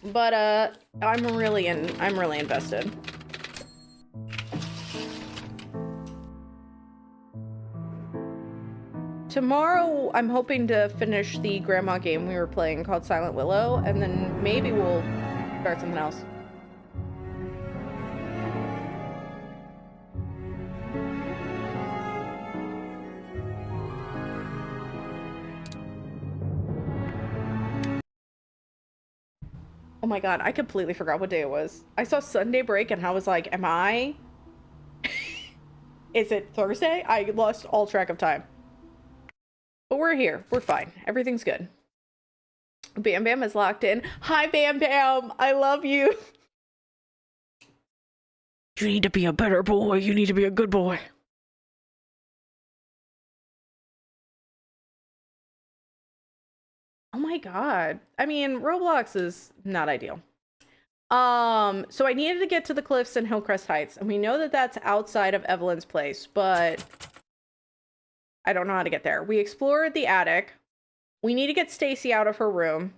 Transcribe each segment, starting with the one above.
But I'm really invested. Tomorrow, I'm hoping to finish the grandma game we were playing called Silent Willow, and then maybe we'll start something else. Oh my god, I completely forgot what day it was. I saw Sunday break and I was like, am I? Is it Thursday? I lost all track of time. But we're here. We're fine. Everything's good. Bam Bam is locked in. Hi, Bam Bam. I love you. You need to be a better boy. You need to be a good boy. Oh my god. I mean, Roblox is not ideal. So I needed to get to the cliffs in Hillcrest Heights, and we know that that's outside of Evelyn's place, but I don't know how to get there. We explored the attic. We need to get Stacy out of her room.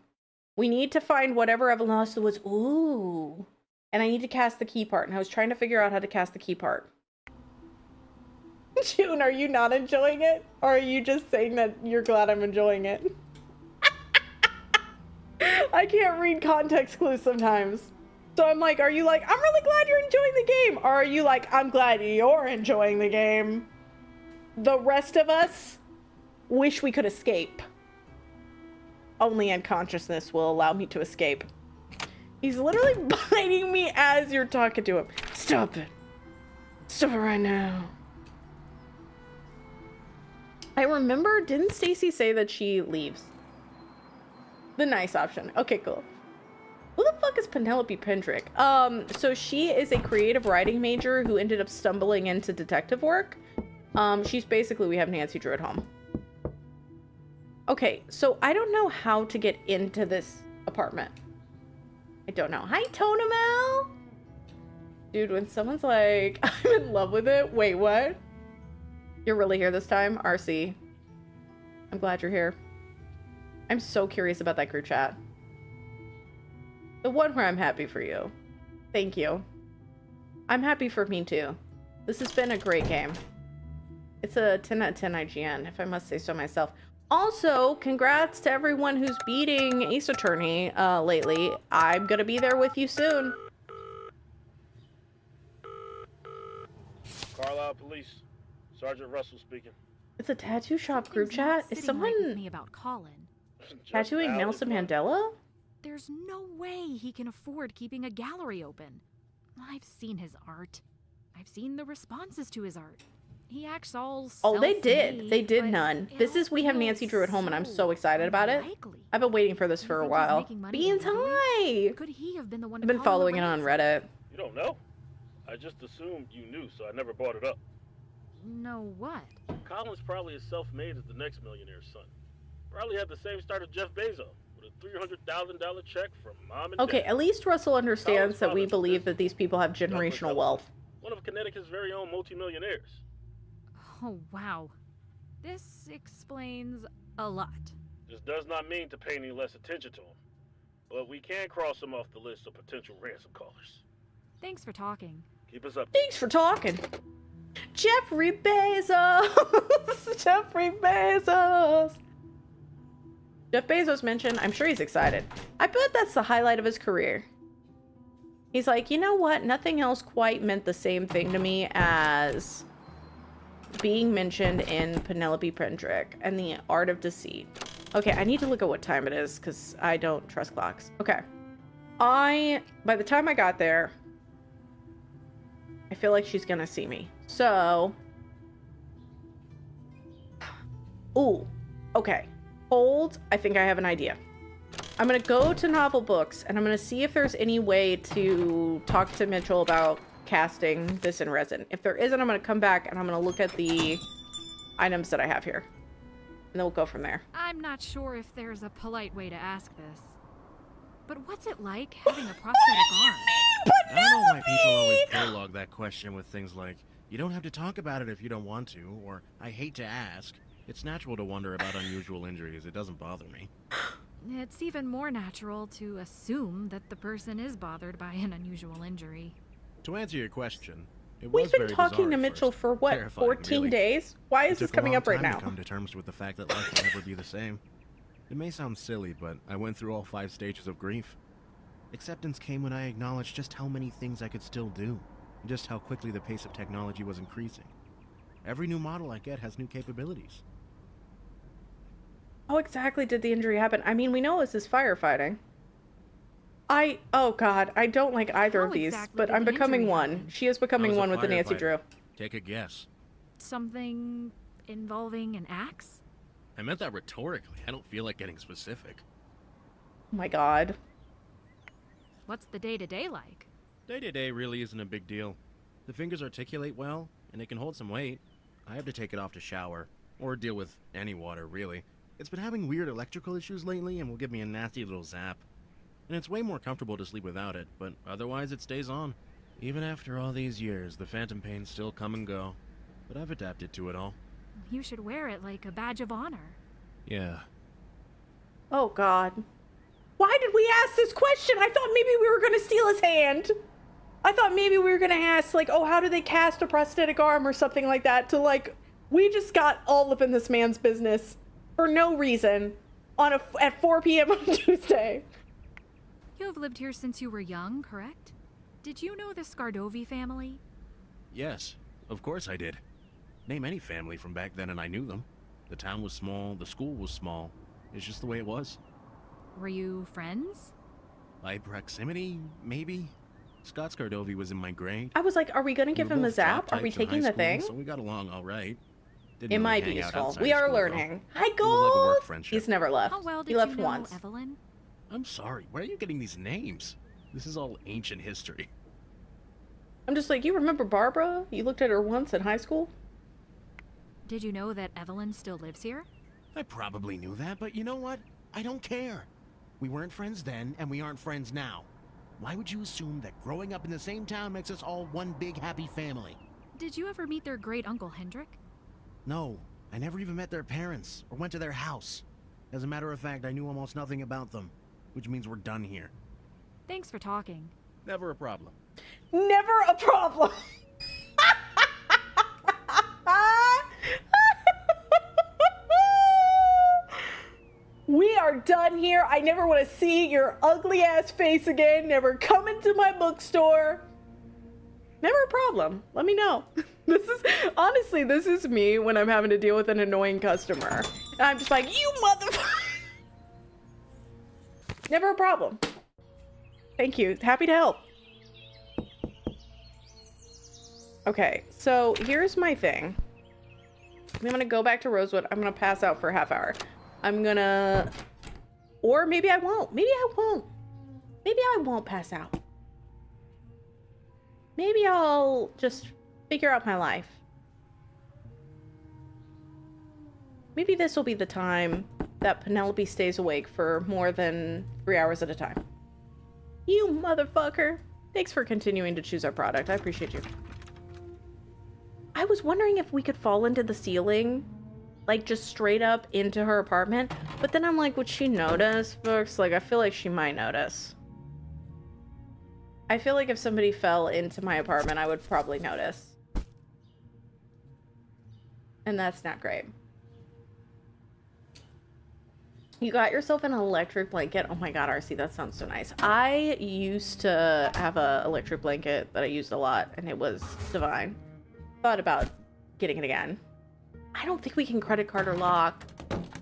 We need to find whatever Evelyn lost was. Ooh. And I need to cast the key part, and I was trying to figure out how to cast the key part. June, are you not enjoying it? Or are you just saying that you're glad I'm enjoying it? I can't read context clues sometimes. So I'm like, are you like, I'm really glad you're enjoying the game? Or are you like, I'm glad you're enjoying the game? The rest of us wish we could escape. Only unconsciousness will allow me to escape. He's literally biting me as you're talking to him. Stop it. Stop it right now. I remember, didn't Stacy say that she leaves? The nice option. Okay, cool. Who the fuck is Penelope Pendrick? So she is a creative writing major who ended up stumbling into detective work. She's basically, we have Nancy Drew at home. Okay, so I don't know how to get into this apartment. I don't know. Hi, Tonamel! Dude, when someone's like, I'm in love with it. Wait, what? You're really here this time? RC. I'm glad you're here. I'm so curious about that group chat. The one where I'm happy for you. Thank you. I'm happy for me too. This has been a great game. It's a 10 out of 10 IGN, if I must say so myself. Also, congrats to everyone who's beating Ace Attorney lately. I'm gonna be there with you soon. Carlisle Police. Sergeant Russell speaking. It's a tattoo shop group chat? Is someone right with me about Colin? tattooing Nelson Mandela? There's no way he can afford keeping a gallery open. I've seen his art. I've seen the responses to his art. He acts all Oh, they did. self-made, They did but none. it This is all We Have feels Nancy Drew at home, and I'm so excited about it. unlikely. I've been waiting for this You for a think he's while. making money Beans, illegally? hi! Could he have been the one? I've been following it on Reddit. You don't know? I just assumed you knew, so I never brought it up. No, what? Colin's probably as self-made as the next millionaire's son. Probably had the same start as Jeff Bezos, with a $300,000 check from mom and Okay, dad. at least Russell understands that we Colin's believe father's that these people have generational wealth. one of Connecticut's very own multimillionaires. Oh, wow. This explains a lot. This does not mean to pay any less attention to him, but we can cross him off the list of potential ransom callers. Thanks for talking. Keep us up. Thanks for talking. Jeffrey Bezos! Jeffrey Bezos! Jeff Bezos mentioned, I'm sure he's excited. I bet that's the highlight of his career. He's like, you know what? Nothing else quite meant the same thing to me as being mentioned in Penelope Pendrick and the Art of Deceit. Okay, I need to look at what time it is because I don't trust clocks. Okay. By the time I got there, I feel like she's gonna see me. So, ooh, okay. Hold, I think I have an idea. I'm gonna go to Novel Books and I'm gonna see if there's any way to talk to Mitchell about casting this in resin. If there isn't, I'm gonna come back and I'm gonna look at the items that I have here. And then we'll go from there. I'm not sure if there's a polite way to ask this, but what's it like having a prosthetic arm? I don't know why people always prologue that question with things like, you don't have to talk about it if you don't want to, or I hate to ask. It's natural to wonder about unusual injuries. It doesn't bother me. It's even more natural to assume that the person is bothered by an unusual injury. To answer your question, it We've was been very talking bizarre to at Mitchell first. for what, Terrifying, 14 really. days? Why It is this took a coming long up right time now? to come to terms with the fact that life will never be the same. It may sound silly, but I went through all 5 stages of grief. Acceptance came when I acknowledged just how many things I could still do, and just how quickly the pace of technology was increasing. Every new model I get has new capabilities. How exactly did the injury happen? I mean, we know this is firefighting. Oh god, I don't like either How of these, exactly but did I'm the becoming injury one. happen? She is I becoming was a one with the Nancy firefighter. Drew. Take a guess. Something involving an axe? I meant that rhetorically. I don't feel like getting specific. Oh my god. What's the day-to-day like? Day-to-day really isn't a big deal. The fingers articulate well, and they can hold some weight. I have to take it off to shower, or deal with any water, really. It's been having weird electrical issues lately and will give me a nasty little zap. And it's way more comfortable to sleep without it, but otherwise it stays on. Even after all these years, the phantom pains still come and go. But I've adapted to it all. You should wear it like a badge of honor. Yeah. Oh god. Why did we ask this question? I thought maybe we were gonna steal his hand. I thought maybe we were gonna ask, like, oh, how do they cast a prosthetic arm or something like that to, like, we just got all up in this man's business for no reason at 4 p.m. on Tuesday. You have lived here since you were young, correct? Did you know the Scardovi family? Yes, of course I did. Name any family from back then and I knew them. The town was small, the school was small. It's just the way it was. Were you friends? By proximity, maybe? Scott Scardovi was in my grade. I was like, are we gonna give We were him a both job zap? Are we types in taking high the school, thing? So we got along all right. Didn't It really might be hang out useful. outside We of are school, though. learning. Hi, It was like a Gold! work friendship. He's never left. How well did He left you know once. Evelyn? I'm sorry, where are you getting these names? This is all ancient history. I'm just like, you remember Barbara? You looked at her once in high school? Did you know that Evelyn still lives here? I probably knew that, but you know what? I don't care. We weren't friends then, and we aren't friends now. Why would you assume that growing up in the same town makes us all one big happy family? Did you ever meet their great uncle Hendrik? No, I never even met their parents, or went to their house. As a matter of fact, I knew almost nothing about them, which means we're done here. Thanks for talking. Never a problem. Never a problem. We are done here. I never want to see your ugly ass face again. Never come into my bookstore. Never a problem. Let me know. Honestly, this is me when I'm having to deal with an annoying customer. And I'm just like, you motherfucker. Never a problem. Thank you. Happy to help. Okay, so here's my thing. I'm gonna go back to Rosewood. I'm gonna pass out for a half hour. I'm gonna... Or maybe I won't. Maybe I won't. Maybe I won't pass out. Maybe I'll just figure out my life. Maybe this will be the time that Penelope stays awake for more than 3 hours at a time. You motherfucker. Thanks for continuing to choose our product. I appreciate you. I was wondering if we could fall into the ceiling, like just straight up into her apartment, but then I'm like, would she notice, folks? Like, I feel like she might notice. I feel like if somebody fell into my apartment, I would probably notice. And that's not great. You got yourself an electric blanket. Oh my god, RC, that sounds so nice. I used to have an electric blanket that I used a lot, and it was divine. Thought about getting it again. I don't think we can credit card or lock.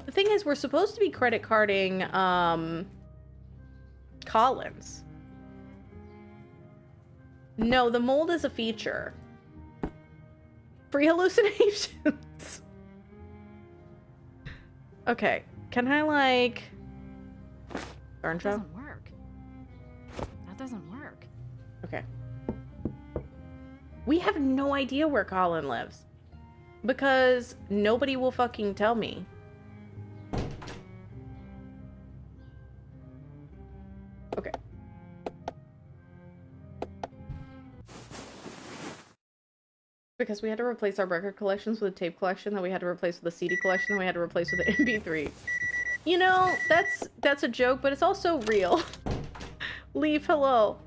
The thing is, we're supposed to be credit carding Collins. No, the mold is a feature. Free hallucinations. Okay, can I like burn That show? doesn't work. That doesn't work. Okay. We have no idea where Colin lives. Because nobody will fucking tell me. Okay. Because we had to replace our record collections with a tape collection, then we had to replace with a CD collection, then we had to replace with an MP3. You know, that's a joke, but it's also real. Leave, hello.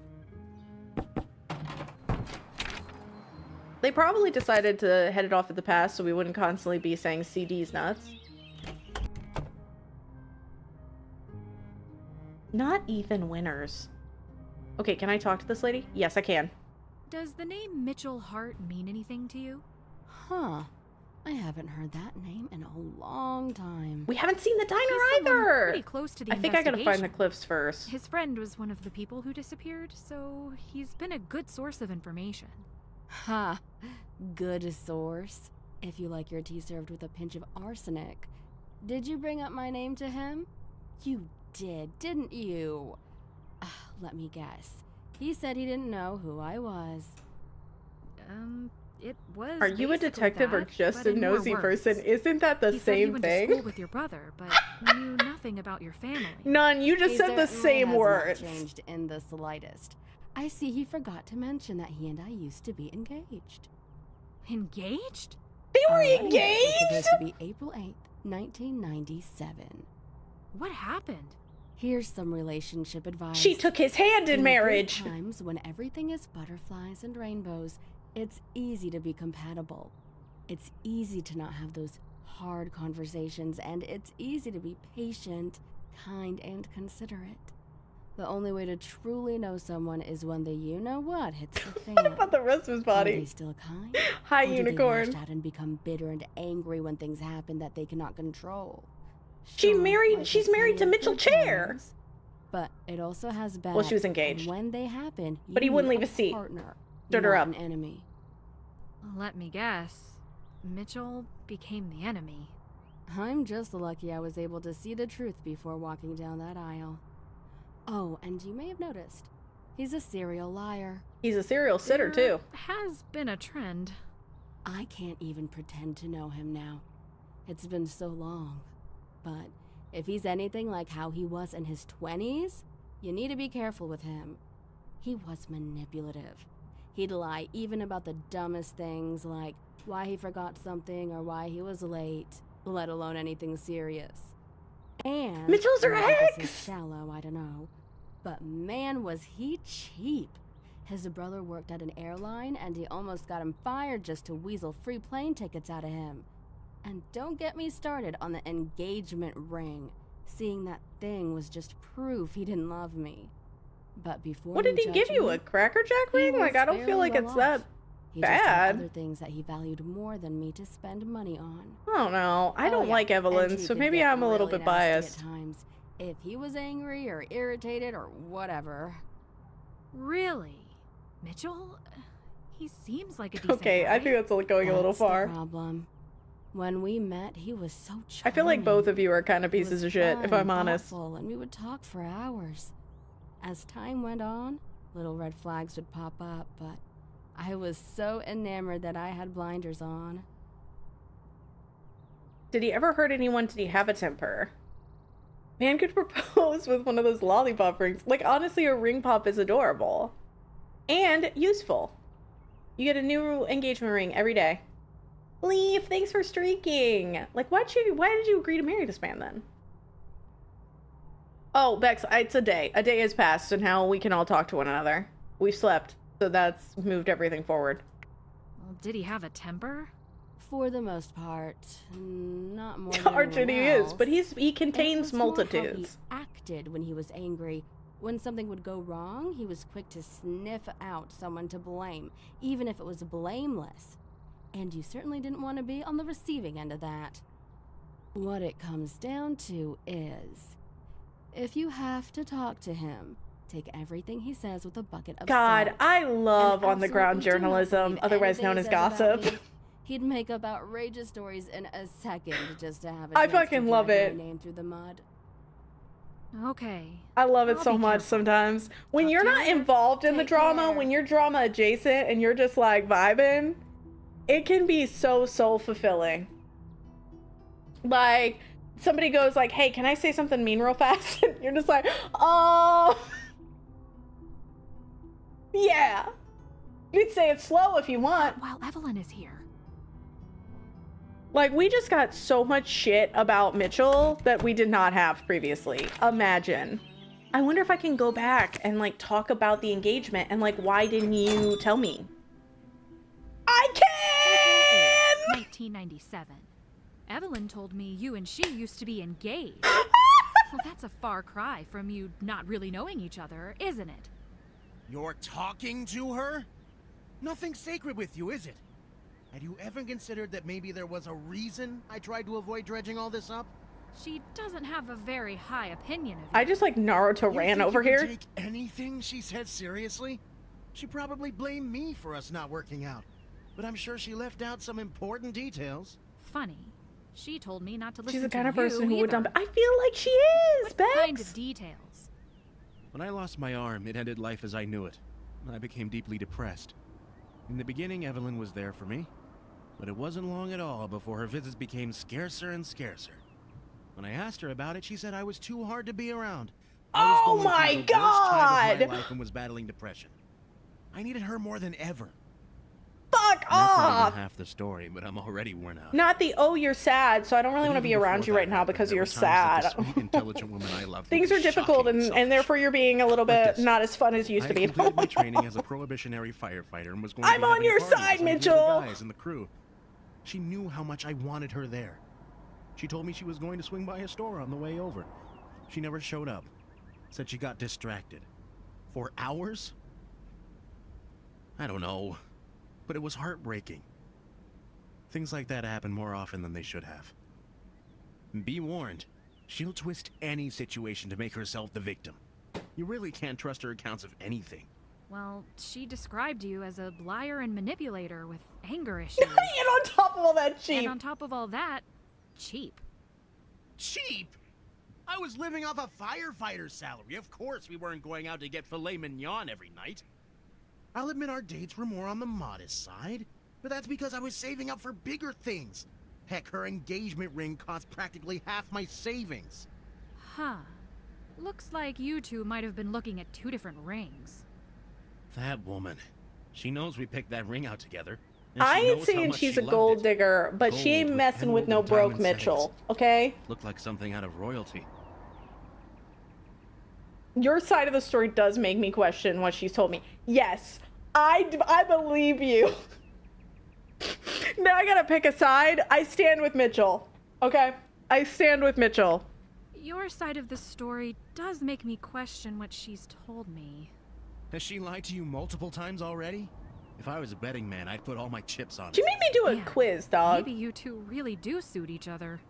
They probably decided to head it off at the pass so we wouldn't constantly be saying CD's nuts. Not Ethan Winters. Okay, can I talk to this lady? Yes, I can. Does the name Mitchell Hart mean anything to you? Huh. I haven't heard that name in a long time. We haven't seen the diner He's someone either! pretty close to the I think I gotta find the investigation. cliffs first. His friend was one of the people who disappeared, so he's been a good source of information. Ha! Good source. If you like your tea served with a pinch of arsenic. Did you bring up my name to him? You did, didn't you? Let me guess. He said he didn't know who I was. It was. Are you a basically detective or that, just but a in more nosy words. person? Isn't that the He said he same went to thing? school with your brother, but knew nothing about your family. None, you just He said the certainly same has not words. changed in the slightest. I see he forgot to mention that he and I used to be engaged. Engaged? They were Our wedding date was engaged? supposed to be April 8th, 1997. What happened? Here's some relationship advice. She took his hand in good marriage. times when everything is butterflies and rainbows, it's easy to be compatible. It's easy to not have those hard conversations, and it's easy to be patient, kind, and considerate. The only way to truly know someone is when the you-know-what hits the fan. What about the rest of his Are they body? still kind? Hi, Or do unicorn. they lash out and become bitter and angry when things happen that they cannot control? She's Sure, married life to has plenty of Mitchell good Chair. times, but it also has bad. Well, she was and engaged. when they happen, But he you wouldn't need leave a seat. Partner, Stood her not up. an enemy. Let me guess. Mitchell became the enemy. I'm just lucky I was able to see the truth before walking down that aisle. Oh, and you may have noticed, he's a serial liar. He's a serial sitter, There too. has been a trend. I can't even pretend to know him now. It's been so long. But if he's anything like how he was in his 20s, you need to be careful with him. He was manipulative. He'd lie even about the dumbest things, like why he forgot something or why he was late, let alone anything serious. And Mitchell's her maybe this is ex! shallow, I don't know. But man, was he cheap. His brother worked at an airline, and he almost got him fired just to weasel free plane tickets out of him. And don't get me started on the engagement ring. Seeing that thing was just proof he didn't love me. But before What did he judge give you? me, A Cracker Jack he ring? was Like, I don't feel fairly like well it's that. off. He just had bad. other things that he valued more than me to spend money on. I don't know. I Oh, don't yeah, like and Evelyn, he so could maybe get I'm a little really bit nasty biased. at times. If he was angry or irritated or whatever. Really? Mitchell? He seems like a decent Okay, I guy. think that's going a little That's the far. problem. When we met, he was so charming. I feel like both of you are kind of He pieces was of shit, fun if I'm and honest. thoughtful, and we would talk for hours. As time went on, little red flags would pop up, but I was so enamored that I had blinders on. Did he ever hurt anyone? Did he have a temper? Man could propose with one of those lollipop rings. Like, honestly, a ring pop is adorable. And useful. You get a new engagement ring every day. Leaf, thanks for streaking. Like, why did you agree to marry this man then? Oh, Bex, it's a day. A day has passed, and now we can all talk to one another. We've slept, so that's moved everything forward. Well, did he have a temper? For the most part, not more than Arjun, he anyone is, but else. he It contains was more how multitudes. he acted when he was angry. When something would go wrong, he was quick to sniff out someone to blame, even if it was blameless. And you certainly didn't want to be on the receiving end of that. What it comes down to is, if you have to talk to him, take everything he says with a bucket of God, salt. I love And on the ground absolutely do not journalism, believe otherwise anything known he as says about gossip. me. He'd make up outrageous stories in a second just to have a I chance to fucking love drag it. my name through the mud. Okay. I love it I'll so be much careful. sometimes. When Talk you're to you not later. involved in the Take drama, care. when you're drama adjacent and you're just like vibing, it can be so soul fulfilling. Like, somebody goes like, hey, can I say something mean real fast? And you're just like, oh, yeah. You'd say it slow if you want. While Evelyn is here. Like, we just got so much shit about Mitchell that we did not have previously. Imagine. I wonder if I can go back and, like, talk about the engagement and, like, why didn't you tell me? I can! 1997. Evelyn told me you and she used to be engaged. Well, that's a far cry from you not really knowing each other, isn't it? You're talking to her? Nothing sacred with you, is it? Had you ever considered that maybe there was a reason I tried to avoid dredging all this up? She doesn't have a very high opinion of you. I just, like, Naruto You ran think over you can here. take anything she said seriously? She probably blamed me for us not working out. But I'm sure she left out some important details. Funny. She told me not to listen She's the to kind of you person who would either. dump. I feel like she is, What Bex. kind of details? When I lost my arm, it ended life as I knew it. I became deeply depressed. In the beginning, Evelyn was there for me. But it wasn't long at all before her visits became scarcer and scarcer. When I asked her about it, she said I was too hard to be around. I was Oh going my through the worst time of God! my life and was battling depression. I needed her more than ever. Fuck That's not off. even half the story, but I'm already worn out. Not the, oh, you're sad, so I don't really But want to be even around before you right that now happened, because there you're were times that sad. the sweet, intelligent woman I loved Things was are difficult, shocking and therefore you're being a little bit Like this. not as fun as you used to I be. completed my training as a prohibitionary firefighter and was going I'm to be on having a your party side, with some of the Mitchell. other guys in the crew. She knew how much I wanted her there. She told me she was going to swing by a store on the way over. She never showed up. Said she got distracted. For hours? I don't know. But it was heartbreaking. Things like that happen more often than they should have. Be warned. She'll twist any situation to make herself the victim. You really can't trust her accounts of anything. Well, she described you as a liar and manipulator with anger issues. And on top of all that, cheap. And on top of all that, cheap. Cheap? I was living off a firefighter's salary. Of course we weren't going out to get filet mignon every night. I'll admit our dates were more on the modest side, but that's because I was saving up for bigger things. Heck, her engagement ring cost practically half my savings. Huh. Looks like you two might have been looking at two different rings. That woman. She knows we picked that ring out together. and she I ain't knows how saying much she's she a loved gold it. digger, but she Gold ain't with messing with emerald no and broke diamond Mitchell, settings. okay? Looked like something out of royalty. Your side of the story does make me question what she's told me. Yes, I believe you. Now I gotta pick a side. I stand with Mitchell, okay? I stand with Mitchell. Your side of the story does make me question what she's told me. Has she lied to you multiple times already? If I was a betting man, I'd put all my chips on She it. made me do a Yeah, quiz, dog. Maybe you two really do suit each other.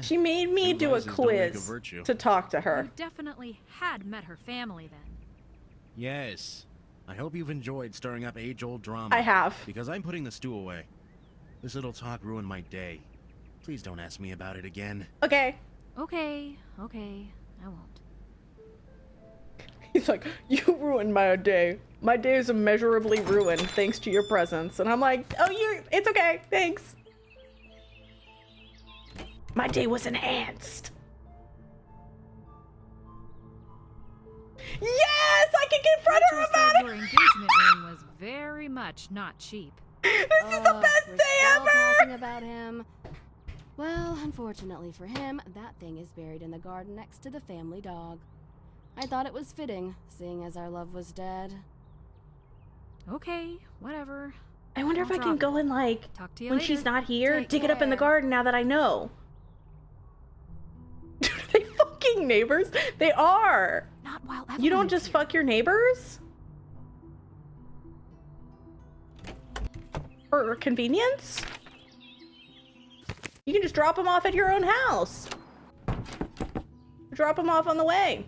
She made me Two do a vices don't make a quiz virtue. to talk to her. You definitely had met her family then. Yes. I hope you've enjoyed stirring up age-old drama. I have. Because I'm putting the stew away. This little talk ruined my day. Please don't ask me about it again. Okay. Okay, I won't. He's like, you ruined my day. My day is immeasurably ruined thanks to your presence. And I'm like, oh, it's okay. Thanks. My day was enhanced. Yes, I can confront her Rachel about said it. your engagement ring was very much not cheap. This is the best we're day still ever. talking about him. Well, unfortunately for him, that thing is buried in the garden next to the family dog. I thought it was fitting, seeing as our love was dead. Okay, whatever. I wonder if I'll I can drop go and like, Talk to you when later. she's not here, Take dig it up in the care. garden now that I know. Dude, are they fucking neighbors? They are. Not while You Evelyn don't is just here. fuck your neighbors? For convenience? You can just drop them off at your own house. Drop them off on the way.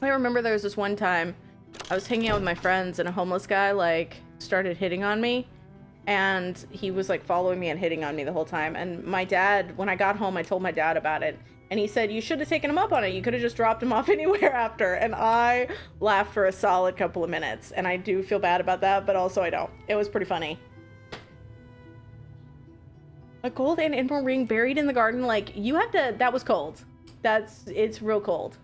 I remember there was this one time I was hanging out with my friends and a homeless guy like started hitting on me, and he was like following me and hitting on me the whole time. And my dad, when I got home, I told my dad about it, and he said, you should have taken him up on it. You could have just dropped him off anywhere after. And I laughed for a solid couple of minutes, and I do feel bad about that, but also I don't. It was pretty funny. A gold and emerald ring buried in the garden, like, you have to, that was cold. It's real cold.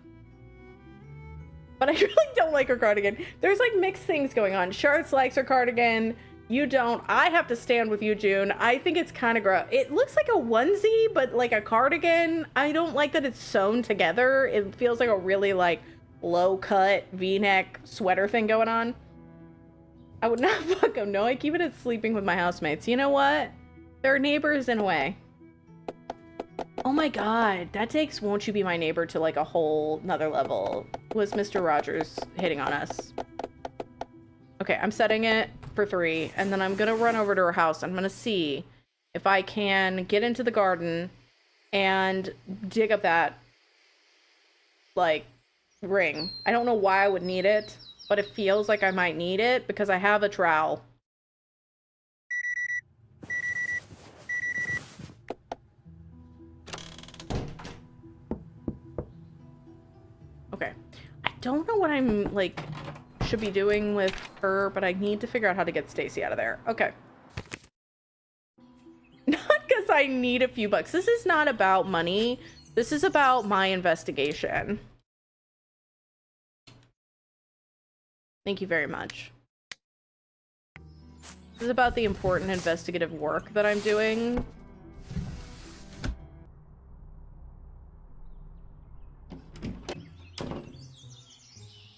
But I really don't like her cardigan. There's like mixed things going on. Shards likes her cardigan. You don't. I have to stand with you, June. I think it's kind of gross. It looks like a onesie, but like a cardigan. I don't like that it's sewn together. It feels like a really like low-cut V-neck sweater thing going on. I would not fuck them. No, I keep it as sleeping with my housemates. You know what? They're neighbors in a way. Oh my god. That takes Won't You Be My Neighbor to like a whole nother level. Was Mr. Rogers hitting on us? Okay, I'm setting it for 3, and then I'm gonna run over to her house. I'm gonna see if I can get into the garden and dig up that, like, ring. I don't know why I would need it, but it feels like I might need it because I have a trowel. Okay. I don't know what I'm, like, should be doing with her, but I need to figure out how to get Stacy out of there. Okay. Not because I need a few bucks. This is not about money. This is about my investigation. Thank you very much. This is about the important investigative work that I'm doing.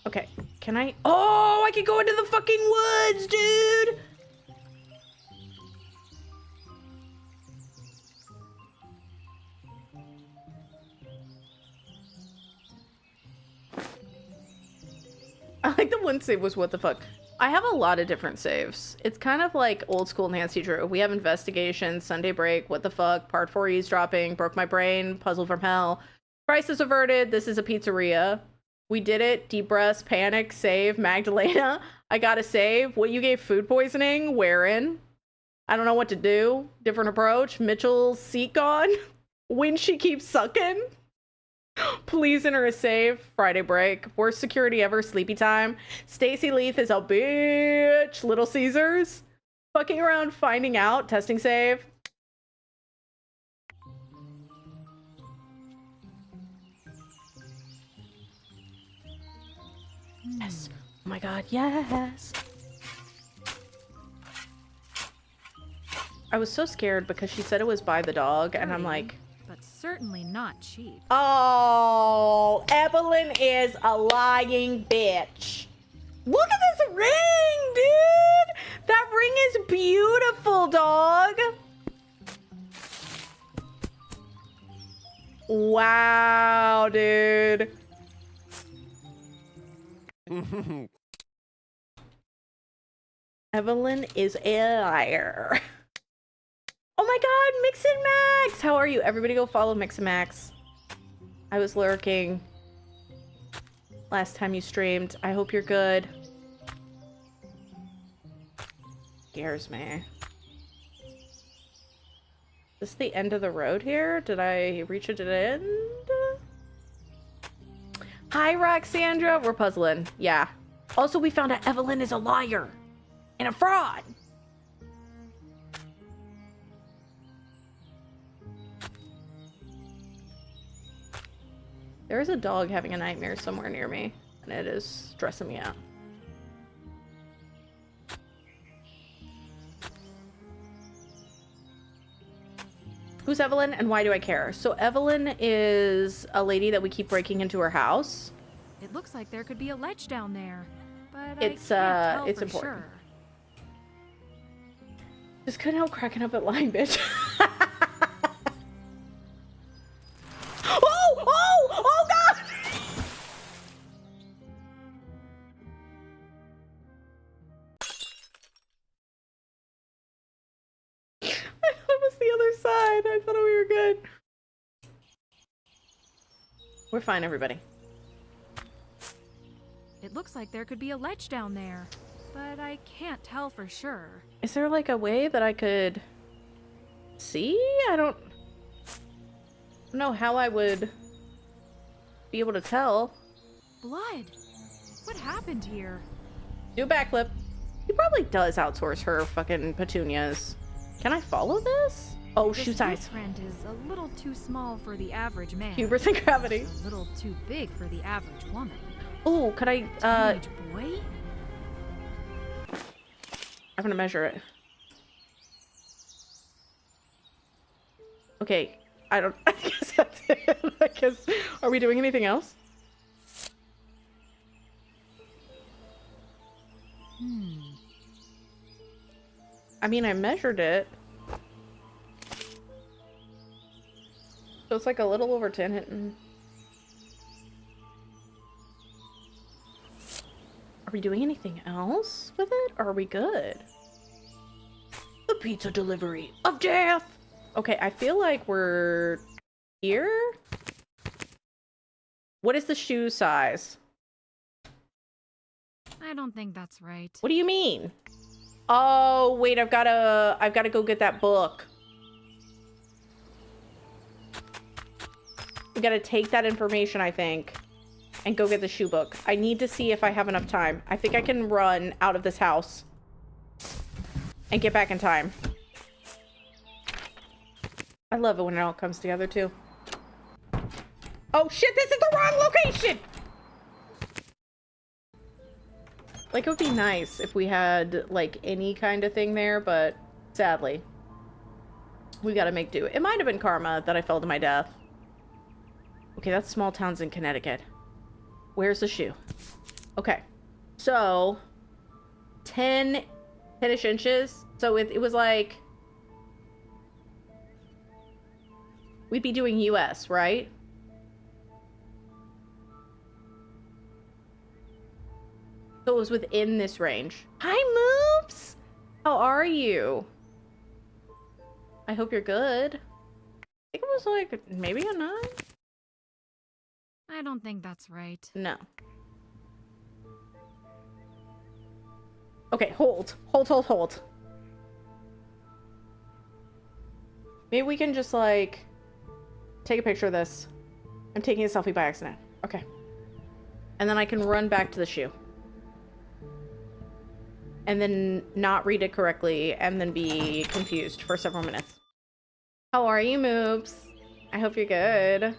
Okay, can I? Oh, I can go into the fucking woods, dude! I like the one save was what the fuck. I have a lot of different saves. It's kind of like old school Nancy Drew. We have investigation, Sunday break, what the fuck, part 4 eavesdropping, broke my brain, puzzle from hell, crisis averted, this is a pizzeria. We did it, deep breaths, panic, save, Magdalena. I gotta save. What you gave food poisoning, wherein? I don't know what to do. Different approach. Mitchell's seat gone. When she keeps sucking. Please enter a save. Friday break. Worst security ever. Sleepy time. Stacy Leith is a bitch. Little Caesars. Fucking around, finding out. Testing save. Yes. Oh my god, yes. I was so scared because she said it was by the dog, and I'm like... But certainly not cheap. Oh, Evelyn is a lying bitch. Look at this ring, dude! That ring is beautiful, dog! Wow, dude. Evelyn is a liar. Oh my god, Mix and Max! How are you? Everybody go follow Mix and Max. I was lurking last time you streamed. I hope you're good. Scares me. Is this the end of the road here? Did I reach a dead end? Hi, Roxandra. We're puzzling. Yeah. Also, we found out Evelyn is a liar and a fraud. There is a dog having a nightmare somewhere near me, and it is stressing me out. Who's Evelyn and why do I care? So Evelyn is a lady that we keep breaking into her house. It looks like there could be a ledge down there, but It's I can't tell it's for important. Sure. Just couldn't help cracking up at line, bitch. Oh god! I thought it was the other side. I thought we were good. We're fine, everybody. It looks like there could be a ledge down there, but I can't tell for sure. Is there like a way that I could see? I don't know how I would be able to tell. Blood! What happened here? Do a backflip. He probably does outsource her fucking petunias. Can I follow this? Oh, shoe size. Footprint is a little too small for the average man. Hubris and gravity. A little too big for the average woman. Oh, could I, Teenage boy? I'm gonna measure it. Okay, I guess that's it. I guess, are we doing anything else? I mean, I measured it. So it's like a little over 10 hitting. Are we doing anything else with it? Or are we good? The pizza delivery of death! Okay, I feel like we're here? What is the shoe size? I don't think that's right. What do you mean? Oh, wait, I've gotta go get that book. We gotta take that information, I think, and go get the shoe book. I need to see if I have enough time. I think I can run out of this house and get back in time. I love it when it all comes together, too. Oh, shit, this is the wrong location! Like, it would be nice if we had, like, any kind of thing there, but sadly, we gotta make do. It might have been karma that I fell to my death. Okay, that's small towns in Connecticut. Where's the shoe? Okay, so 10-ish inches. So it was like, we'd be doing US, right? So it was within this range. Hi, Moops! How are you? I hope you're good. I think it was like maybe a 9? I don't think that's right. No. Okay, hold. Hold. Maybe we can just like take a picture of this. I'm taking a selfie by accident. Okay. And then I can run back to the shoe. And then not read it correctly and then be confused for several minutes. How are you, Moops? I hope you're good.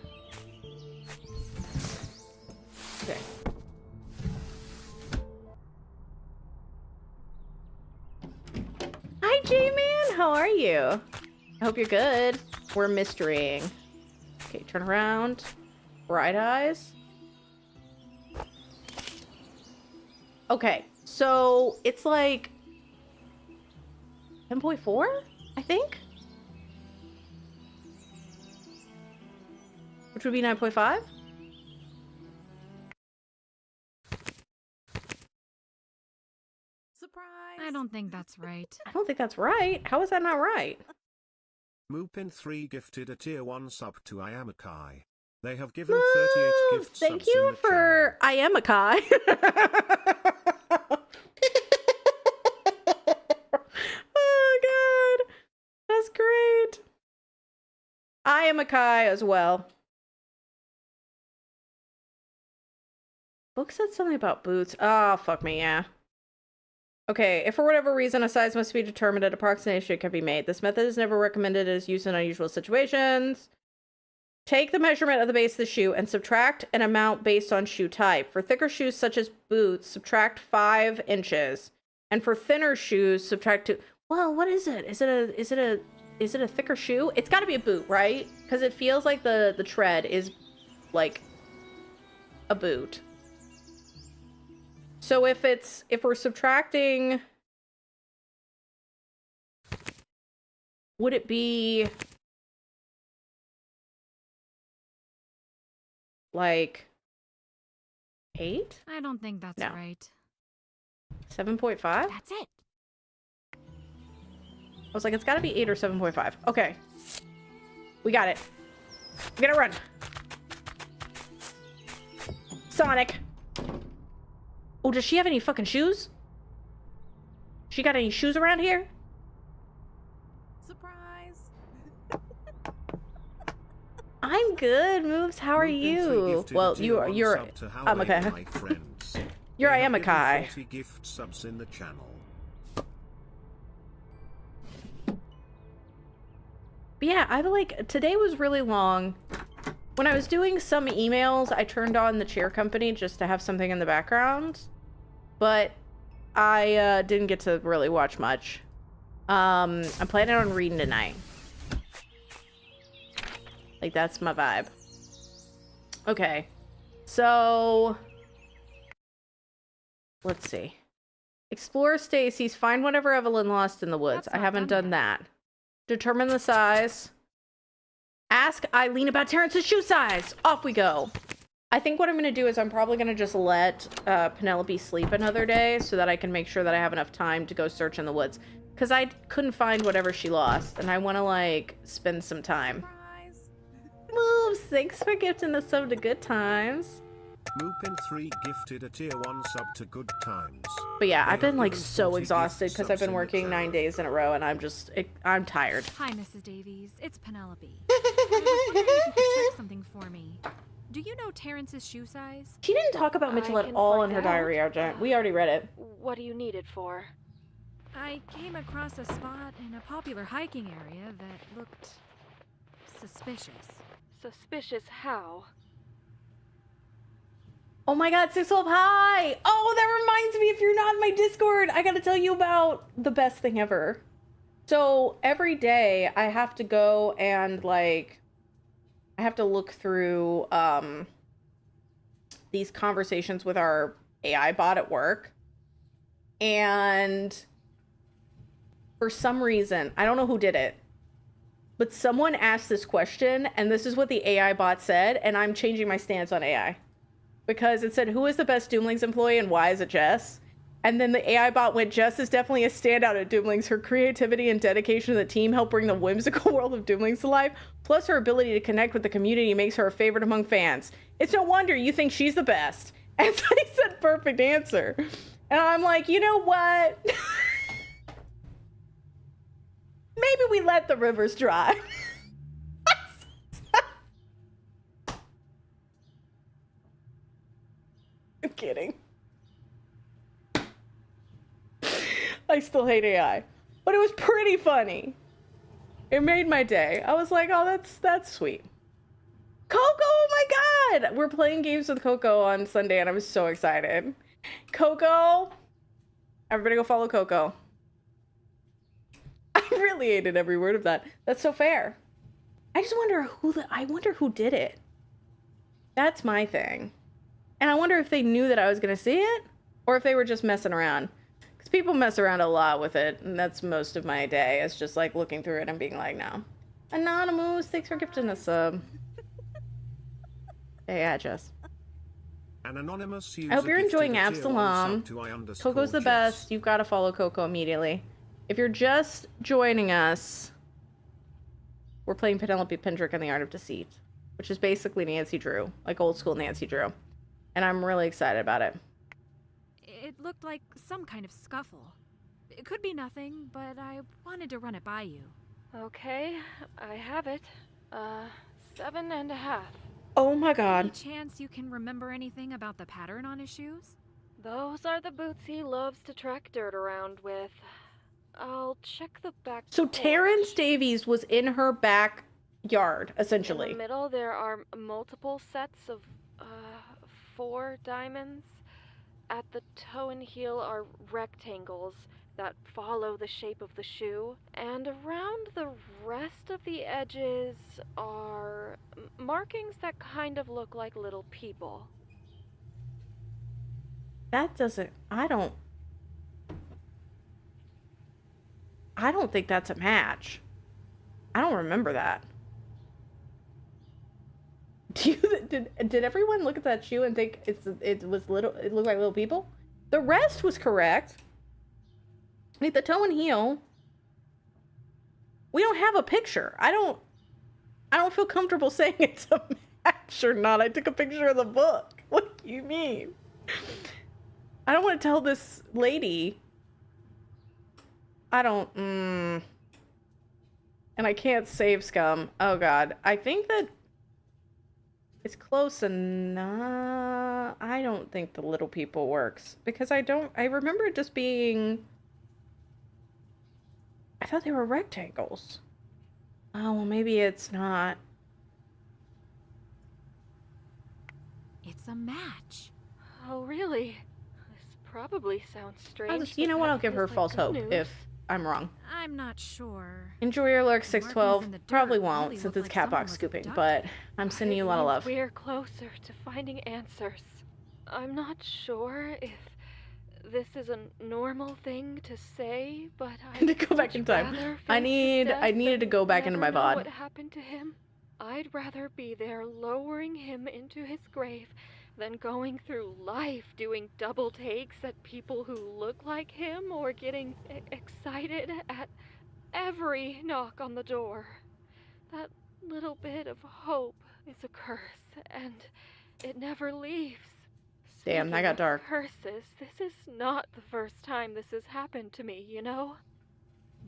Okay. Hi, J-Man. How are you? I hope you're good. We're mysterying. Okay, turn around. Bright eyes. Okay, so it's like 10.4, I think? Which would be 9.5? Surprise! I don't think that's right. I don't think that's right. How is that not right? Moopin3 gifted a tier 1 sub to Iamakai. They have given Move! 38 gift Thank subs in you the for Iamakai. Oh god. That's great. Iamakai as well. Book said something about boots. Oh, fuck me, yeah. Okay, if for whatever reason a size must be determined, an approximation can be made. This method is never recommended as used in unusual situations. Take the measurement of the base of the shoe and subtract an amount based on shoe type. For thicker shoes such as boots, subtract 5 inches. And for thinner shoes, subtract 2. Well, what is it? Is it a thicker shoe? It's got to be a boot, right? Because it feels like the tread is like a boot. So if we're subtracting, would it be like 8? I don't think that's No. right. 7.5? That's it. I was like, it's gotta be 8 or 7.5. Okay. We got it. We gotta run. Sonic. Oh, does she have any fucking shoes? She got any shoes around here? Surprise! I'm good, Moves. How are Moopin3 you? gifted Well, a tier you're 1 you're sub to How I'm They okay. My Friends. You're They have given Iamakai. 40 gift subs in the channel. But yeah, I like today was really long. When I was doing some emails, I turned on the cheer company just to have something in the background. But I didn't get to really watch much. I'm planning on reading tonight. Like, that's my vibe. Okay. So, let's see. Explore Stacy's, find whatever Evelyn lost in the woods. That's I not haven't done done yet. that. Determine the size. Ask Eileen about Terrence's shoe size. Off we go. I think what I'm going to do is I'm probably going to just let Penelope sleep another day so that I can make sure that I have enough time to go search in the woods. Because I couldn't find whatever she lost, and I want to, like, spend some time. Surprise. Moves, thanks for gifting the sub to Good Times. Moopin3 gifted a tier 1 sub to Good Times. But yeah, They I've been, have like, given so 40 exhausted gift because I've subs been in the working 9 channel. days in a row, and I'm tired. Hi, Mrs. Davies. It's Penelope. I was wondering if you could check something for me. Do you know Terrence's shoe size? She didn't talk about Mitchell I at can all in find her diary, out. Argent. We already read it. What do you need it for? I came across a spot in a popular hiking area that looked suspicious. Suspicious how? Oh my god, 612, hi! Oh, that reminds me, if you're not in my Discord, I gotta tell you about the best thing ever. So, every day, I have to go and, like, I have to look through, these conversations with our AI bot at work. And for some reason, I don't know who did it, but someone asked this question, and this is what the AI bot said, and I'm changing my stance on AI. Because it said, who is the best Doomlings employee and why is it Jess? And then the AI bot went, Jess is definitely a standout at Doomlings. Her creativity and dedication to the team help bring the whimsical world of Doomlings to life. Plus her ability to connect with the community makes her a favorite among fans. It's no wonder you think she's the best. And so he said, perfect answer. And I'm like, you know what? Maybe we let the rivers dry. I'm kidding. I still hate AI, but it was pretty funny. It made my day. I was like, oh, that's sweet. Coco, oh my god! We're playing games with Coco on Sunday, and I'm so excited. Coco, everybody go follow Coco. I really hated every word of that. That's so fair. I just wonder who did it. That's my thing. And I wonder if they knew that I was gonna see it, or if they were just messing around. Because people mess around a lot with it, and that's most of my day. It's just like looking through it and being like, no. Anonymous, thanks for gifting the sub. Hey, Jess. An anonymous I hope you're user enjoying gifted a tier 1 Absalom. sub to I_Jess. Coco's the best. You've got to follow Coco immediately. If you're just joining us, we're playing Penelope Pendrick and the Art of Deceit, which is basically Nancy Drew, like old school Nancy Drew. And I'm really excited about it. It looked like some kind of scuffle. It could be nothing, but I wanted to run it by you. Okay, I have it. 7.5. Oh my Any god. chance you can remember anything about the pattern on his shoes? Those are the boots he loves to track dirt around with. I'll check the back. So porch. Terrence Davies was in her backyard, essentially. In the middle, there are multiple sets of 4 diamonds. At the toe and heel are rectangles that follow the shape of the shoe, and around the rest of the edges are markings that kind of look like little people. That doesn't... I don't think that's a match. I don't remember that. Did everyone look at that shoe and think it looked like little people? The rest was correct. Like the toe and heel. We don't have a picture. I don't feel comfortable saying it's a match or not. I took a picture of the book. What do you mean? I don't want to tell this lady. I don't, and I can't save scum. Oh god. I think that it's close enough. I don't think the little people works. Because I remember it just being... I thought they were rectangles. Oh, well maybe it's not. It's a match. Oh, really? This probably sounds strange. You know but what? that I'll give her feels like false good hope news. if I'm wrong. I'm not sure. Enjoy your lurk, The markings 612. in the dirt Probably won't, really since look it's like someone catbox was scooping, abducted. but I'm sending you a lot of love. We're closer to finding answers. I'm not sure if this is a normal thing to say, but I need to go back in time. I needed to go back into my What VOD. happened to him? I'd rather be there lowering him into his grave than going through life doing double takes at people who look like him or getting excited at every knock on the door. That little bit of hope is a curse, and it never leaves. Damn, that got Speaking of dark. Curses, this is not the first time this has happened to me, you know?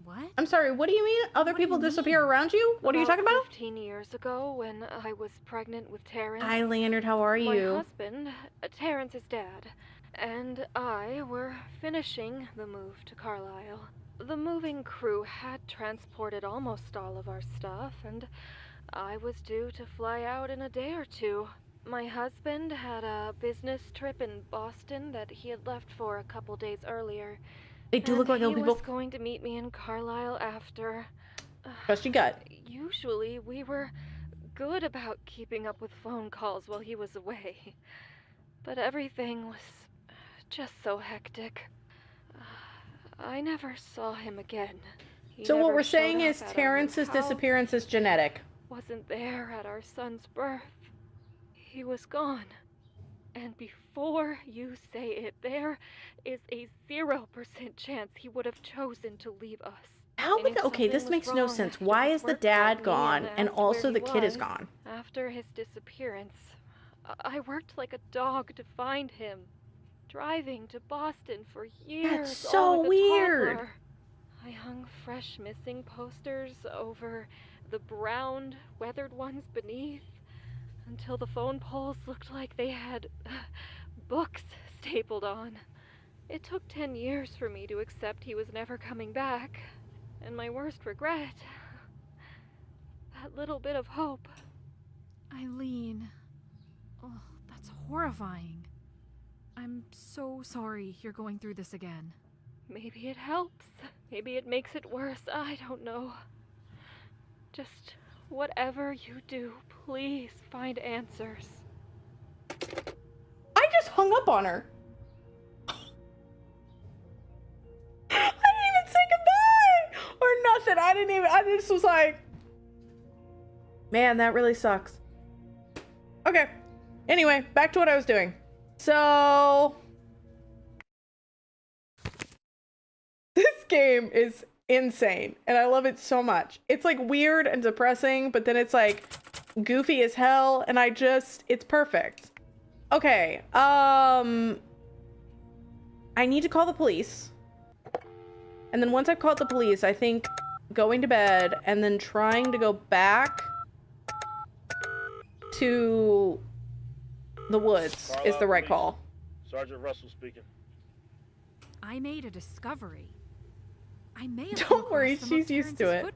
What? I'm sorry, what do you mean? Other What do you people disappear mean? around you? What are you talking about? 15 years ago, when I was pregnant with Terrence. Hi, Leonard, how are My you? husband, Terrence's dad, and I were finishing the move to Carlisle. The moving crew had transported almost all of our stuff, and I was due to fly out in a day or two. My husband had a business trip in Boston that he had left for a couple days earlier. They do look like he little people. was going to meet me in Carlisle after. Trust your gut. Usually, we were good about keeping up with phone calls while he was away. But everything was just so hectic. I never saw him again. He So what never we're saying showed is up at our new Terrence's house, disappearance is genetic. wasn't there at our son's birth. He was gone. And before you say it, there is a 0% chance he would have chosen to leave us. How And would if okay, this something makes was no wrong, sense. he Why just is the worked dad like me gone and asked also where the he kid is was. gone? After his disappearance, I worked like a dog to find him, driving to Boston for years. That's so all with a weird. toddler. I hung fresh missing posters over the browned, weathered ones beneath, until the phone poles looked like they had books stapled on. It took 10 years for me to accept he was never coming back, and my worst regret, that little bit of hope. Eileen. Oh, that's horrifying. I'm so sorry you're going through this again. Maybe it helps. Maybe it makes it worse. I don't know. Just whatever you do, please find answers. I just hung up on her. I didn't even say goodbye or nothing. I just was like, man, that really sucks. Okay. Anyway, back to what I was doing. So this game is insane and I love it so much. It's like weird and depressing, but then it's like goofy as hell and it's perfect. Okay, I need to call the police. And then once I've called the police, I think going to bed and then trying to go back to the woods is the right call. Sergeant Russell speaking. I made a discovery. I may have Don't worry, she's used to it.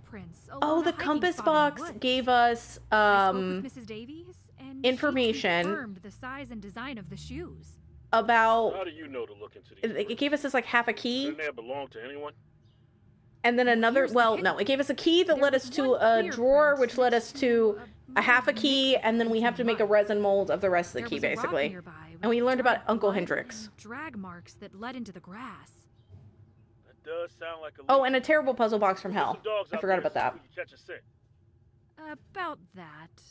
Oh, the compass box gave us I spoke with Mrs. Davies, and information she confirmed the size and design of the shoes. about How do you know to look into these? it gave us this like half a key Didn't they belong to anyone? and then another Here's the well kicker. no, it gave us a key that There led was us to one a clear drawer print which led us next to a half a mud key mixed and then we with have to some make a mud. resin mold of the rest of the There key was a rock basically. nearby And we with learned about dried Uncle blood Hendrix. and drag marks that led into the grass. That does sound like a Oh, lead. and a terrible puzzle box from Put hell. some dogs I out forgot there about so that. we can catch a scent. About that.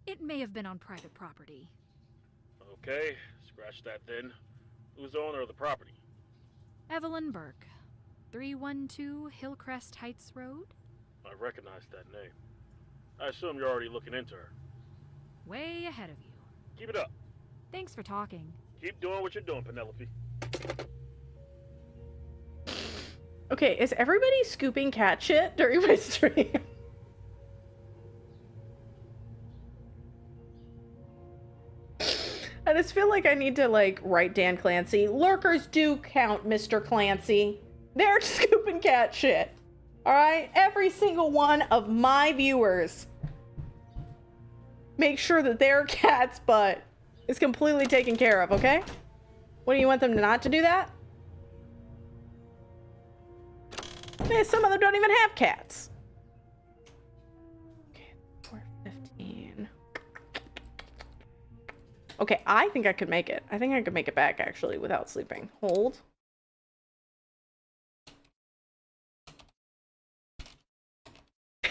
It may have been on private property. Okay, scratch that then. Who's the owner of the property? Evelyn Burke, 312 Hillcrest Heights Road. I recognize that name. I assume you're already looking into her. Way ahead of you. Keep it up. Thanks for talking. Keep doing what you're doing, Penelope. Okay, is everybody scooping cat shit during my stream? I just feel like I need to like write Dan Clancy. Lurkers do count, Mr. Clancy. They're scooping cat shit. Alright? Every single one of my viewers make sure that their cat's butt is completely taken care of, okay? What, do you want them not to do that? Eh, some of them don't even have cats. Okay, 4:15. Okay, I think I could make it. I think I could make it back, actually, without sleeping. Hold.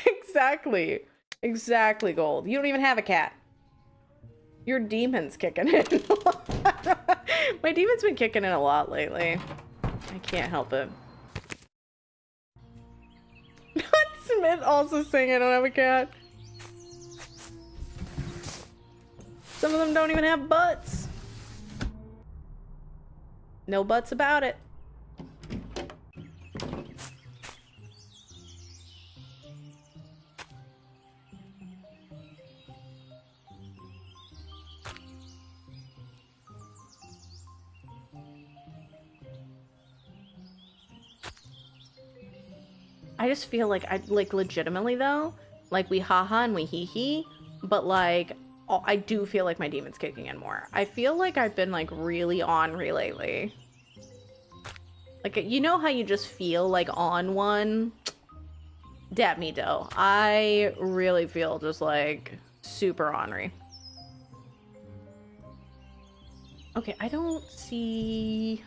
Exactly. Exactly, Gold. You don't even have a cat. Your demon's kicking in. My demon's been kicking in a lot lately. I can't help it. Smith also saying I don't have a cat. Some of them don't even have butts. No buts about it. I just feel like legitimately though, like we haha and we hee hee, but like I do feel like my demon's kicking in more. I feel like I've been like really ornery lately. Like, you know how you just feel like on one? Dat me dough. I really feel just like super ornery. Okay, I don't see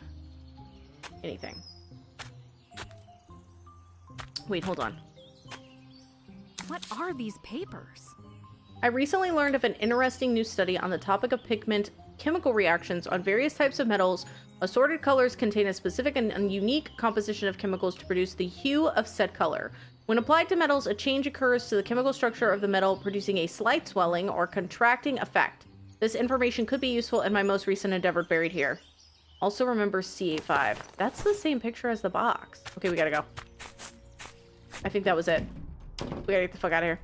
anything. Wait, hold on. What are these papers? I recently learned of an interesting new study on the topic of pigment chemical reactions on various types of metals. Assorted colors contain a specific and unique composition of chemicals to produce the hue of said color. When applied to metals, a change occurs to the chemical structure of the metal, producing a slight swelling or contracting effect. This information could be useful in my most recent endeavor buried here. Also remember C85. That's the same picture as the box. Okay, we gotta go. I think that was it. We gotta get the fuck out of here.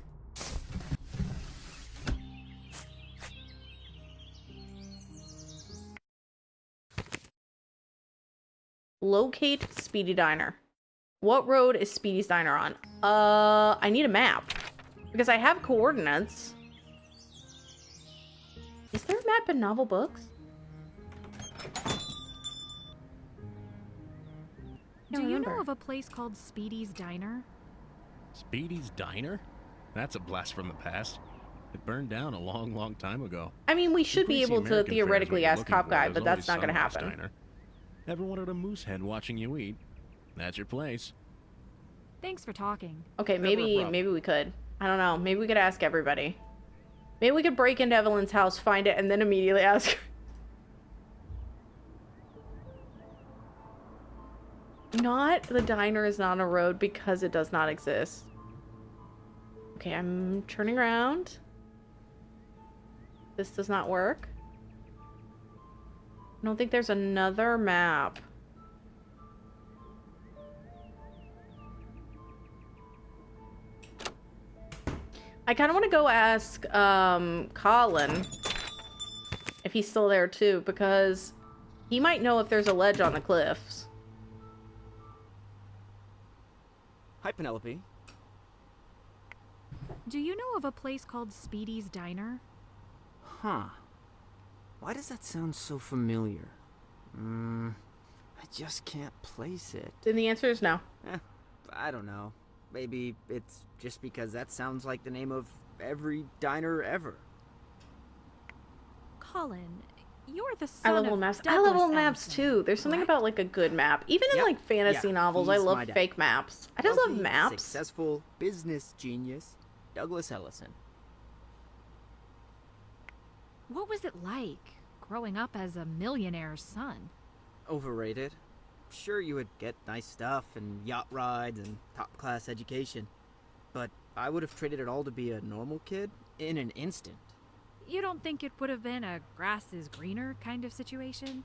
Locate Speedy Diner. What road is Speedy's Diner on? I need a map. Because I have coordinates. Is there a map in novel books? Do you know of a place called Speedy's Diner? Speedy's Diner? That's a blast from the past. It burned down a long, long time ago. I mean, we should be able to American fare is what theoretically you're ask looking Cop for. Guy, There's but that's always not gonna some nice happen. diner. Ever wanted a moose head watching you eat? That's your place. Thanks for talking. Okay, Never a maybe problem. we could. I don't know. Maybe we could ask everybody. Maybe we could break into Evelyn's house, find it, and then immediately ask her. Not the diner is not on a road because it does not exist. Okay, I'm turning around. This does not work. I don't think there's another map. I kind of want to go ask Colin if he's still there too, because he might know if there's a ledge on the cliffs. Hi, Penelope. Do you know of a place called Speedy's Diner? Huh. Why does that sound so familiar? I just can't place it. Then the answer is no. I don't know. Maybe it's just because that sounds like the name of every diner ever. Colin, you're the I son love of old maps. I Douglas love old maps Allison, too. There's something correct? about like a good map. Even in Yep. like fantasy Yeah, novels, I he's love my dad. fake maps. I just love Wealthy, maps. Successful business genius, Douglas Ellison. What was it like growing up as a millionaire's son? Overrated. Sure, you would get nice stuff and yacht rides and top-class education. But I would have traded it all to be a normal kid in an instant. You don't think it would have been a grass is greener kind of situation?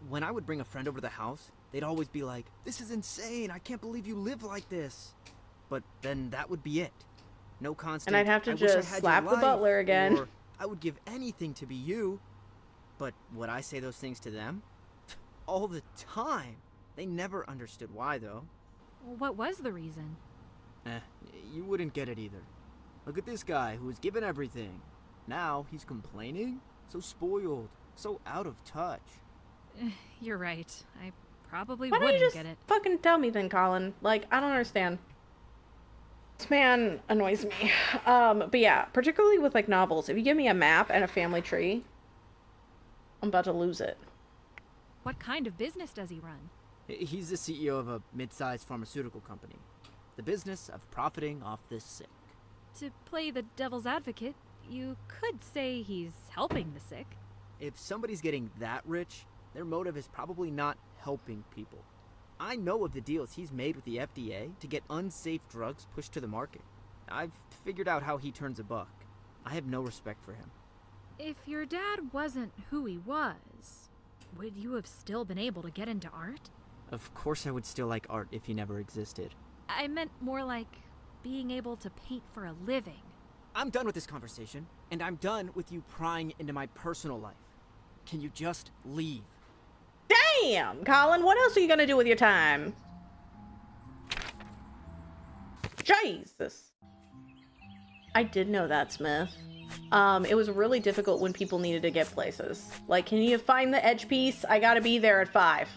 When I would bring a friend over to the house, they'd always be like, "This is insane, I can't believe you live like this." But then that would be it. No constant, And I'd have to "I wish I just had slap your the butler life," again. or, "I would give anything to be you." But would I say those things to them? All the time. They never understood why, though. What was the reason? You wouldn't get it either. Look at this guy who was given everything. Now he's complaining? So spoiled, so out of touch. You're right. I probably Why don't you wouldn't just get it. fucking tell me then, Colin? Like, I don't understand. This man annoys me. But yeah, particularly with like novels, if you give me a map and a family tree, I'm about to lose it. What kind of business does he run? He's the CEO of a mid-sized pharmaceutical company. The business of profiting off the sick. To play the devil's advocate, you could say he's helping the sick. If somebody's getting that rich, their motive is probably not helping people. I know of the deals he's made with the FDA to get unsafe drugs pushed to the market. I've figured out how he turns a buck. I have no respect for him. If your dad wasn't who he was, would you have still been able to get into art? Of course I would still like art if he never existed. I meant more like being able to paint for a living. I'm done with this conversation, and I'm done with you prying into my personal life. Can you just leave? Damn, Colin, what else are you gonna do with your time? Jesus. I did know that, Smith. It was really difficult when people needed to get places. Like, can you find the edge piece? I gotta be there at 5.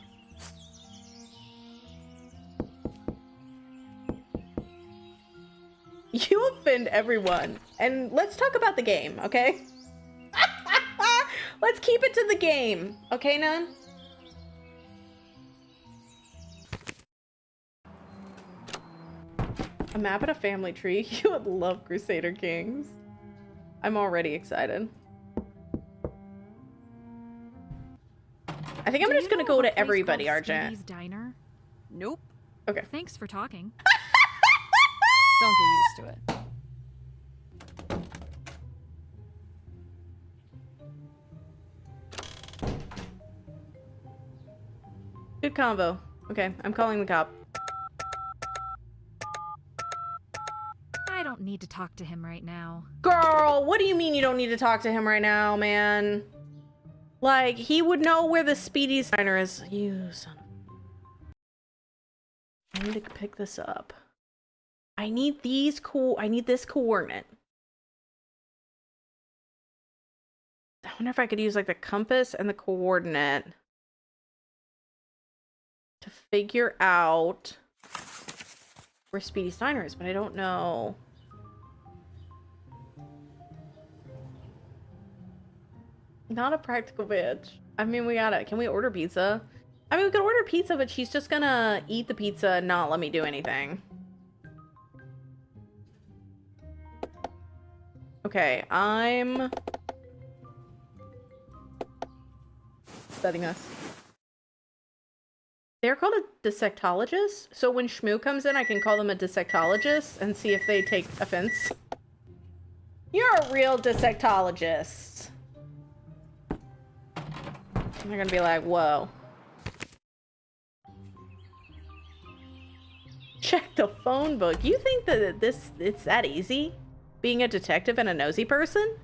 You offend everyone. And let's talk about the game, okay? Let's keep it to the game. Okay, Nun? A map and a family tree. You would love Crusader Kings. I'm already excited. I think I'm just gonna go to everybody, Argent. Speedy's Diner? Nope. Okay. Thanks for talking. Don't get used to it. Good convo. Okay, I'm calling the cop. I don't need to talk to him right now. Girl, what do you mean you don't need to talk to him right now, man? Like, he would know where the Speedy Diner is. You son of... I need to pick this up. I need these I need this coordinate. I wonder if I could use, like, the compass and the coordinate to figure out where Speedy Steiner is, but I don't know. Not a practical bitch. I mean, we gotta... Can we order pizza? I mean, we could order pizza, but she's just gonna eat the pizza and not let me do anything. Okay, I'm... setting us. They're called a dissectologist, so when Shmoo comes in, I can call them a dissectologist and see if they take offense. You're a real dissectologist. And they're gonna be like, whoa. Check the phone book. You think that it's that easy? Being a detective and a nosy person?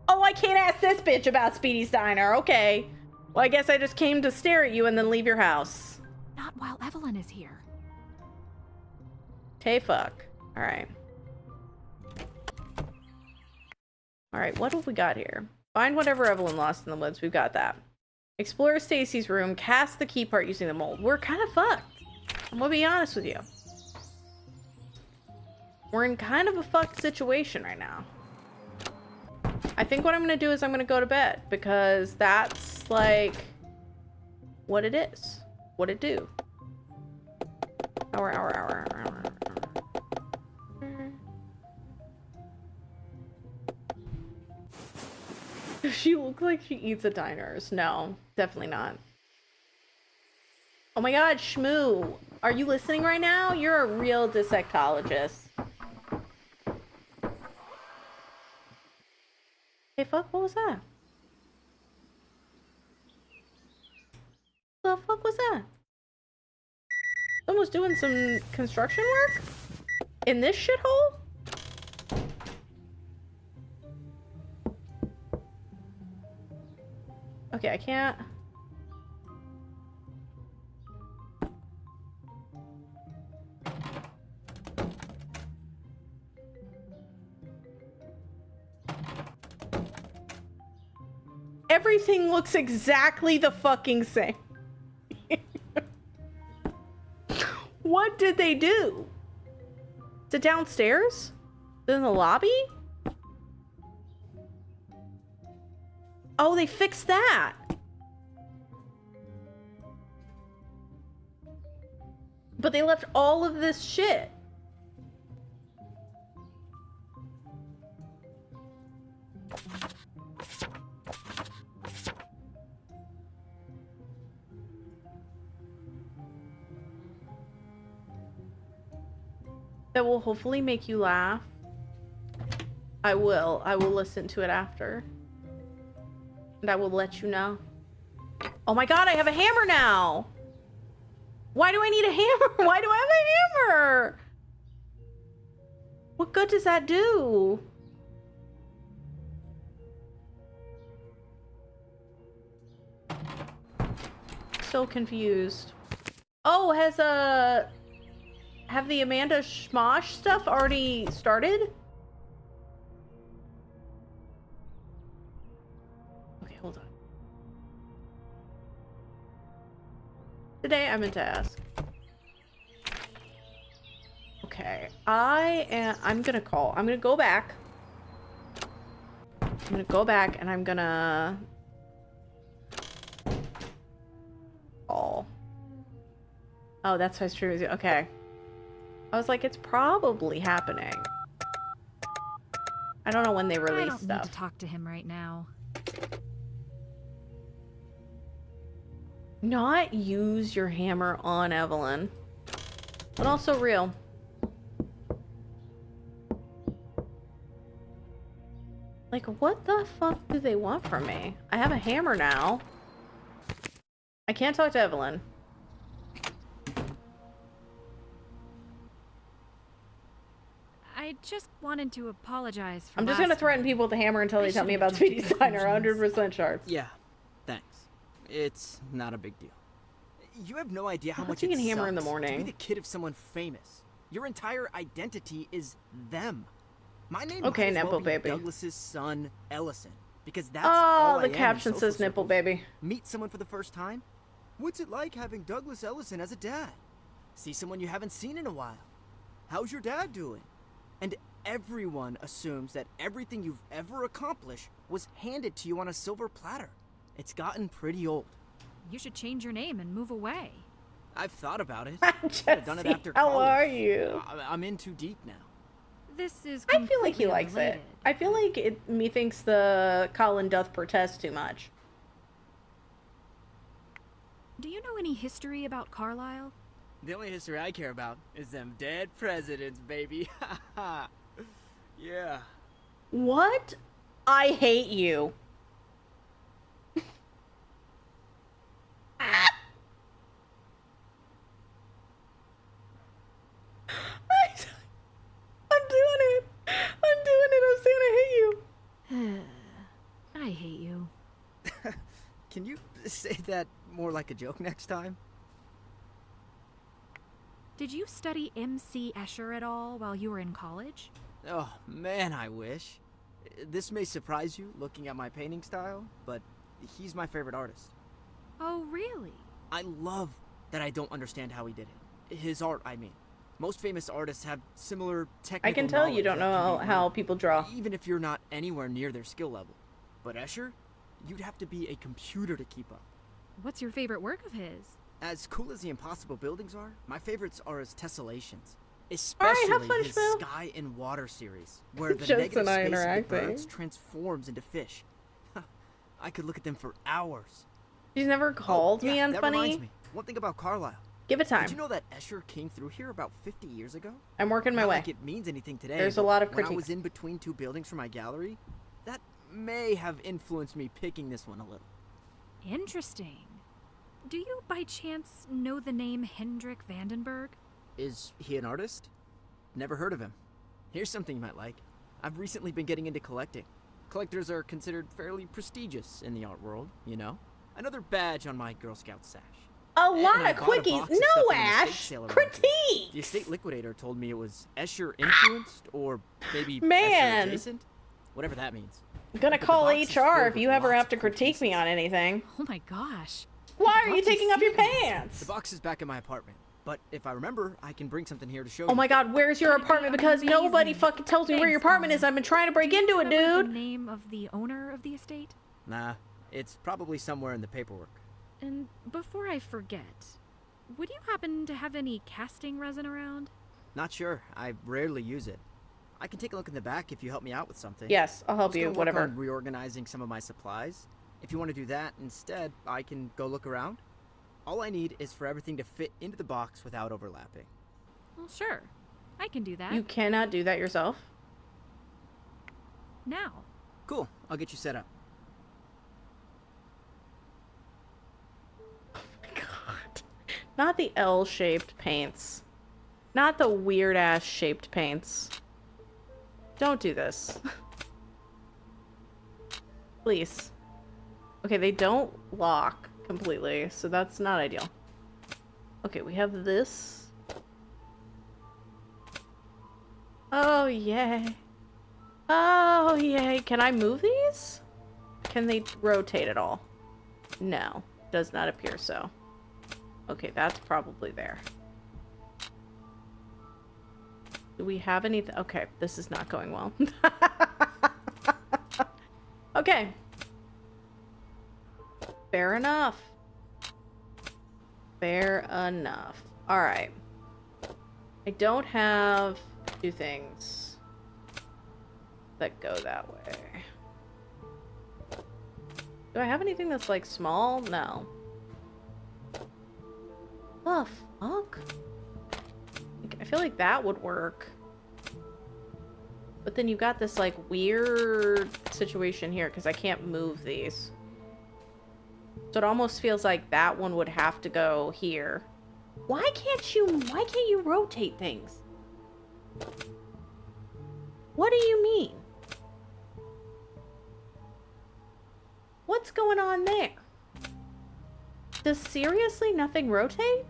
Oh, I can't ask this bitch about Speedy's Diner. Okay. Well, I guess I just came to stare at you and then leave your house. Not while Evelyn is here. Okay, fuck. Alright. Alright, what have we got here? Find whatever Evelyn lost in the woods. We've got that. Explore Stacy's room. Cast the key part using the mold. We're kind of fucked. I'm gonna be honest with you. We're in kind of a fucked situation right now. I think what I'm gonna do is I'm gonna go to bed because that's like what it is. What it do. Hour. Does she look like she eats at diners? No, definitely not. Oh my god, Shmoo. Are you listening right now? You're a real dissectologist. Hey, fuck, what was that? The fuck was that? Someone's doing some construction work? In this shithole? Okay, I can't... Everything looks exactly the fucking same. What did they do? Is it downstairs? In the lobby? Oh, they fixed that. But they left all of this shit. That will hopefully make you laugh. I will listen to it after. And I will let you know. Oh my god, I have a hammer now! Why do I need a hammer? Why do I have a hammer? What good does that do? So confused. Oh, have the Amanda Schmosh stuff already started? Okay, hold on. Today I meant to ask. Okay, I'm gonna call. I'm gonna go back. And I'm gonna call. Oh, that's why stream is. Okay. I was like, it's probably happening. I don't know when they release I don't need to talk to him right now. Not use your hammer on Evelyn. But also real. Like, what the fuck do they want from me? I have a hammer now. I can't talk to Evelyn. I just wanted to apologize for I'm just gonna threaten people with the hammer until they tell me about Speedy's Diner. 100% sharp. Yeah, thanks. It's not a big deal. You have no idea how much you it can hammer in the sucks morning. to be the kid of someone famous. Your entire identity is them. My name Okay, might as nipple well be baby. Douglas's son, Ellison, because that's all Oh, I the am in caption social says nipple circles. baby. Meet someone for the first time? What's it like having Douglas Ellison as a dad? See someone you haven't seen in a while? How's your dad doing? And everyone assumes that everything you've ever accomplished was handed to you on a silver platter. It's gotten pretty old. You should change your name and move away. I've thought about it. Jesse, I've done it after how college. are you? I'm in too deep now. This is I feel like he completely likes it. unrelated. I feel like it methinks the Colin doth protest too much. Do you know any history about Carlisle? The only history I care about is them dead presidents, baby. Yeah. What? I hate you. I'm doing it. I'm saying I hate you. I hate you. Can you say that more like a joke next time? Did you study M.C. Escher at all while you were in college? Oh, man, I wish. This may surprise you, looking at my painting style, but he's my favorite artist. Oh, really? I love that I don't understand how he did it. His art, I mean. Most famous artists have similar technical I can tell you knowledge don't that can know be how learned, people draw. even if you're not anywhere near their skill level. But Escher, you'd have to be a computer to keep up. What's your favorite work of his? As cool as the impossible buildings are, my favorites are his tessellations. have Especially fun, his Schmill. Sky and Water series, where the Jess negative and I space of the interacting. birds transforms into fish. I could look at them for hours. She's never called me that reminds unfunny. me. One thing about Carlisle. Give it time. Did you know that Escher came through here about 50 years ago? I'm working my Not way. like it means anything today. There's a but lot of when I critiques. was in between two buildings for my gallery, that may have influenced me picking this one a little. Interesting. Do you by chance know the name Hendrik Vandenberg? Is he an artist? Never heard of him. Here's something you might like. I've recently been getting into collecting. Collectors are considered fairly prestigious in the art world, you know? Another badge on my Girl Scout sash. A lot I of bought a quickies. box of No, stuff at an estate Ash. sale around here. The Critique. estate liquidator told me it was Escher influenced, or maybe Man. Escher adjacent? Whatever that means. I'm gonna But the call box is HR filled if with you ever lots have of to cool critique me pieces. on anything. Oh my gosh. Why are I'd you love to taking off see your them. pants? The box is back in my apartment, but if I remember, I can bring something here to show Oh you. my god, where's your That'd be apartment? Because nobody amazing. fucking tells me where your Thanks, apartment is. Colin. I've been trying to break Do you into it, remember dude. the name of the owner of the estate? Nah, it's probably somewhere in the paperwork. And before I forget, would you happen to have any casting resin around? Not sure. I rarely use it. I can take a look in the back if you help me out with something. Yes, I'll I help was you, gonna work whatever. on reorganizing some of my supplies. If you want to do that instead, I can go look around. All I need is for everything to fit into the box without overlapping. Well, sure. I can do that. You cannot do that yourself. Now. Cool. I'll get you set up. God. Not the L-shaped paints. Not the weird-ass shaped paints. Don't do this. Please. Okay, they don't lock completely, so that's not ideal. Okay, we have this. Oh, yay. Oh, yay. Can I move these? Can they rotate at all? No. Does not appear so. Okay, that's probably there. Do we have anything? Okay, this is not going well. Okay. Fair enough. Fair enough. Alright. I don't have two things that go that way. Do I have anything that's like small? No. The fuck? I feel like that would work. But then you got this like weird situation here because I can't move these. So it almost feels like that one would have to go here. Why can't you rotate things? What do you mean? What's going on there? Does seriously nothing rotate?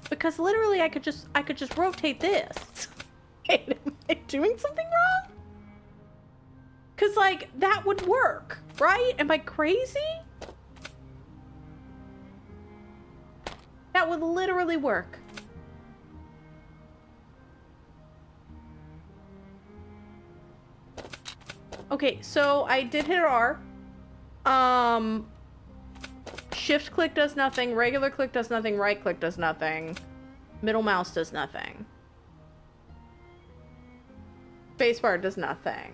Because literally I could just rotate this. Wait, am I doing something wrong? Cause like that would work, right? Am I crazy? That would literally work. Okay, so I did hit R. Shift click does nothing, regular click does nothing, right click does nothing, middle mouse does nothing. Spacebar does nothing.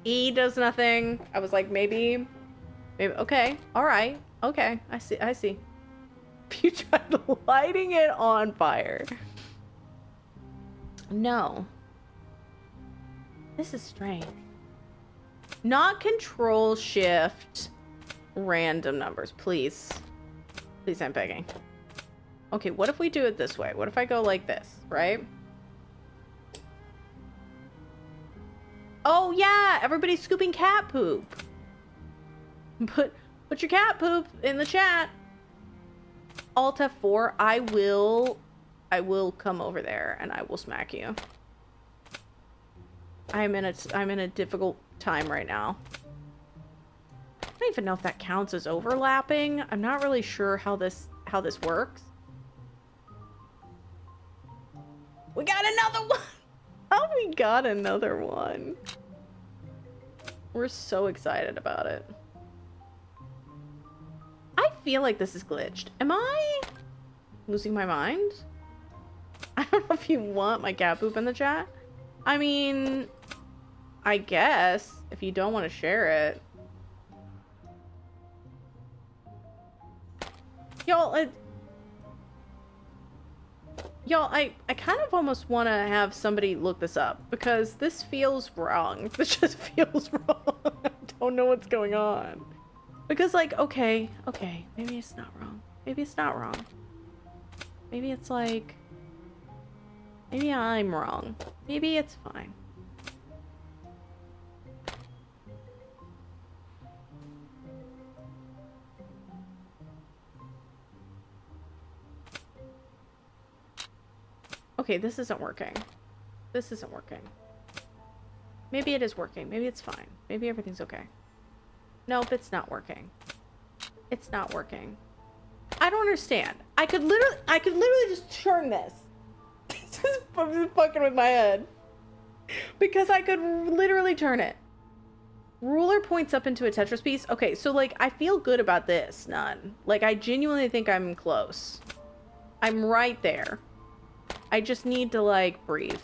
E does nothing. I was like, maybe, okay, all right, okay, I see. If you tried lighting it on fire. No. This is strange. Not control shift random numbers, please. Please, I'm begging. Okay, what if we do it this way? What if I go like this, right? Oh yeah, everybody's scooping cat poop. Put your cat poop in the chat. Alt F4, I will come over there and I will smack you. I'm in a difficult time right now. I don't even know if that counts as overlapping. I'm not really sure how this works. We got another one. Oh, we got another one. We're so excited about it. I feel like this is glitched. Am I losing my mind? I don't know if you want my cat poop in the chat. I mean, I guess if you don't want to share it. Y'all, I kind of almost want to have somebody look this up because this feels wrong. This just feels wrong. I don't know what's going on. Because like, okay, maybe it's not wrong. Maybe it's not wrong. Maybe it's like, maybe I'm wrong. Maybe it's fine. Okay, this isn't working. This isn't working. Maybe it is working. Maybe it's fine. Maybe everything's okay. Nope, it's not working. It's not working. I don't understand. I could literally just turn this. I'm just fucking with my head. Because I could literally turn it. Ruler points up into a Tetris piece. Okay, so like I feel good about this, none. Like I genuinely think I'm close. I'm right there. I just need to like breathe.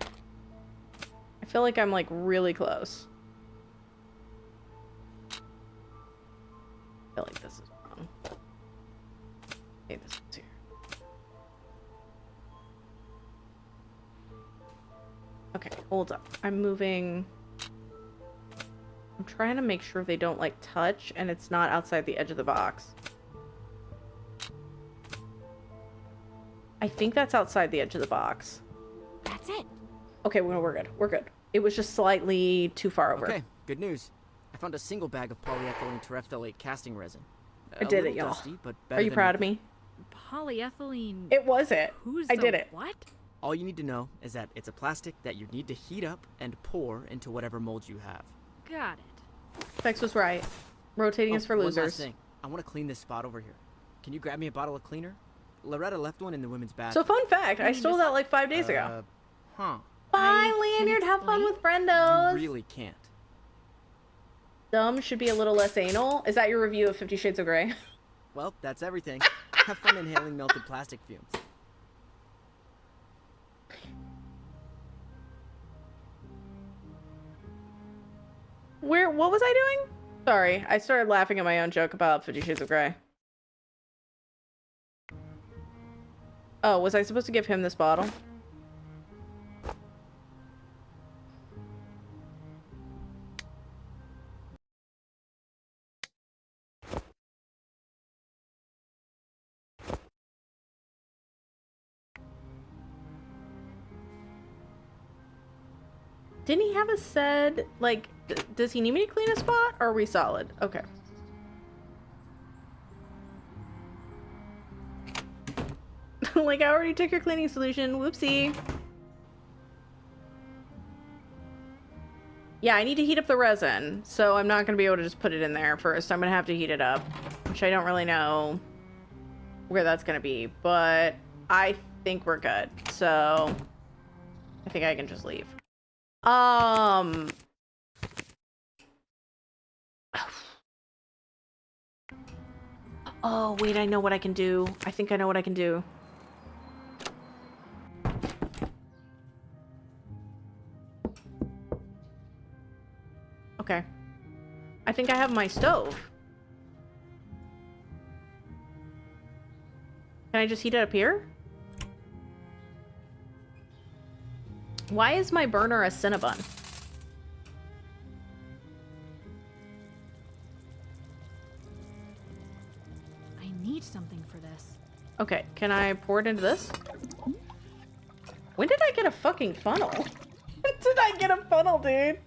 I feel like I'm like really close. I feel like this is wrong. Okay, this is here. Okay, hold up. I'm moving. I'm trying to make sure they don't like touch and it's not outside the edge of the box. I think that's outside the edge of the box. That's it. Okay, we're good. We're good. It was just slightly too far over. Okay, good news. I found a single bag of polyethylene terephthalate casting resin. I did it, y'all. Dusty, but Are you proud of me? Polyethylene. It was it. Who's I the did it. What? All you need to know is that it's a plastic that you need to heat up and pour into whatever mold you have. Got it. Bex was right. Rotating is for one last losers. thing. I want to clean this spot over here. Can you grab me a bottle of cleaner? Loretta left one in the women's So bathroom. fun fact, I stole that like 5 days ago. Huh. Bye, I can Lanyard. Have fun explain. with friendos. You really can't. Dumb should be a little less anal. Is that your review of 50 Shades of Grey? Well, that's everything. Have fun inhaling melted plastic fumes. What was I doing? Sorry, I started laughing at my own joke about 50 Shades of Grey. Oh, was I supposed to give him this bottle? Didn't he have a said, like, does he need me to clean a spot, or are we solid? Okay. Like, I already took your cleaning solution. Whoopsie. Yeah, I need to heat up the resin, so I'm not going to be able to just put it in there first. I'm going to have to heat it up, which I don't really know where that's going to be, but I think we're good. So, I think I can just leave. Oh, wait, I know what I can do. I think I know what I can do. Okay. I think I have my stove. Can I just heat it up here? Why is my burner a Cinnabon? I need something for this. Okay, can I pour it into this? When did I get a fucking funnel? When did I get a funnel, dude?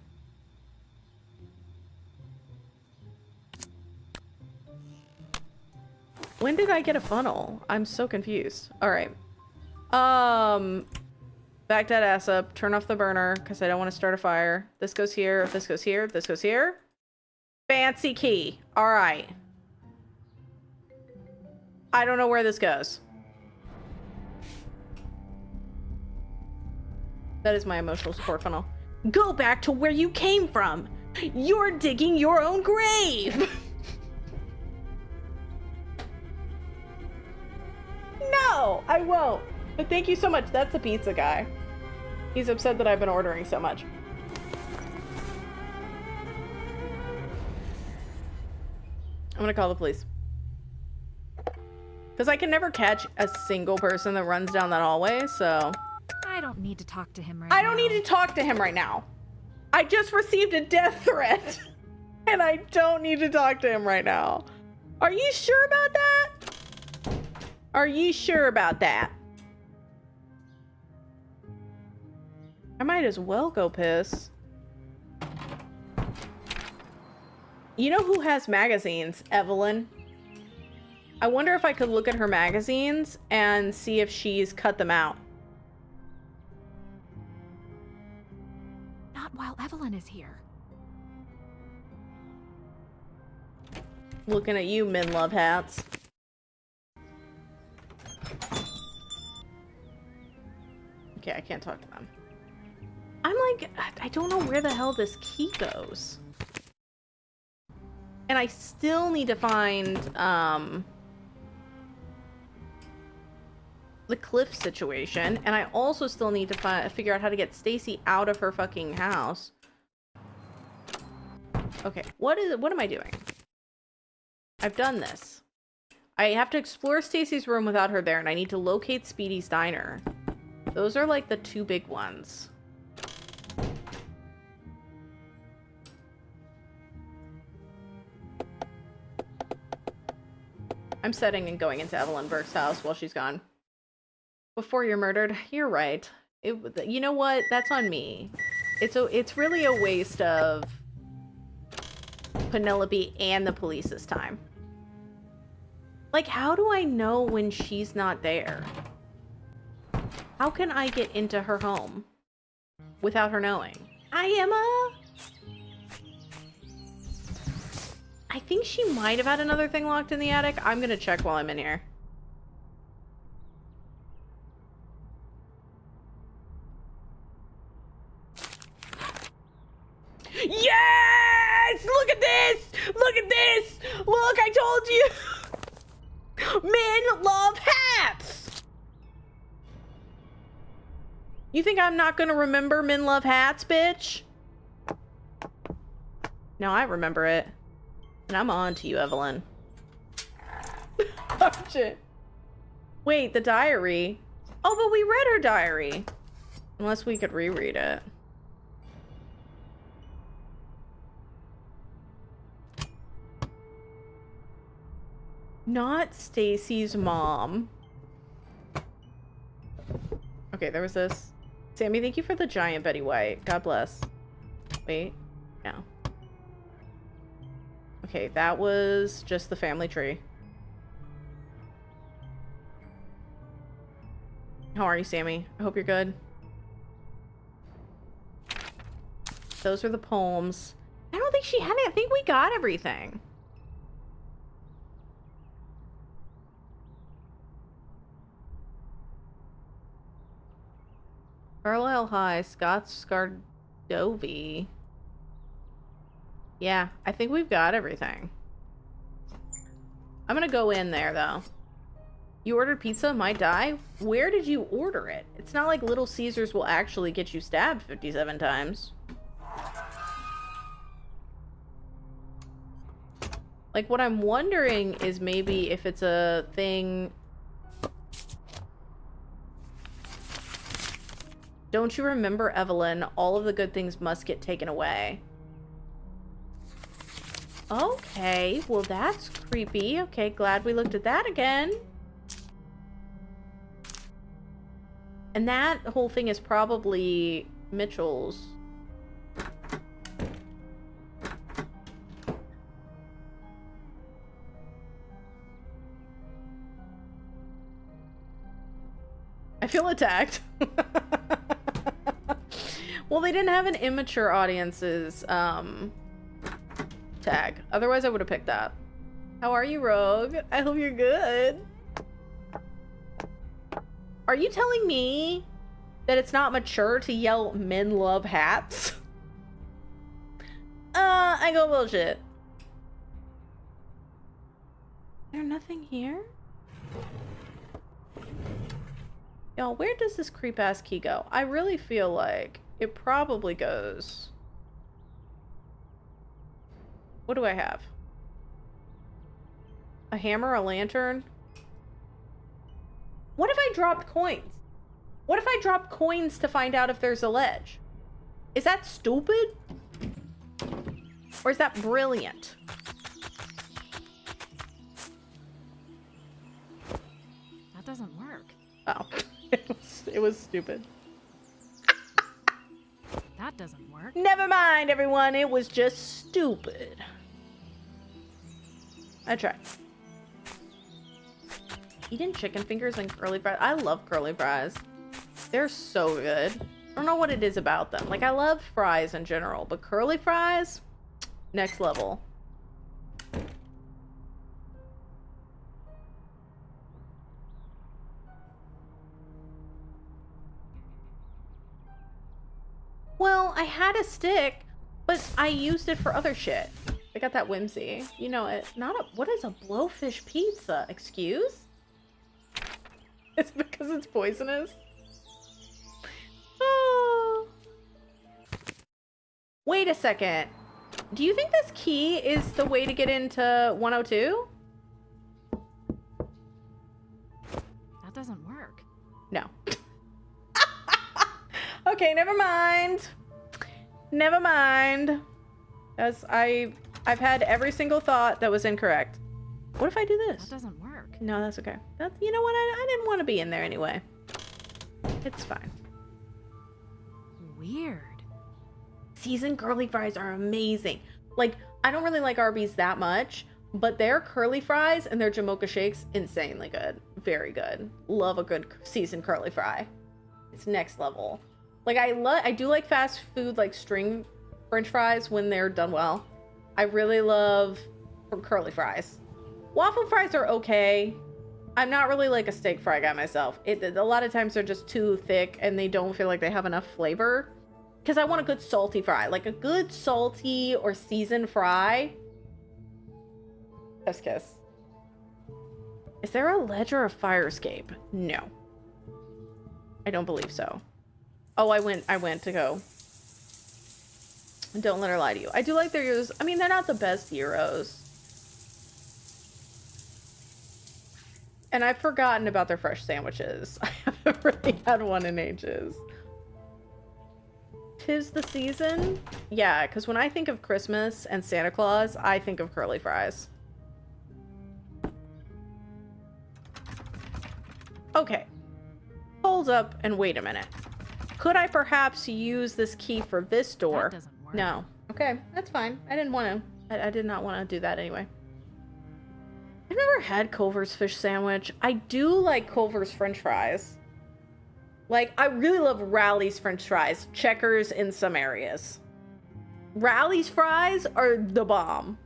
When did I get a funnel? I'm so confused. Alright. Back that ass up. Turn off the burner, because I don't want to start a fire. This goes here, this goes here, this goes here. Fancy key. Alright. I don't know where this goes. That is my emotional support funnel. Go back to where you came from. You're digging your own grave. No, I won't. But thank you so much. That's the pizza guy. He's upset that I've been ordering so much. I'm gonna call the police. Because I can never catch a single person that runs down that hallway, so... I don't need to talk to him right now. I don't need to talk to him right now. I just received a death threat. And I don't need to talk to him right now. Are you sure about that? Are you sure about that? I might as well go piss. You know who has magazines, Evelyn? I wonder if I could look at her magazines and see if she's cut them out. Not while Evelyn is here. Looking at you, men love hats. Okay, I can't talk to them. I'm like, I don't know where the hell this key goes. And I still need to find, the Cliff situation. And I also still need to figure out how to get Stacy out of her fucking house. Okay, what am I doing? I've done this. I have to explore Stacy's room without her there, and I need to locate Speedy's diner. Those are like the two big ones. I'm setting and going into Evelyn Burke's house while she's gone. Before you're murdered, you're right. You know what? That's on me. It's really a waste of Penelope and the police's time. Like, how do I know when she's not there? How can I get into her home without her knowing? Hi, Emma! I think she might have had another thing locked in the attic. I'm gonna check while I'm in here. Yes! Look at this! Look at this! Look, I told you! Men love hats! You think I'm not gonna remember Men Love Hats, bitch? No, I remember it. And I'm on to you, Evelyn. Oh, shit. Wait, the diary. Oh, but we read her diary. Unless we could reread it. Not Stacy's mom. Okay, there was this. Sammy, thank you for the giant Betty White. God bless. Wait. No. Okay, that was just the family tree. How are you, Sammy? I hope you're good. Those are the poems. I don't think she had it. I think we got everything. Carlisle High, Scott Scardovi. Yeah, I think we've got everything. I'm gonna go in there, though. You ordered pizza, might die? Where did you order it? It's not like Little Caesars will actually get you stabbed 57 times. Like, what I'm wondering is maybe if it's a thing... Don't you remember, Evelyn? All of the good things must get taken away. Okay, well that's creepy. Okay, glad we looked at that again. And that whole thing is probably Mitchell's. I feel attacked. Well, they didn't have an immature audience's tag. Otherwise, I would have picked that. How are you, Rogue? I hope you're good. Are you telling me that it's not mature to yell men love hats? I go bullshit. There's nothing here? Y'all, where does this creep-ass key go? I really feel like it probably goes... What do I have? A hammer, a lantern? What if I dropped coins? What if I dropped coins to find out if there's a ledge? Is that stupid? Or is that brilliant? That doesn't work. Oh, it was stupid. That doesn't work. Never mind, everyone. It was just stupid. I tried. Eating chicken fingers and curly fries. I love curly fries. They're so good. I don't know what it is about them. Like, I love fries in general, but curly fries, next level. Well, I had a stick, but I used it for other shit. I got that whimsy. You know it. What is a blowfish pizza? Excuse? It's because it's poisonous? Oh. Wait a second. Do you think this key is the way to get into 102? That doesn't work. No. Okay, never mind. Never mind. As I've had every single thought that was incorrect. What if I do this? That doesn't work. No, that's okay. You know what? I didn't want to be in there anyway. It's fine. Weird. Seasoned curly fries are amazing. Like, I don't really like Arby's that much, but their curly fries and their Jamocha shakes, insanely good. Very good. Love a good seasoned curly fry. It's next level. Like, I do like fast food, like string French fries when they're done well. I really love curly fries. Waffle fries are okay. I'm not really like a steak fry guy myself. A lot of times they're just too thick and they don't feel like they have enough flavor. Because I want a good salty fry. Like a good salty or seasoned fry. Chef's kiss. Is there a ledge or a fire escape? No. I don't believe so. Oh, I went to go. Don't let her lie to you. I do like their gyros. I mean, they're not the best gyros. And I've forgotten about their fresh sandwiches. I haven't really had one in ages. 'Tis the season? Yeah, because when I think of Christmas and Santa Claus, I think of curly fries. Okay. Hold up and wait a minute. Could I perhaps use this key for this door? That doesn't work. No. Okay, that's fine. I didn't want to. I did not want to do that anyway. I've never had Culver's fish sandwich. I do like Culver's french fries. Like, I really love Rally's french fries. Checkers in some areas. Rally's fries are the bomb.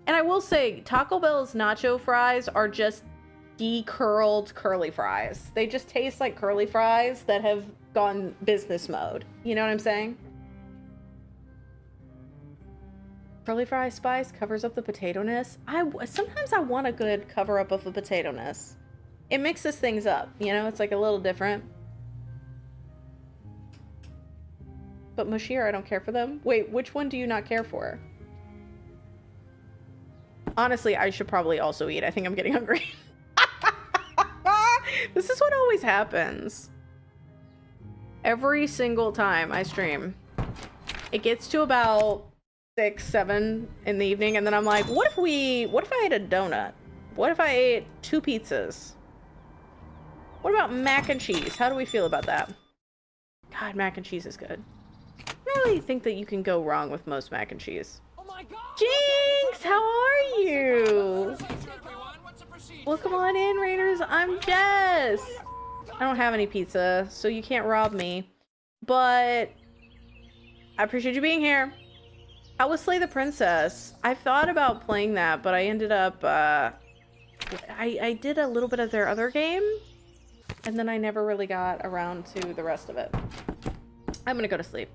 And I will say, Taco Bell's nacho fries are just decurled curly fries. They just taste like curly fries that have gone business mode. You know what I'm saying? Curly fry spice covers up the potato-ness. Sometimes I want a good cover-up of the potato-ness. It mixes things up, you know? It's like a little different. But Moshir, I don't care for them. Wait, which one do you not care for? Honestly, I should probably also eat. I think I'm getting hungry. This is what always happens. Every single time I stream. It gets to about 6, 7 in the evening, and then I'm like, what if I ate a donut? What if I ate 2 pizzas? What about mac and cheese? How do we feel about that? God, mac and cheese is good. I don't really think that you can go wrong with most mac and cheese. Oh my God! Jinx, how are you? Welcome on in, Raiders. I'm Jess. I don't have any pizza, so you can't rob me. But I appreciate you being here. How was Slay the Princess? I thought about playing that, but I ended up, I did a little bit of their other game, and then I never really got around to the rest of it. I'm gonna go to sleep.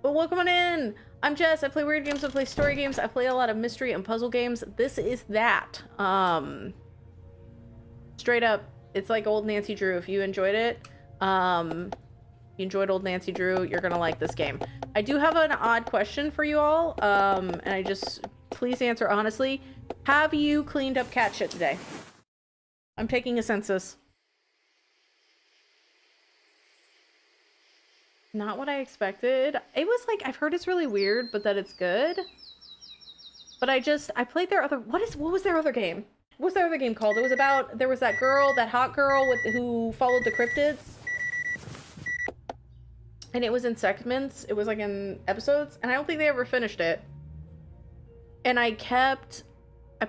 But welcome on in. I'm Jess. I play weird games. I play story games. I play a lot of mystery and puzzle games. This is that. Straight up, it's like old Nancy Drew. If you enjoyed it, you enjoyed old Nancy Drew, you're gonna like this game. I do have an odd question for you all, and I just, please answer honestly. Have you cleaned up cat shit today? I'm taking a census. Not what I expected. It was like, I've heard it's really weird, but that it's good. But I played their other, what was their other game? What was their other game called? It was about, there was that girl, that hot girl who followed the cryptids. And it was in segments. It was like in episodes. And I don't think they ever finished it. And I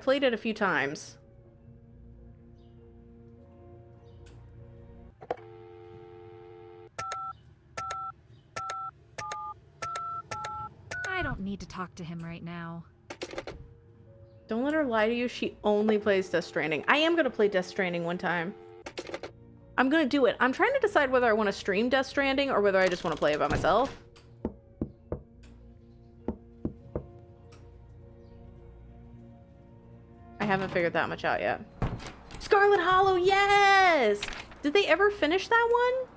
played it a few times. don't need to talk to him right now. Don't let her lie to you. She only plays Death Stranding. I am going to play Death Stranding one time. I'm going to do it. I'm trying to decide whether I want to stream Death Stranding or whether I just want to play it by myself. I haven't figured that much out yet. Scarlet Hollow, yes! Did they ever finish that one?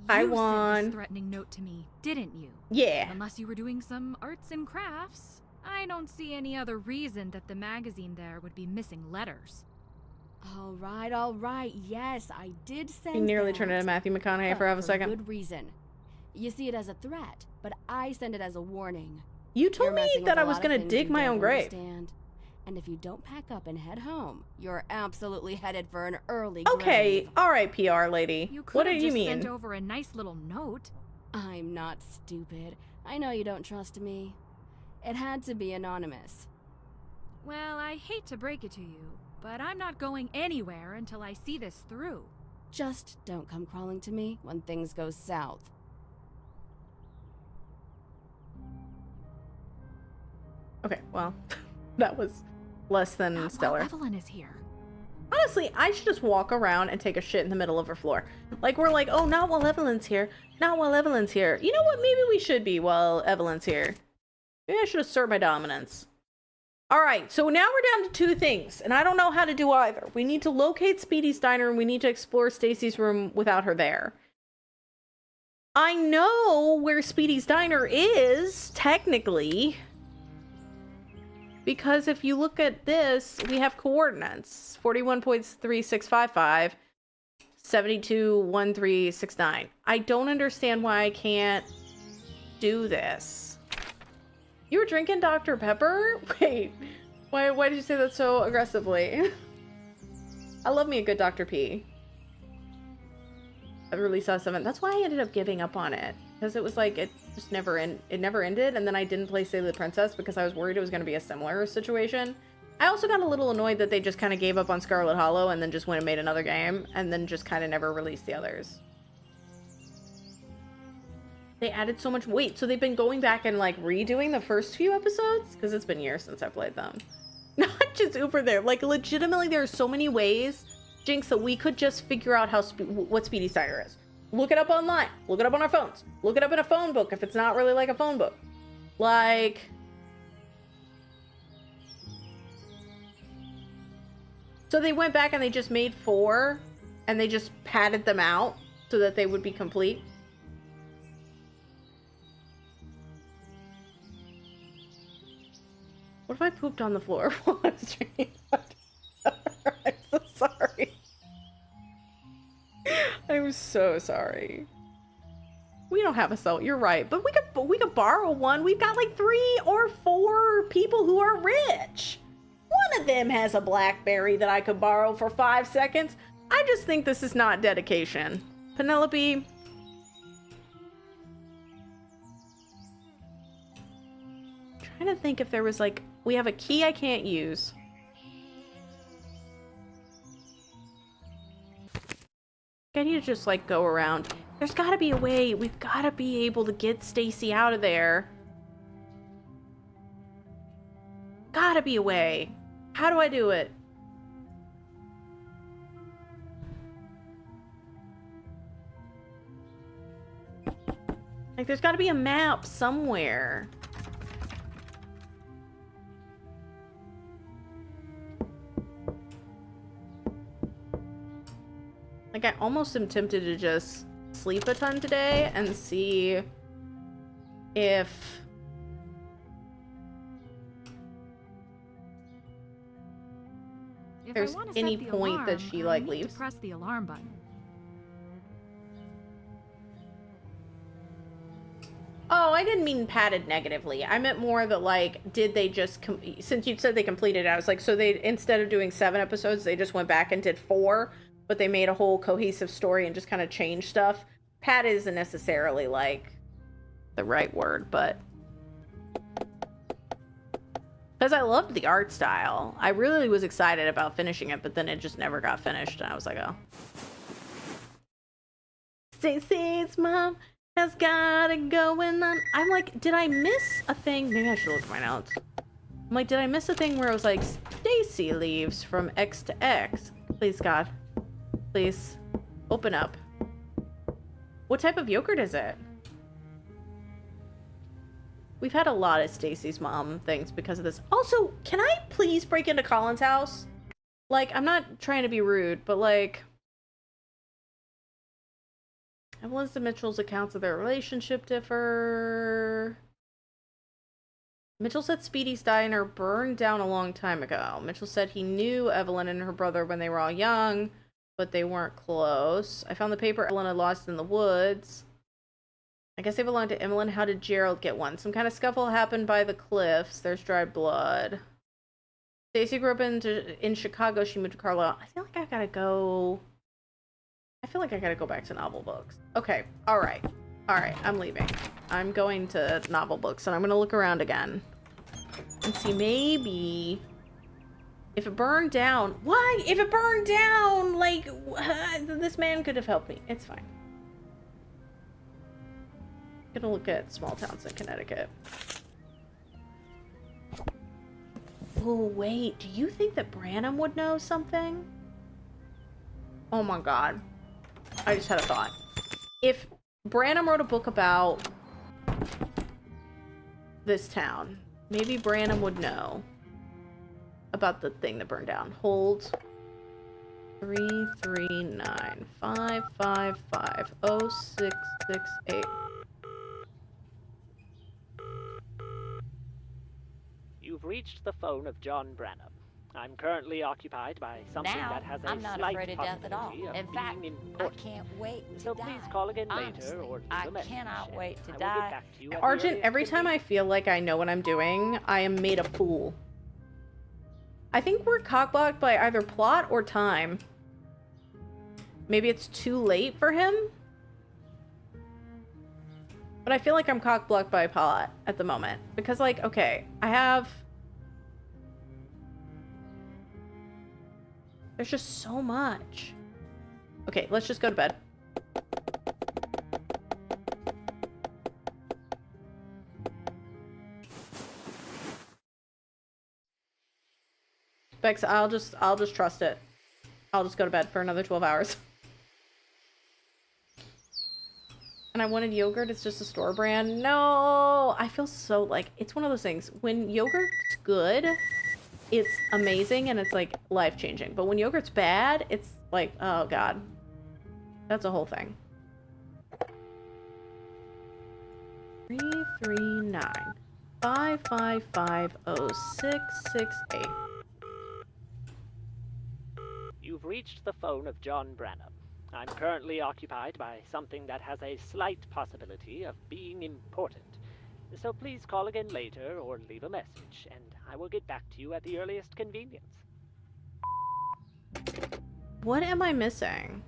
I You won. sent this threatening note to me, didn't you? Yeah. Unless you were doing some arts and crafts, I don't see any other reason that the magazine there would be missing letters. All right. Yes, I did send You nearly that. turned into Matthew McConaughey But for half a second. good reason. You see it as a threat, but I send it as a warning. You told You're me messing that with I a was lot of gonna things dig you my don't own grave. understand. And if you don't pack up and head home, you're absolutely headed for an early Okay, grave. alright, PR lady. You could What have do you just mean? sent over a nice little note. I'm not stupid. I know you don't trust me. It had to be anonymous. Well, I hate to break it to you, but I'm not going anywhere until I see this through. Just don't come crawling to me when things go south. Okay, well, that was less than Not stellar. while Evelyn is here. Honestly, I should just walk around and take a shit in the middle of her floor. Like, we're like, oh, not while Evelyn's here. Not while Evelyn's here. You know what? Maybe we should be while Evelyn's here. Maybe I should assert my dominance. Alright, so now we're down to two things, and I don't know how to do either. We need to locate Speedy's diner, and we need to explore Stacy's room without her there. I know where Speedy's diner is, technically. Because if you look at this, we have coordinates. 41.3655, 721369. I don't understand why I can't do this. You were drinking Dr. Pepper? Wait, why did you say that so aggressively? I love me a good Dr. P. I really saw 7. That's why I ended up giving up on it. Because it was like, it just never ended, and then I didn't play Save the Princess because I was worried it was going to be a similar situation. I also got a little annoyed that they just kind of gave up on Scarlet Hollow and then just went and made another game, and then just kind of never released the others. They added so much weight, so they've been going back and like redoing the first few episodes? Because it's been years since I played them. Not just Uber there, like legitimately there are so many ways, Jinx, that we could just figure out how what Speedy's diner is. Look it up online. Look it up on our phones. Look it up in a phone book if it's not really like a phone book. Like... So they went back and they just made 4, and they just padded them out so that they would be complete. What if I pooped on the floor while I was drinking? I'm so sorry. I'm so sorry. We don't have a cell. You're right, but we could borrow one. We've got like 3 or 4 people who are rich. One of them has a BlackBerry that I could borrow for 5 seconds. I just think this is not dedication. Penelope. Trying to think if there was like, we have a key I can't use. I need to just like go around. There's gotta be a way. We've gotta be able to get Stacy out of there. Gotta be a way. How do I do it? Like there's gotta be a map somewhere. Like, I almost am tempted to just sleep a ton today and see if... If there's I want to any set the point alarm, that she, I like, need leaves. to press the alarm button. Oh, I didn't mean padded negatively. I meant more that, like, did they just... Since you said they completed it, I was like, so they, instead of doing 7 episodes, they just went back and did 4, but they made a whole cohesive story and just kind of changed stuff. Padded isn't necessarily, like, the right word, but... Because Because I loved the art style. I really was excited about finishing it, but then it just never got finished, and I was like, oh. Stacy's mom has got it going on. I'm like, did I miss a thing? Maybe I should look at my notes. I'm like, did I miss a thing where it was like, Stacy leaves from X to X? Please, God. Please. Open up. What type of yogurt is it? We've had a lot of Stacy's mom things because of this. Also, can I please break into Colin's house? Like, I'm not trying to be rude, but like... Evelyn's and Mitchell's accounts of their relationship differ. Mitchell said Speedy's diner burned down a long time ago. Mitchell said he knew Evelyn and her brother when they were all young, but they weren't close. I found the paper Evelyn had lost in the woods. I guess they belonged to Evelyn. How did Gerald get one? Some kind of scuffle happened by the cliffs. There's dried blood. Stacy grew up in Chicago. She moved to Carlisle. I feel like I gotta go... I feel like I gotta go back to novel books. Okay, alright. Alright, I'm leaving. I'm going to novel books, and I'm gonna look around again. And see, maybe... If it burned down... Why? If it burned down! Like, this man could have helped me. It's fine. I'm gonna look at small towns in Connecticut. Oh, wait. Do you think that Branham would know something? Oh my god. I just had a thought. If Branham wrote a book about this town, maybe Branham would know about the thing that burned down. Hold 339-555-0668. You've reached the phone of John Branham. I'm currently occupied by something Now, that has a I'm not slight afraid of death at all. possibility of In fact, being I important. can't wait to So die. please call again later Honestly, or leave I a message, cannot and wait to I will die. get back to you at the Argent, earliest every time I feel like I know what I'm doing, I am made a fool. I think we're cockblocked by either plot or time. Maybe it's too late for him? But I feel like I'm cockblocked by plot at the moment. Because, like, okay, I have... There's just so much. Okay, let's just go to bed. Bex, I'll just trust it. I'll just go to bed for another 12 hours. And I wanted yogurt, it's just a store brand. No, I feel so like, it's one of those things. When yogurt's good, it's amazing and it's like life-changing. But when yogurt's bad, it's like, oh god. That's a whole thing. 339-555-0668. You've reached the phone of John Branham. I'm currently occupied by something that has a slight possibility of being important. So please call again later or leave a message, and I will get back to you at the earliest convenience. What am I missing?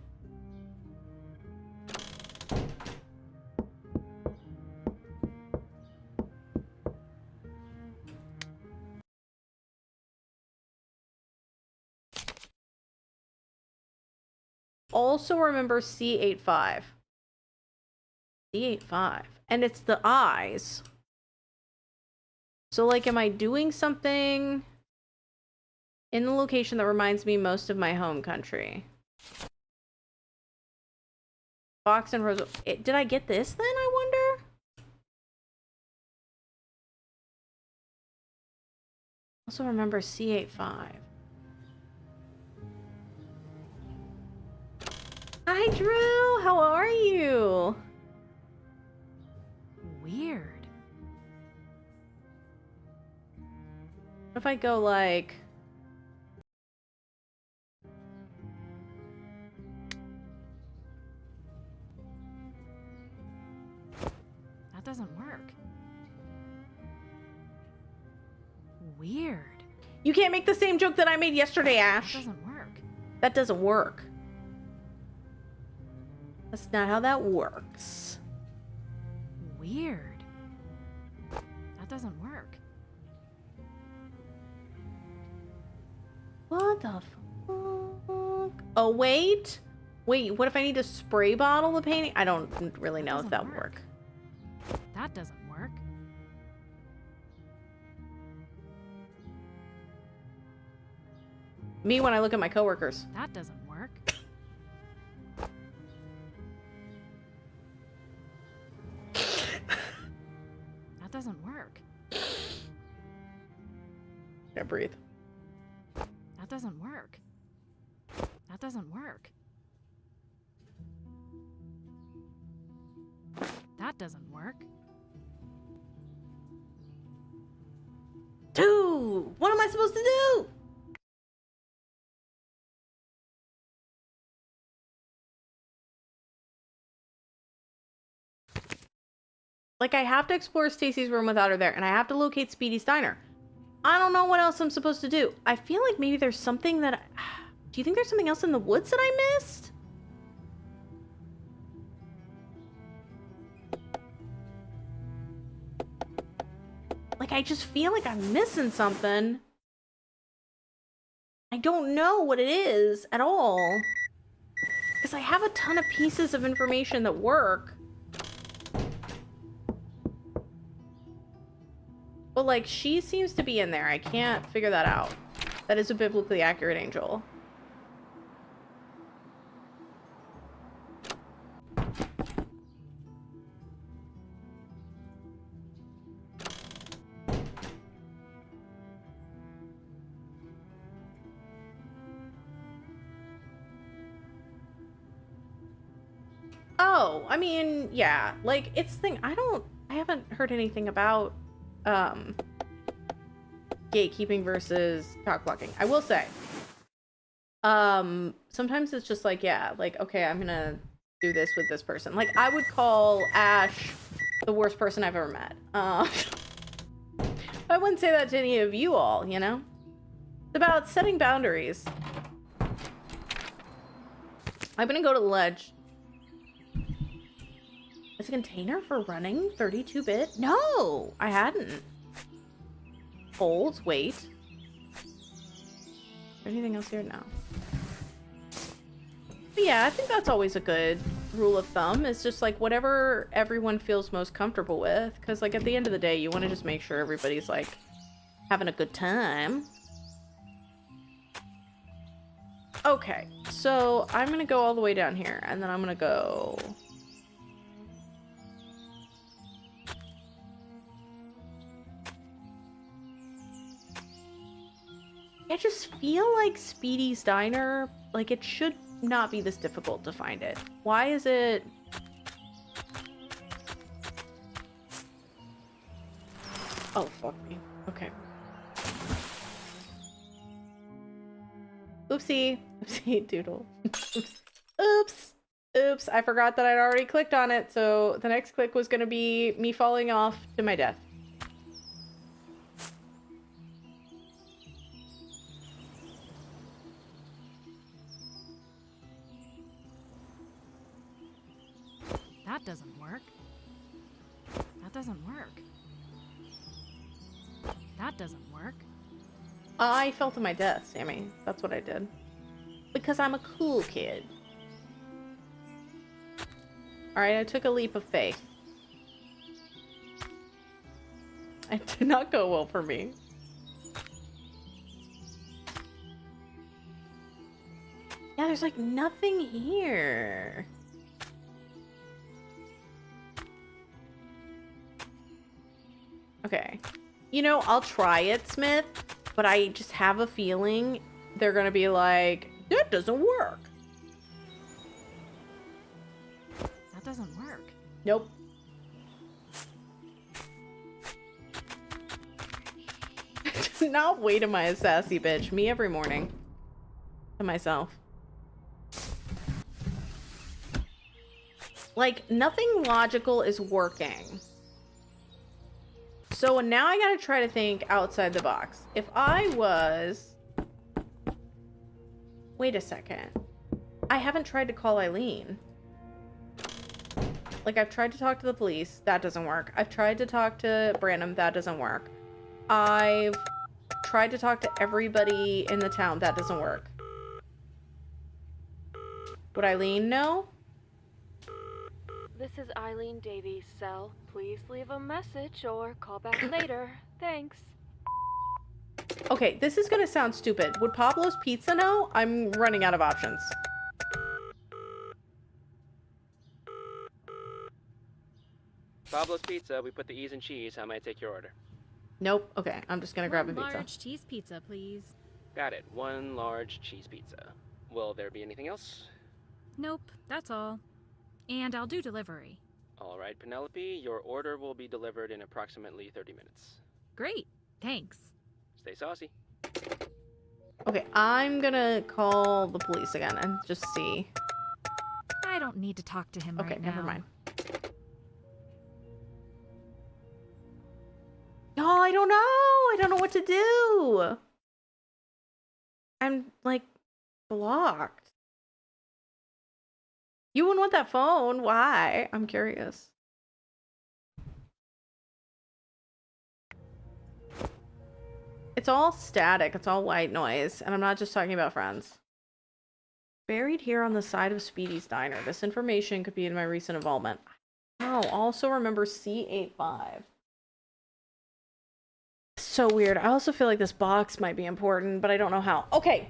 Also remember C85. C85. And it's the eyes. So, like, am I doing something in the location that reminds me most of my home country? Fox and Rose. Did I get this then, I wonder? Also remember C85. Hi, Drew! How are you? Weird. What if I go like... That doesn't work. Weird. You can't make the same joke that I made yesterday, Ash. That doesn't work. That doesn't work. That's not how that works. Weird. That doesn't work. What the fuck? Oh, wait. Wait, what if I need to spray bottle the painting? I don't really know if that would work. That doesn't work. Me when I look at my coworkers. That doesn't work. That doesn't work. Gotta breathe. That doesn't work. That doesn't work. That doesn't work. Dude, what am I supposed to do? Like, I have to explore Stacy's room without her there, and I have to locate Speedy's diner. I don't know what else I'm supposed to do. I feel like maybe there's something that do you think there's something else in the woods that I missed? Like, I just feel like I'm missing something. I don't know what it is at all. Because I have a ton of pieces of information that work. But, like, she seems to be in there. I can't figure that out. That is a biblically accurate angel. Oh, I mean, yeah. Like, it's the thing. I haven't heard anything about gatekeeping versus cock blocking. I will say, sometimes it's just like, yeah, like, okay, I'm gonna do this with this person. Like, I would call Ash the worst person I've ever met. I wouldn't say that to any of you all, you know? It's about setting boundaries. I'm gonna go to the ledge. Is a container for running 32-bit? No, I hadn't. Holds, wait. Anything else here? No. But yeah, I think that's always a good rule of thumb. It's just like whatever everyone feels most comfortable with. Because like at the end of the day, you want to just make sure everybody's like having a good time. Okay, so I'm going to go all the way down here. And then I'm going to go... I just feel like Speedy's Diner, like, it should not be this difficult to find it. Why is it... Oh, fuck me. Okay. Oopsie. Oopsie doodle. Oops. Oops. Oops. I forgot that I'd already clicked on it, so the next click was going to be me falling off to my death. That doesn't work. That doesn't work. That doesn't work. I fell to my death, Sammy. That's what I did. Because I'm a cool kid. Alright, I took a leap of faith. It did not go well for me. Yeah, there's like nothing here. Okay. You know, I'll try it, Smith, but I just have a feeling they're gonna be like, that doesn't work. That doesn't work. Nope. Do not wait, am I a sassy bitch? Me every morning. To myself. Like, nothing logical is working. So now I gotta try to think outside the box. If I was... Wait a second. I haven't tried to call Eileen. Like, I've tried to talk to the police. That doesn't work. I've tried to talk to Branham. That doesn't work. I've tried to talk to everybody in the town. That doesn't work. Would Eileen know? This is Eileen Davies' cell. Please leave a message or call back later. Thanks. Okay, this is gonna sound stupid. Would Pablo's Pizza know? I'm running out of options. Pablo's Pizza, we put the E's in cheese. How may I take your order? Nope. Okay, I'm just gonna grab a One pizza. large cheese pizza, please. Got it. 1 large cheese pizza. Will there be anything else? Nope, that's all. And I'll do delivery. All right, Penelope, your order will be delivered in approximately 30 minutes. Great, thanks. Stay saucy. Okay, I'm gonna call the police again and just see. I don't need to talk to him Okay, right now. never mind. Oh, I don't know. I don't know what to do. I'm like blocked. You wouldn't want that phone. Why? I'm curious. It's all static. It's all white noise. And I'm not just talking about friends. Buried here on the side of Speedy's Diner. This information could be in my recent involvement. Oh, also remember C85. So weird. I also feel like this box might be important, but I don't know how. Okay.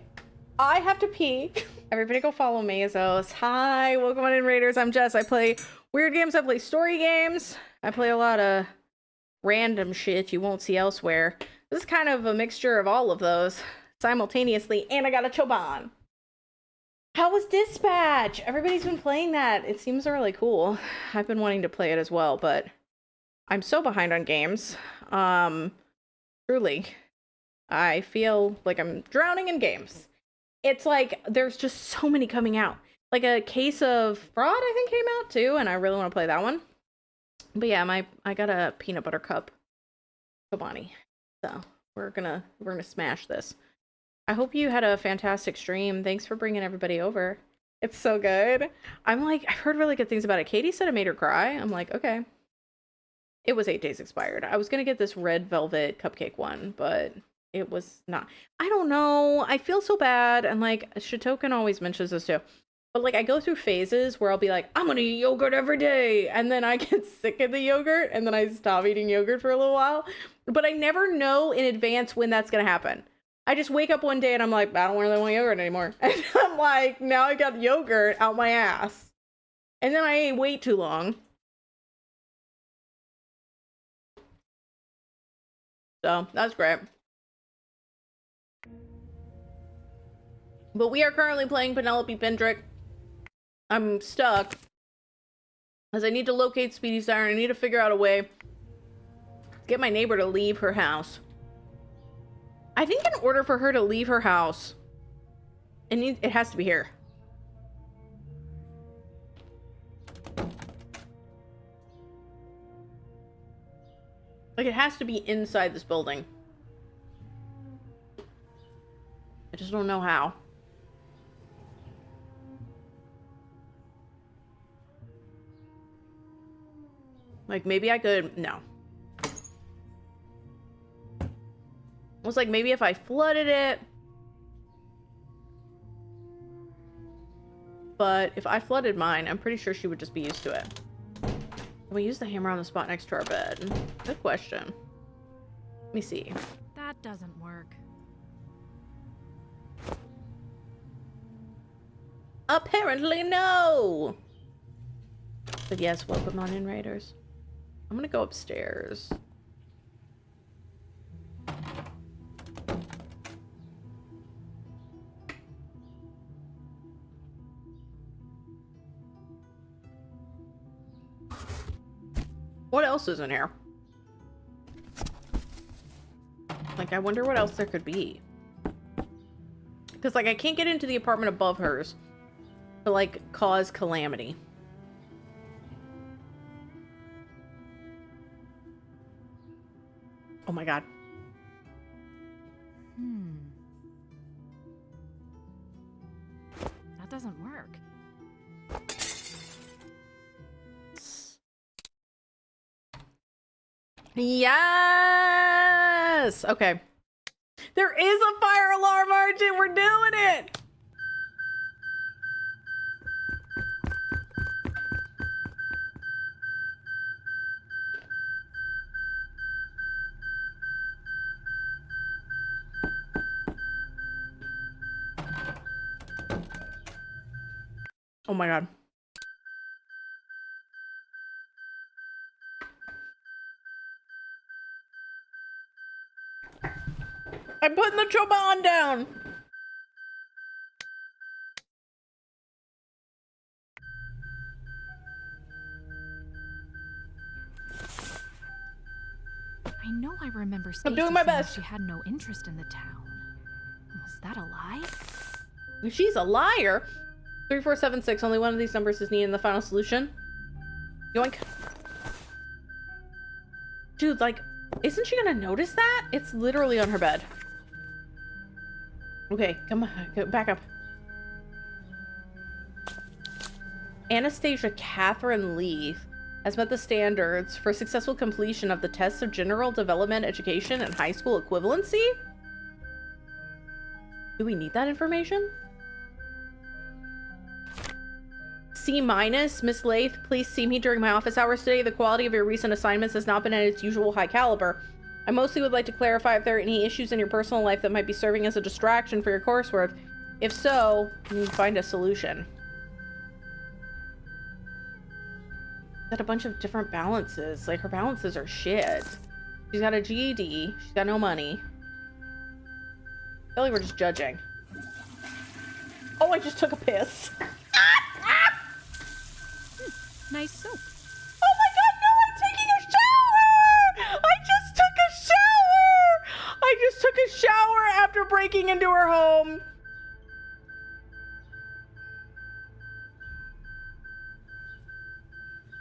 I have to pee. Everybody go follow Mazos. Hi, welcome on in, Raiders. I'm Jess. I play weird games. I play story games. I play a lot of random shit you won't see elsewhere. This is kind of a mixture of all of those simultaneously, and I got a Choban. How was Dispatch? Everybody's been playing that. It seems really cool. I've been wanting to play it as well, but I'm so behind on games. Truly. I feel like I'm drowning in games. It's like there's just so many coming out. Like a Case of Fraud, I think, came out too, and I really want to play that one. But yeah, I got a peanut butter cup Chobani. So we're gonna smash this. I hope you had a fantastic stream. Thanks for bringing everybody over. It's so good. I'm like, I've heard really good things about it. Katie said it made her cry. I'm like, okay. It was 8 days expired. I was gonna get this red velvet cupcake one, but it was not. I don't know. I feel so bad. And like, Shitoken always mentions this too. But like, I go through phases where I'll be like, I'm gonna eat yogurt every day. And then I get sick of the yogurt. And then I stop eating yogurt for a little while. But I never know in advance when that's gonna happen. I just wake up one day and I'm like, I don't really want yogurt anymore. And I'm like, now I got yogurt out my ass. And then I wait too long. So, that's great. But we are currently playing Penelope Pendrick. I'm stuck. Because I need to locate Speedy's Diner. I need to figure out a way to get my neighbor to leave her house. I think in order for her to leave her house, it has to be here. Like, it has to be inside this building. I just don't know how. Like, maybe I could... No. It was like, maybe if I flooded it. But if I flooded mine, I'm pretty sure she would just be used to it. Can we use the hammer on the spot next to our bed? Good question. Let me see. That doesn't work. Apparently no! But yes, welcome on in, Raiders. I'm gonna go upstairs. What else is in here? Like, I wonder what else there could be. Because, like, I can't get into the apartment above hers to, like, cause calamity. Oh my god. That doesn't work. Yes! Okay. There is a fire alarm, Archie. We're doing it. Oh my god. I'm putting the trombone down. I know I remember Stacy I'm doing my saying best. she had no interest in the town. Was that a lie? She's a liar. 3476. Only one of these numbers is needed in the final solution. Yoink. Dude, like, isn't she gonna notice that? It's literally on her bed. Okay, come on, go back up. Anastasia Catherine Leaf has met the standards for successful completion of the tests of general development education and high school equivalency? Do we need that information? C-. Miss Lath, please see me during my office hours today. The quality of your recent assignments has not been at its usual high caliber. I mostly would like to clarify if there are any issues in your personal life that might be serving as a distraction for your coursework. If so, you need to find a solution. Got a bunch of different balances. Like, her balances are shit. She's got a GED. She's got no money. I feel like we're just judging. Oh, I just took a piss. Nice soap. Oh my god, no, I'm taking a shower! I just took a shower! I just took a shower after breaking into her home.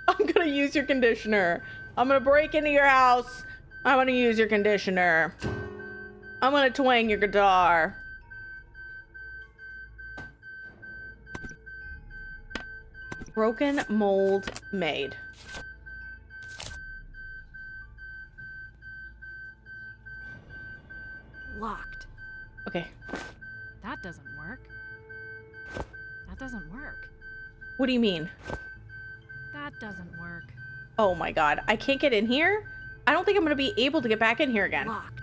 I'm gonna use your conditioner. I'm gonna break into your house. I'm gonna use your conditioner. I'm gonna twang your guitar. Broken mold made. Locked. Okay. That doesn't work. That doesn't work. What do you mean? That doesn't work. Oh my god. I can't get in here? I don't think I'm gonna be able to get back in here again. Locked.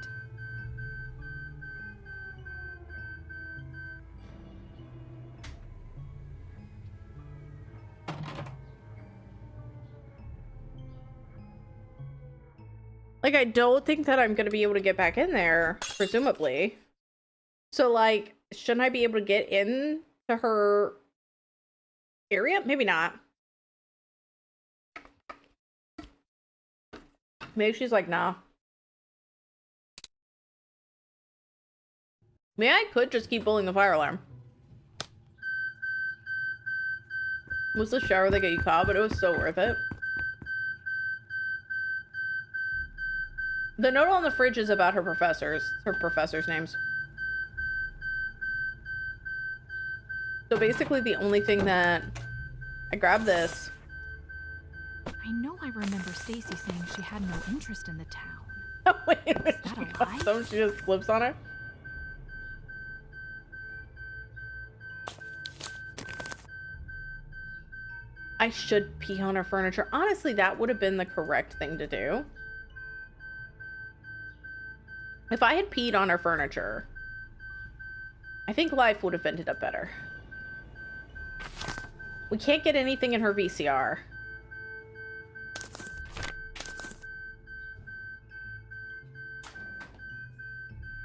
Like, I don't think that I'm gonna be able to get back in there, presumably. So, like, shouldn't I be able to get in to her area? Maybe not. Maybe she's like, nah. Maybe I could just keep pulling the fire alarm. It was the shower that got you caught, but it was so worth it. The note on the fridge is about her professors' names. So basically the only thing that... I grabbed this. I know I remember Stacy saying she had no interest in the town. Oh, wait a minute. Is that She a got lie? some, she just flips on her. I should pee on her furniture. Honestly, that would have been the correct thing to do. If I had peed on her furniture, I think life would have ended up better. We can't get anything in her VCR.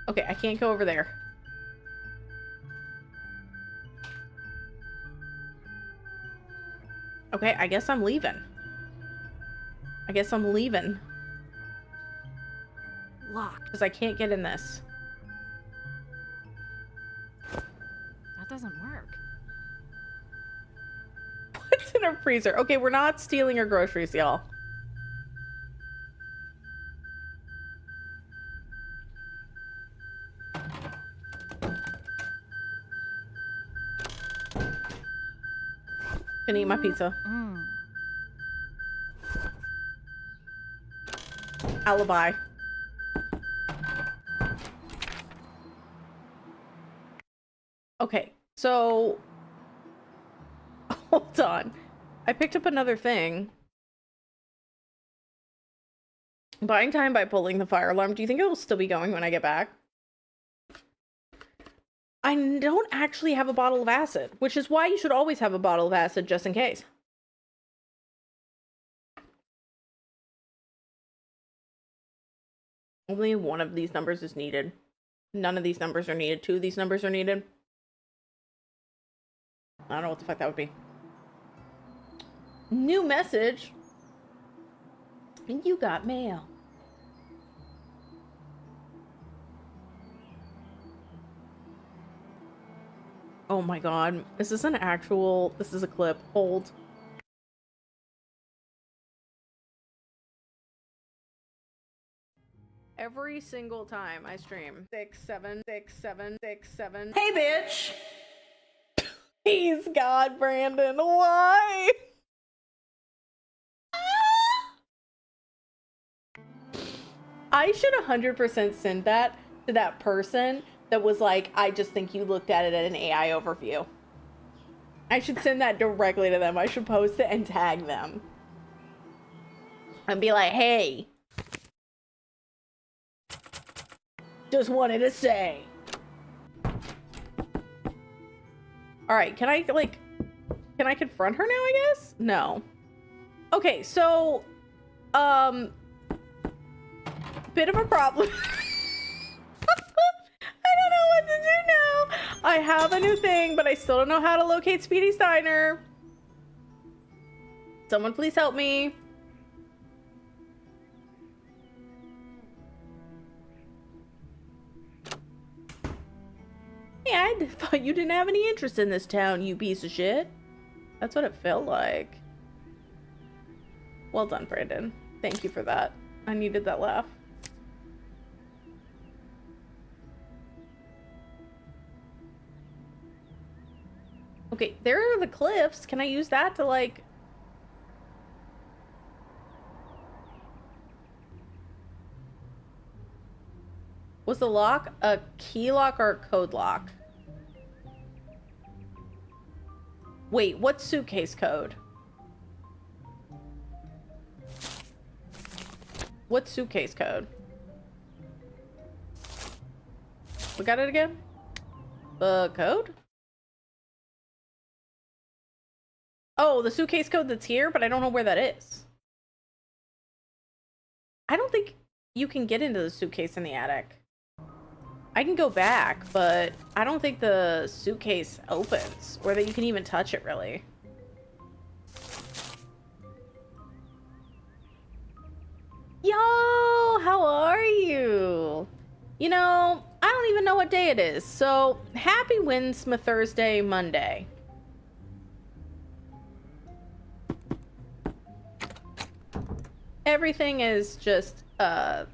Okay, I can't go over there. Okay, I guess I'm leaving. I guess I'm leaving. Locked. Because I can't get in this. That doesn't work. What's in her freezer? Okay, we're not stealing her groceries, y'all. Gonna eat my pizza. Alibi. Okay, so hold on. I picked up another thing. Buying time by pulling the fire alarm. Do you think it will still be going when I get back? I don't actually have a bottle of acid, which is why you should always have a bottle of acid just in case. Only one of these numbers is needed. None of these numbers are needed. 2 of these numbers are needed. I don't know what the fuck that would be. New message. You got mail. Oh my god. Is this an actual... This is a clip. Hold. Every single time I stream. 6, 7, 6, 7, 6, 7. Hey, bitch! Please, God, Brandon, why? I should 100% send that to that person that was like, I just think you looked at it at an AI overview. I should send that directly to them. I should post it and tag them. And be like, hey. Just wanted to say. Alright, can I confront her now, I guess? No. Okay, so, bit of a problem. I don't know what to do now. I have a new thing, but I still don't know how to locate Speedy's Diner. Someone please help me. Yeah, I thought you didn't have any interest in this town, you piece of shit. That's what it felt like. Well done, Brandon. Thank you for that. I needed that laugh. Okay, there are the cliffs. Can I use that to, like... Was the lock a key lock or a code lock? Wait, what suitcase code? What suitcase code? We got it again? The code? Oh, the suitcase code that's here, but I don't know where that is. I don't think you can get into the suitcase in the attic. I can go back, but I don't think the suitcase opens, or that you can even touch it, really. Yo, how are you? You know, I don't even know what day it is, so happy Winsmith Thursday, Monday. Everything is just a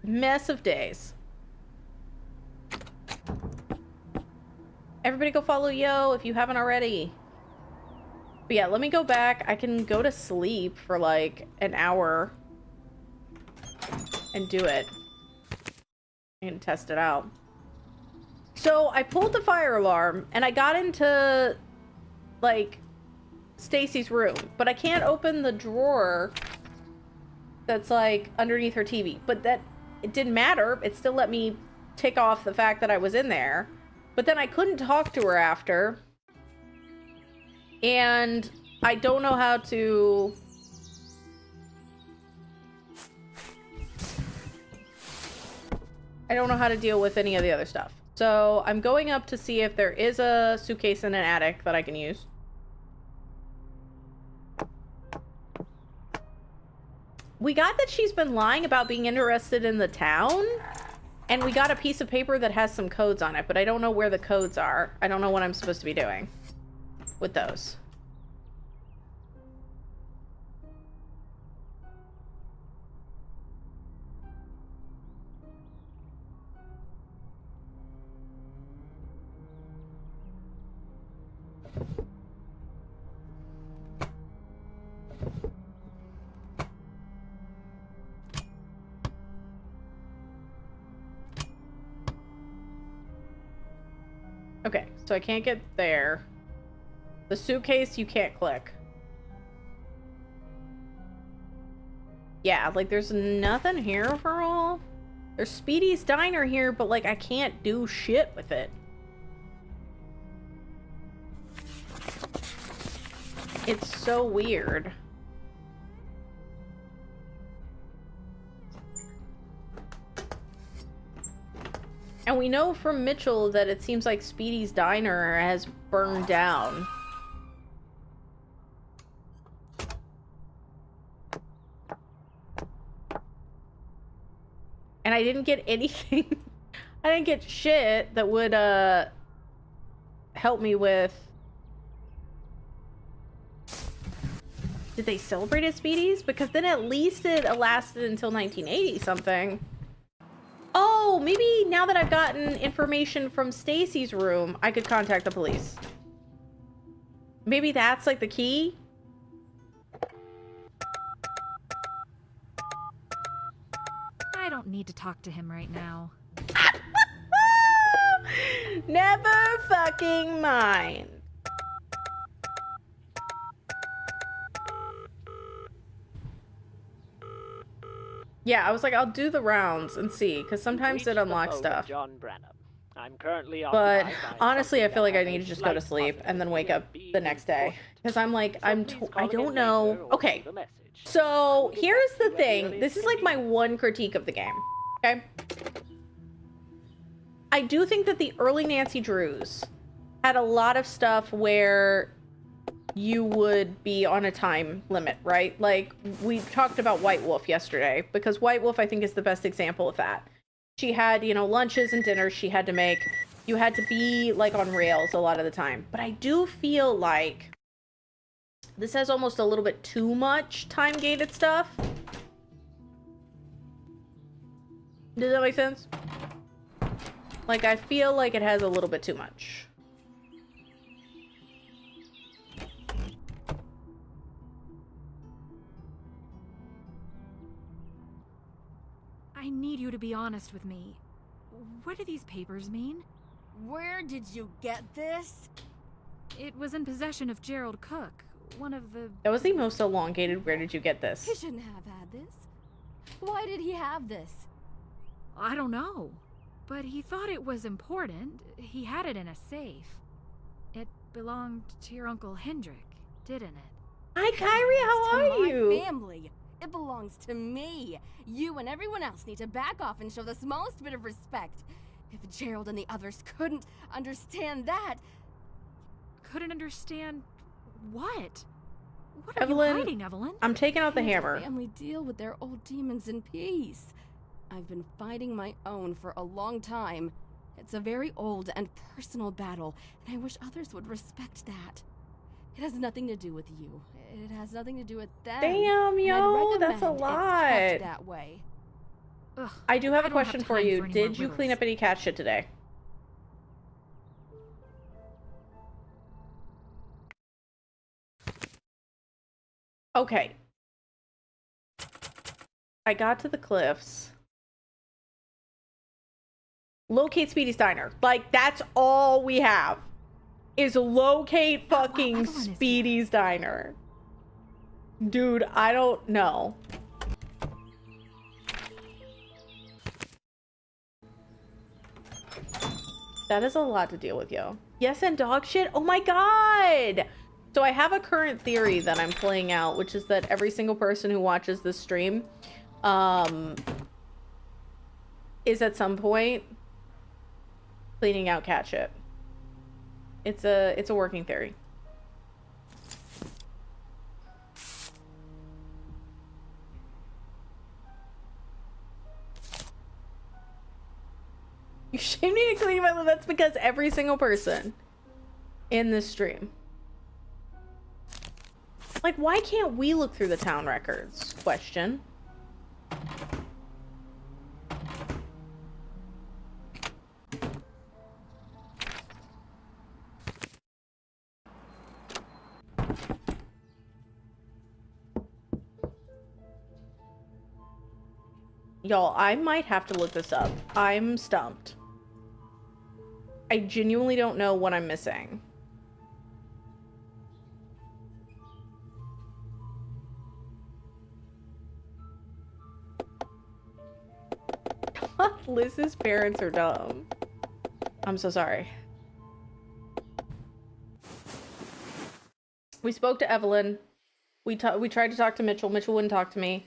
mess of days. Everybody go follow Yo if you haven't already. But yeah, let me go back. I can go to sleep for like an hour and do it and test it out. So I pulled the fire alarm and I got into like Stacy's room, but I can't open the drawer that's like underneath her TV. But that, it didn't matter. It still let me tick off the fact that I was in there. But then I couldn't talk to her after. And I don't know how to... I don't know how to deal with any of the other stuff. So I'm going up to see if there is a suitcase in an attic that I can use. We got that she's been lying about being interested in the town. And we got a piece of paper that has some codes on it, but I don't know where the codes are. I don't know what I'm supposed to be doing with those. Okay, so I can't get there. The suitcase you can't click. Yeah, like there's nothing here for all. There's Speedy's Diner here, but like I can't do shit with it. It's so weird. And we know from Mitchell that it seems like Speedy's Diner has burned down. And I didn't get anything. I didn't get shit that would help me with... Did they celebrate at Speedy's? Because then at least it lasted until 1980 something. Oh, maybe now that I've gotten information from Stacy's room, I could contact the police. Maybe that's like the key? I don't need to talk to him right now. Never fucking mind. Yeah, I was like, I'll do the rounds and see, because sometimes it unlocks stuff. John Branham. I'm currently But occupied by honestly, I something feel like that I has need a to just go to slight sleep and then wake up possibility the of next being day. important. Because I'm like, So I please call don't again know. later or Okay, leave a message. so I'll get here's back the to you at thing. earliest This is like my convenience. one critique of the game, okay? I do think that the early Nancy Drews had a lot of stuff where you would be on a time limit, right? Like, we talked about White Wolf yesterday, because White Wolf, I think, is the best example of that. She had, you know, lunches and dinners she had to make. You had to be, like, on rails a lot of the time. But I do feel like this has almost a little bit too much time-gated stuff. Does that make sense? Like, I feel like it has a little bit too much. I need you to be honest with me. What do these papers mean? Where did you get this? It was in possession of Gerald Cook, one of the... That was the most elongated. Where did you get this? He shouldn't have had this. Why did he have this? I don't know. But he thought it was important. He had it in a safe. It belonged to your Uncle Hendrik, didn't it? Hi, Kyrie, how are you? My family. It belongs to me. You and everyone else need to back off and show the smallest bit of respect. If Gerald and the others couldn't understand that... Couldn't understand... what? What are Evelyn, you hiding, Evelyn? I'm taking out the Can't hammer. a family deal with their old demons in peace. I've been fighting my own for a long time. It's a very old and personal battle, and I wish others would respect that. It has nothing to do with you. It has nothing to do with them. Damn, and I'd yo, that's a recommend it's lot. kept that way. Ugh, I do have a don't question for time you. any Did more you clean riddles. up any cat shit today? Okay. I got to the cliffs. Locate Speedy's Diner. Like, that's all we have. Is locate fucking Evelyn is here. Speedy's Diner. Dude, I don't know. That is a lot to deal with, yo. Yes, and dog shit? Oh my god! So I have a current theory that I'm playing out, which is that every single person who watches this stream, is at some point cleaning out cat shit. It's a working theory. You shame me to clean my lip. That's because every single person in this stream. Like, why can't we look through the town records? Question. Y'all, I might have to look this up. I'm stumped. I genuinely don't know what I'm missing. Liz's parents are dumb. I'm so sorry. We spoke to Evelyn. We tried to talk to Mitchell. Mitchell wouldn't talk to me.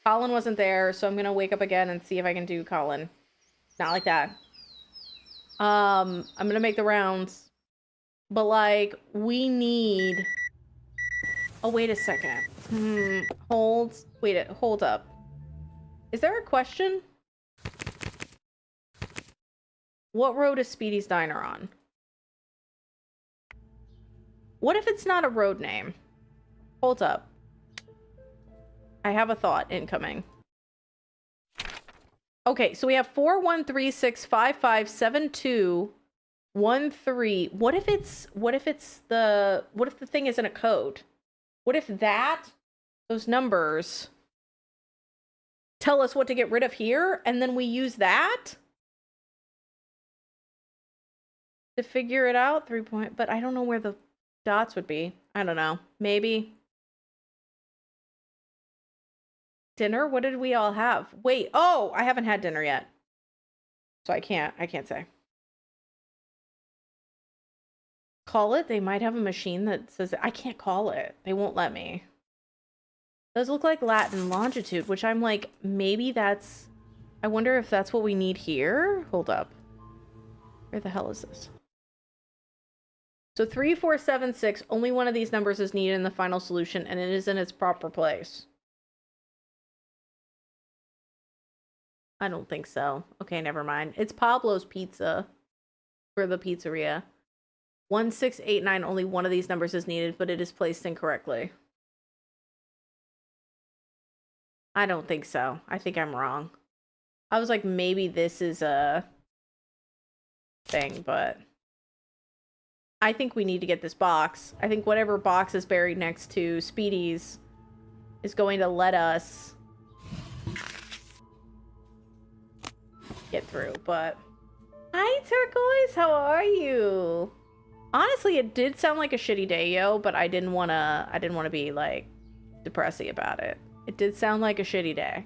Colin wasn't there, so I'm gonna wake up again and see if I can do Colin. Not like that. I'm gonna make the rounds. But, like, we need... Oh, wait a second. Hold up. Is there a question? What road is Speedy's Diner on? What if it's not a road name? Hold up. I have a thought incoming. Okay, so we have 4136557213. What if the thing isn't a code? What if those numbers tell us what to get rid of here, and then we use that to figure it out? But I don't know where the dots would be. I don't know. Maybe. Dinner? What did we all have? Wait, oh, I haven't had dinner yet. So I can't say. Call it? They might have a machine that says I can't call it. They won't let me. Does look like Latin longitude, which I'm like, maybe that's... I wonder if that's what we need here? Hold up. Where the hell is this? So 3476, only one of these numbers is needed in the final solution, and it is in its proper place. I don't think so. Okay, never mind. It's Pablo's Pizza for the pizzeria. 1689, only one of these numbers is needed, but it is placed incorrectly. I don't think so. I think I'm wrong. I was like, maybe this is a thing, but I think we need to get this box. I think whatever box is buried next to Speedy's is going to let us get through, but hi Turquoise, how are you? Honestly, it did sound like a shitty day, yo, but I didn't want to be like depressy about it. It did sound like a shitty day.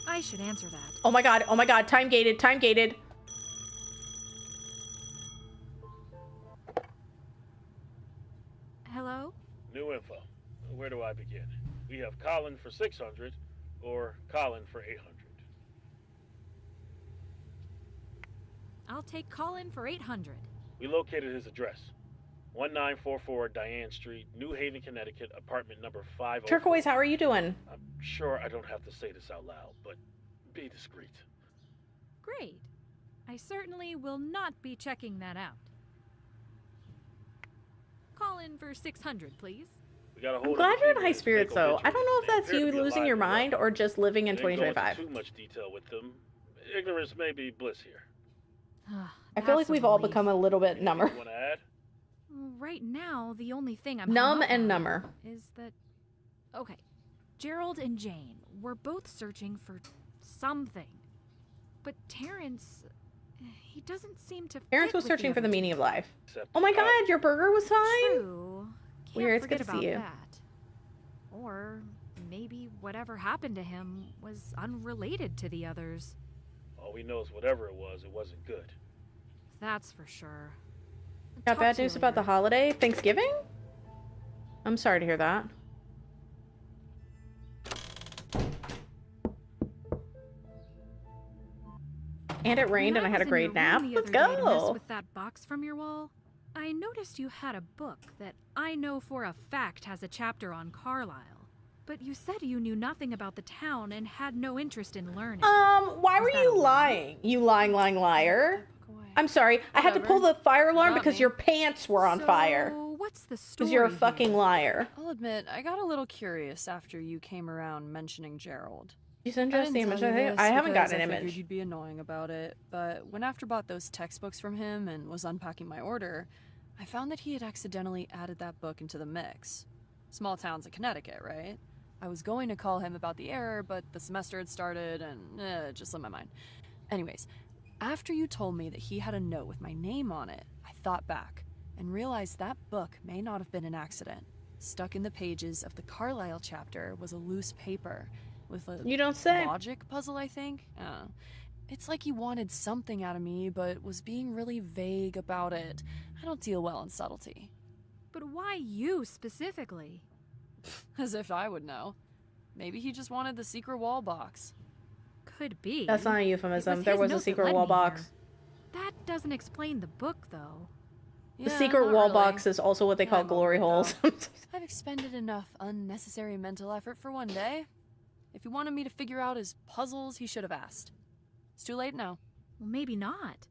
I should answer that. Oh my god, time gated. Hello? New info. Where do I begin? We have Colin for 600 or Colin for 800. I'll take Colin for 800. We located his address. 1944 Diane Street, New Haven, Connecticut, apartment number 504. Turquoise, how are you doing? I'm sure I don't have to say this out loud, but be discreet. Great. I certainly will not be checking that out. Colin for 600, please. I'm glad you're in high spirits, though. I don't know if that's you losing your mind or just living in 2025. Too much detail with them. Ignorance may be bliss here. I feel like we've all become a little bit number. Want to add? Right now, the only thing I'm numb hung up and on number is that... Okay, Gerald and Jane were both searching for something. But Terrence... He doesn't seem to Terrence fit was with searching the for the other meaning two. of life. Oh my god, your burger was fine? True. Can't Weird, it's forget good to about see you. that. Or maybe whatever happened to him was unrelated to the others. All we know is whatever it wasn't good. That's for sure. Got Talk bad to you news about the later. holiday? Thanksgiving? I'm sorry to hear that. And it rained and I had a great nap. Let's go! With that box from your wall, I noticed you had a book that I know for a fact has a chapter on Carlisle. But you said you knew nothing about the town and had no interest in learning. Why Was were that you a lie? lying? You lying liar. I'm sorry. I had to pull the fire alarm Got because me. your pants were on fire. So what's the story? Because you're a here? fucking liar. I'll admit, I got a little curious after you came around mentioning Gerald. You sent I us the didn't image. tell you I this haven't because gotten an I figured image. you'd be annoying about it, but when After bought those textbooks from him and was unpacking my order, I found that he had accidentally added that book into the mix. Small towns in Connecticut, right? I was going to call him about the error, but the semester had started and it just slipped my mind. Anyways, After you told me that he had a note with my name on it, I thought back and realized that book may not have been an accident. Stuck in the pages of the Carlisle chapter was a loose paper with a You don't say. logic puzzle, I think. It's like he wanted something out of me, but was being really vague about it. I don't deal well in subtlety. But why you specifically? As if I would know. Maybe he just wanted the secret wall box. Could be. That's not a It euphemism. was There his was a note that secret led wall me box. here. That doesn't explain the book, though. The Yeah, secret not wall really. box is also what they call I'm glory over it, holes. though. I've expended enough unnecessary mental effort for one day. If he wanted me to figure out his puzzles, he should have asked. It's too late now. Well, maybe not.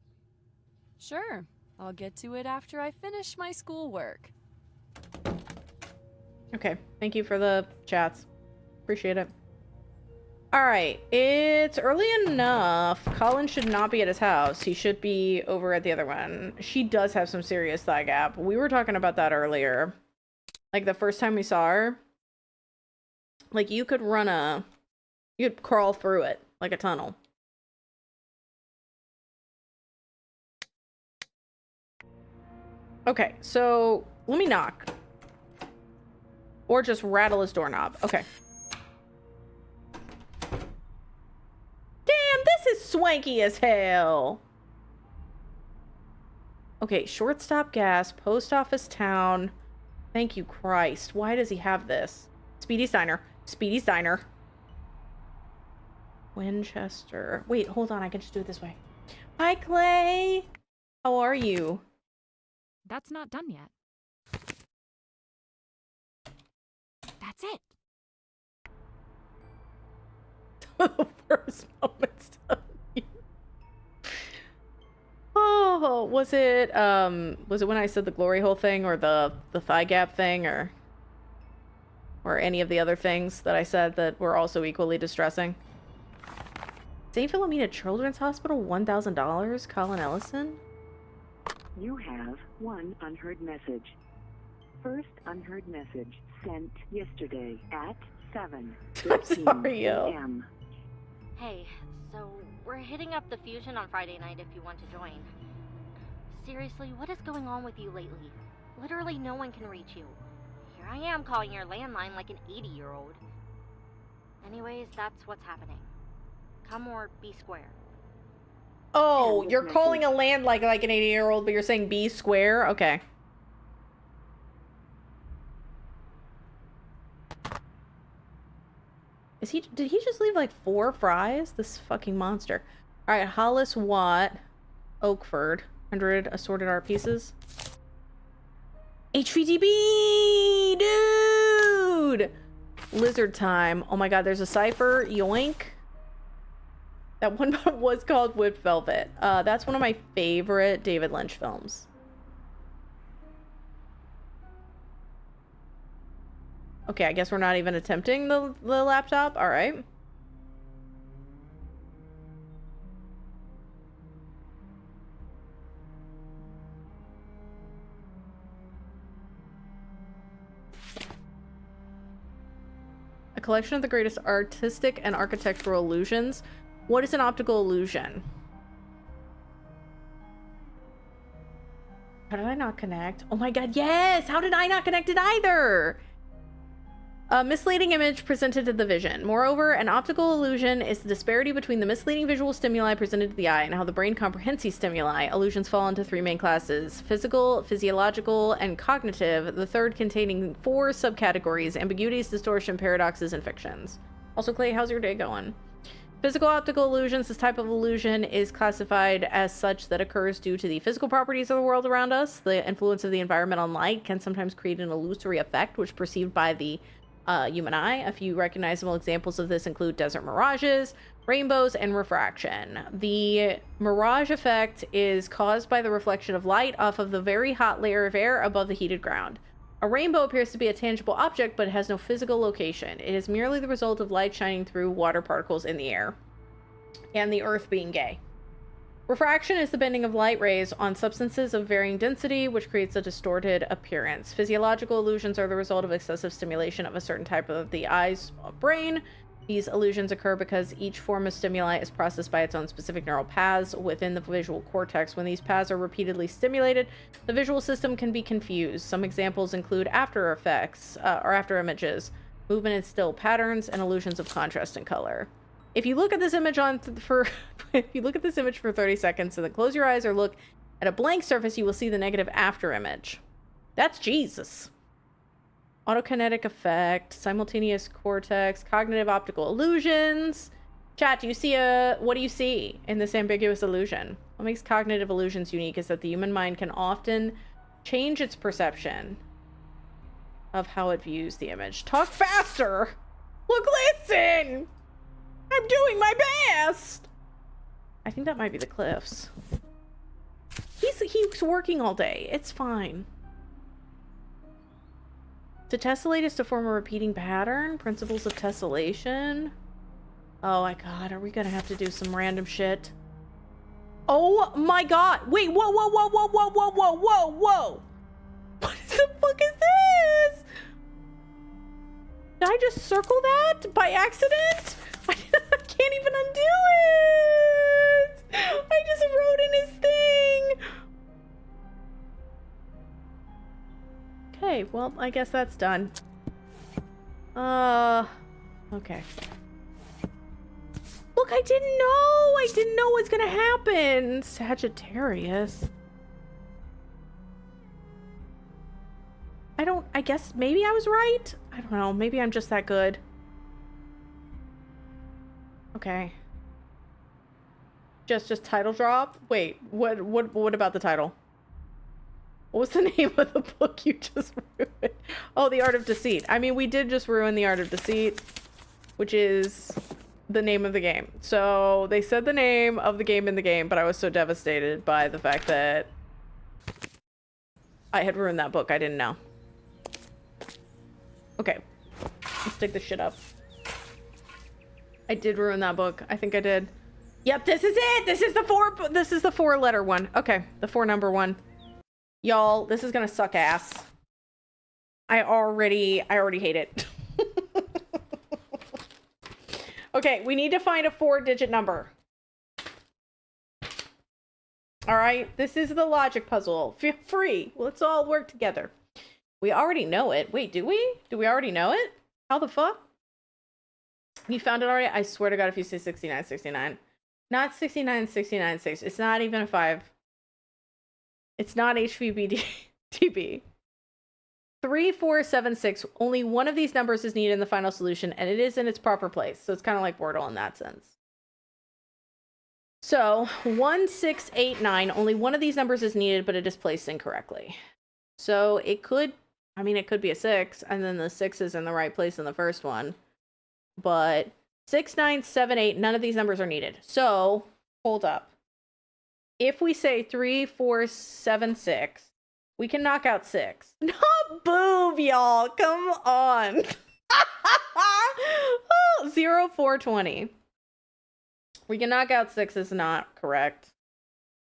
Sure, I'll get to it after I finish my schoolwork. Okay, thank you for the chats. Appreciate it. Alright, it's early enough. Colin should not be at his house. He should be over at the other one. She does have some serious thigh gap. We were talking about that earlier. Like, the first time we saw her. Like, you could crawl through it, like a tunnel. Okay, so let me knock. Or just rattle his doorknob. Okay. Damn, this is swanky as hell. Okay, shortstop gas, post office town. Thank you, Christ. Why does he have this? Speedy's Diner. Speedy's Diner. Winchester. Wait, hold on. I can just do it this way. Hi, Clay. How are you? That's not done yet. That's it. The worst moments of you. Oh, was it when I said the glory hole thing, or the thigh gap thing, or any of the other things that I said that were also equally distressing? St. Philomena Children's Hospital, $1,000, Colin Ellison? You have one unheard message. First unheard message sent yesterday at 7:15 a.m. Hey, so we're hitting up the Fusion on Friday night if you want to join. Seriously, what is going on with you lately? Literally no one can reach you. Here I am calling your landline like an 80-year-old. Anyways, that's what's happening. Come or be square. Oh, you're calling a land like an 80-year-old, but you're saying B square? Okay. Did he just leave like 4 fries? This fucking monster. Alright, Hollis Watt, Oakford, 100 assorted art pieces. HVTB! Dude! Lizard time. Oh my god, there's a cipher. Yoink. That one was called Whipped Velvet. That's one of my favorite David Lynch films. Okay, I guess we're not even attempting the laptop. All right. A collection of the greatest artistic and architectural illusions. What is an optical illusion? How did I not connect? Oh my god, yes! How did I not connect it either? A misleading image presented to the vision. Moreover, an optical illusion is the disparity between the misleading visual stimuli presented to the eye and how the brain comprehends these stimuli. Illusions fall into 3 main classes: physical, physiological, and cognitive, the third containing 4 subcategories: ambiguities, distortion, paradoxes, and fictions. Also, Clay, how's your day going? Physical optical illusions. This type of illusion is classified as such that occurs due to the physical properties of the world around us. The influence of the environment on light can sometimes create an illusory effect, which is perceived by the human eye. A few recognizable examples of this include desert mirages, rainbows, and refraction. The mirage effect is caused by the reflection of light off of the very hot layer of air above the heated ground. A rainbow appears to be a tangible object, but it has no physical location. It is merely the result of light shining through water particles in the air, and the earth being gay. Refraction is the bending of light rays on substances of varying density, which creates a distorted appearance. Physiological illusions are the result of excessive stimulation of a certain type of the eye's brain. These illusions occur because each form of stimuli is processed by its own specific neural paths within the visual cortex. When these paths are repeatedly stimulated, the visual system can be confused. Some examples include after effects, or after images, movement in still patterns, and illusions of contrast and color. If you look at this image if you look at this image for 30 seconds and then close your eyes or look at a blank surface, you will see the negative after image. That's Jesus. Autokinetic effect, simultaneous cortex, cognitive optical illusions. Chat, do you see what do you see in this ambiguous illusion? What makes cognitive illusions unique is that the human mind can often change its perception of how it views the image. Talk faster! Look, listen! I'm doing my best! I think that might be the cliffs. He's working all day. It's fine. To tessellate is to form a repeating pattern. Principles of tessellation. Oh my god, are we gonna have to do some random shit? Oh my god! Wait, whoa, whoa, whoa, whoa, whoa, whoa, whoa, whoa, whoa! What the fuck is this? Did I just circle that by accident? I can't even undo it! I just wrote in his thing! Okay, well, I guess that's done. Okay. Look, I didn't know! I didn't know what's gonna happen! Sagittarius. I guess maybe I was right? I don't know, maybe I'm just that good. Okay. Just title drop? Wait, what about the title? What was the name of the book you just ruined? Oh, The Art of Deceit. I mean, we did just ruin The Art of Deceit, which is the name of the game. So they said the name of the game in the game, but I was so devastated by the fact that I had ruined that book. I didn't know. Okay. Let's dig this shit up. I did ruin that book. I think I did. Yep, this is it! This is the 4-letter one. Okay, the 4-number one. Y'all, this is gonna suck ass. I already hate it. Okay, we need to find a 4-digit number. Alright, this is the logic puzzle. Feel free. Let's all work together. We already know it. Wait, do we? Do we already know it? How the fuck? You found it already? I swear to God, if you say 69, 69. Not 69, 69, 6. It's not even a 5. It's not HVBDB. 3, 4, 7, 6. Only one of these numbers is needed in the final solution, and it is in its proper place. So it's kind of like Wordle in that sense. So 1, 6, 8, 9. Only one of these numbers is needed, but it is placed incorrectly. So it could, I mean, it could be a 6, and then the 6 is in the right place in the first one. But 6, 9, 7, 8, none of these numbers are needed. So, hold up. If we say 3, 4, 7, 6, we can knock out 6. Not boob, y'all. Come on. 0, 4, 20. We can knock out 6 is not correct.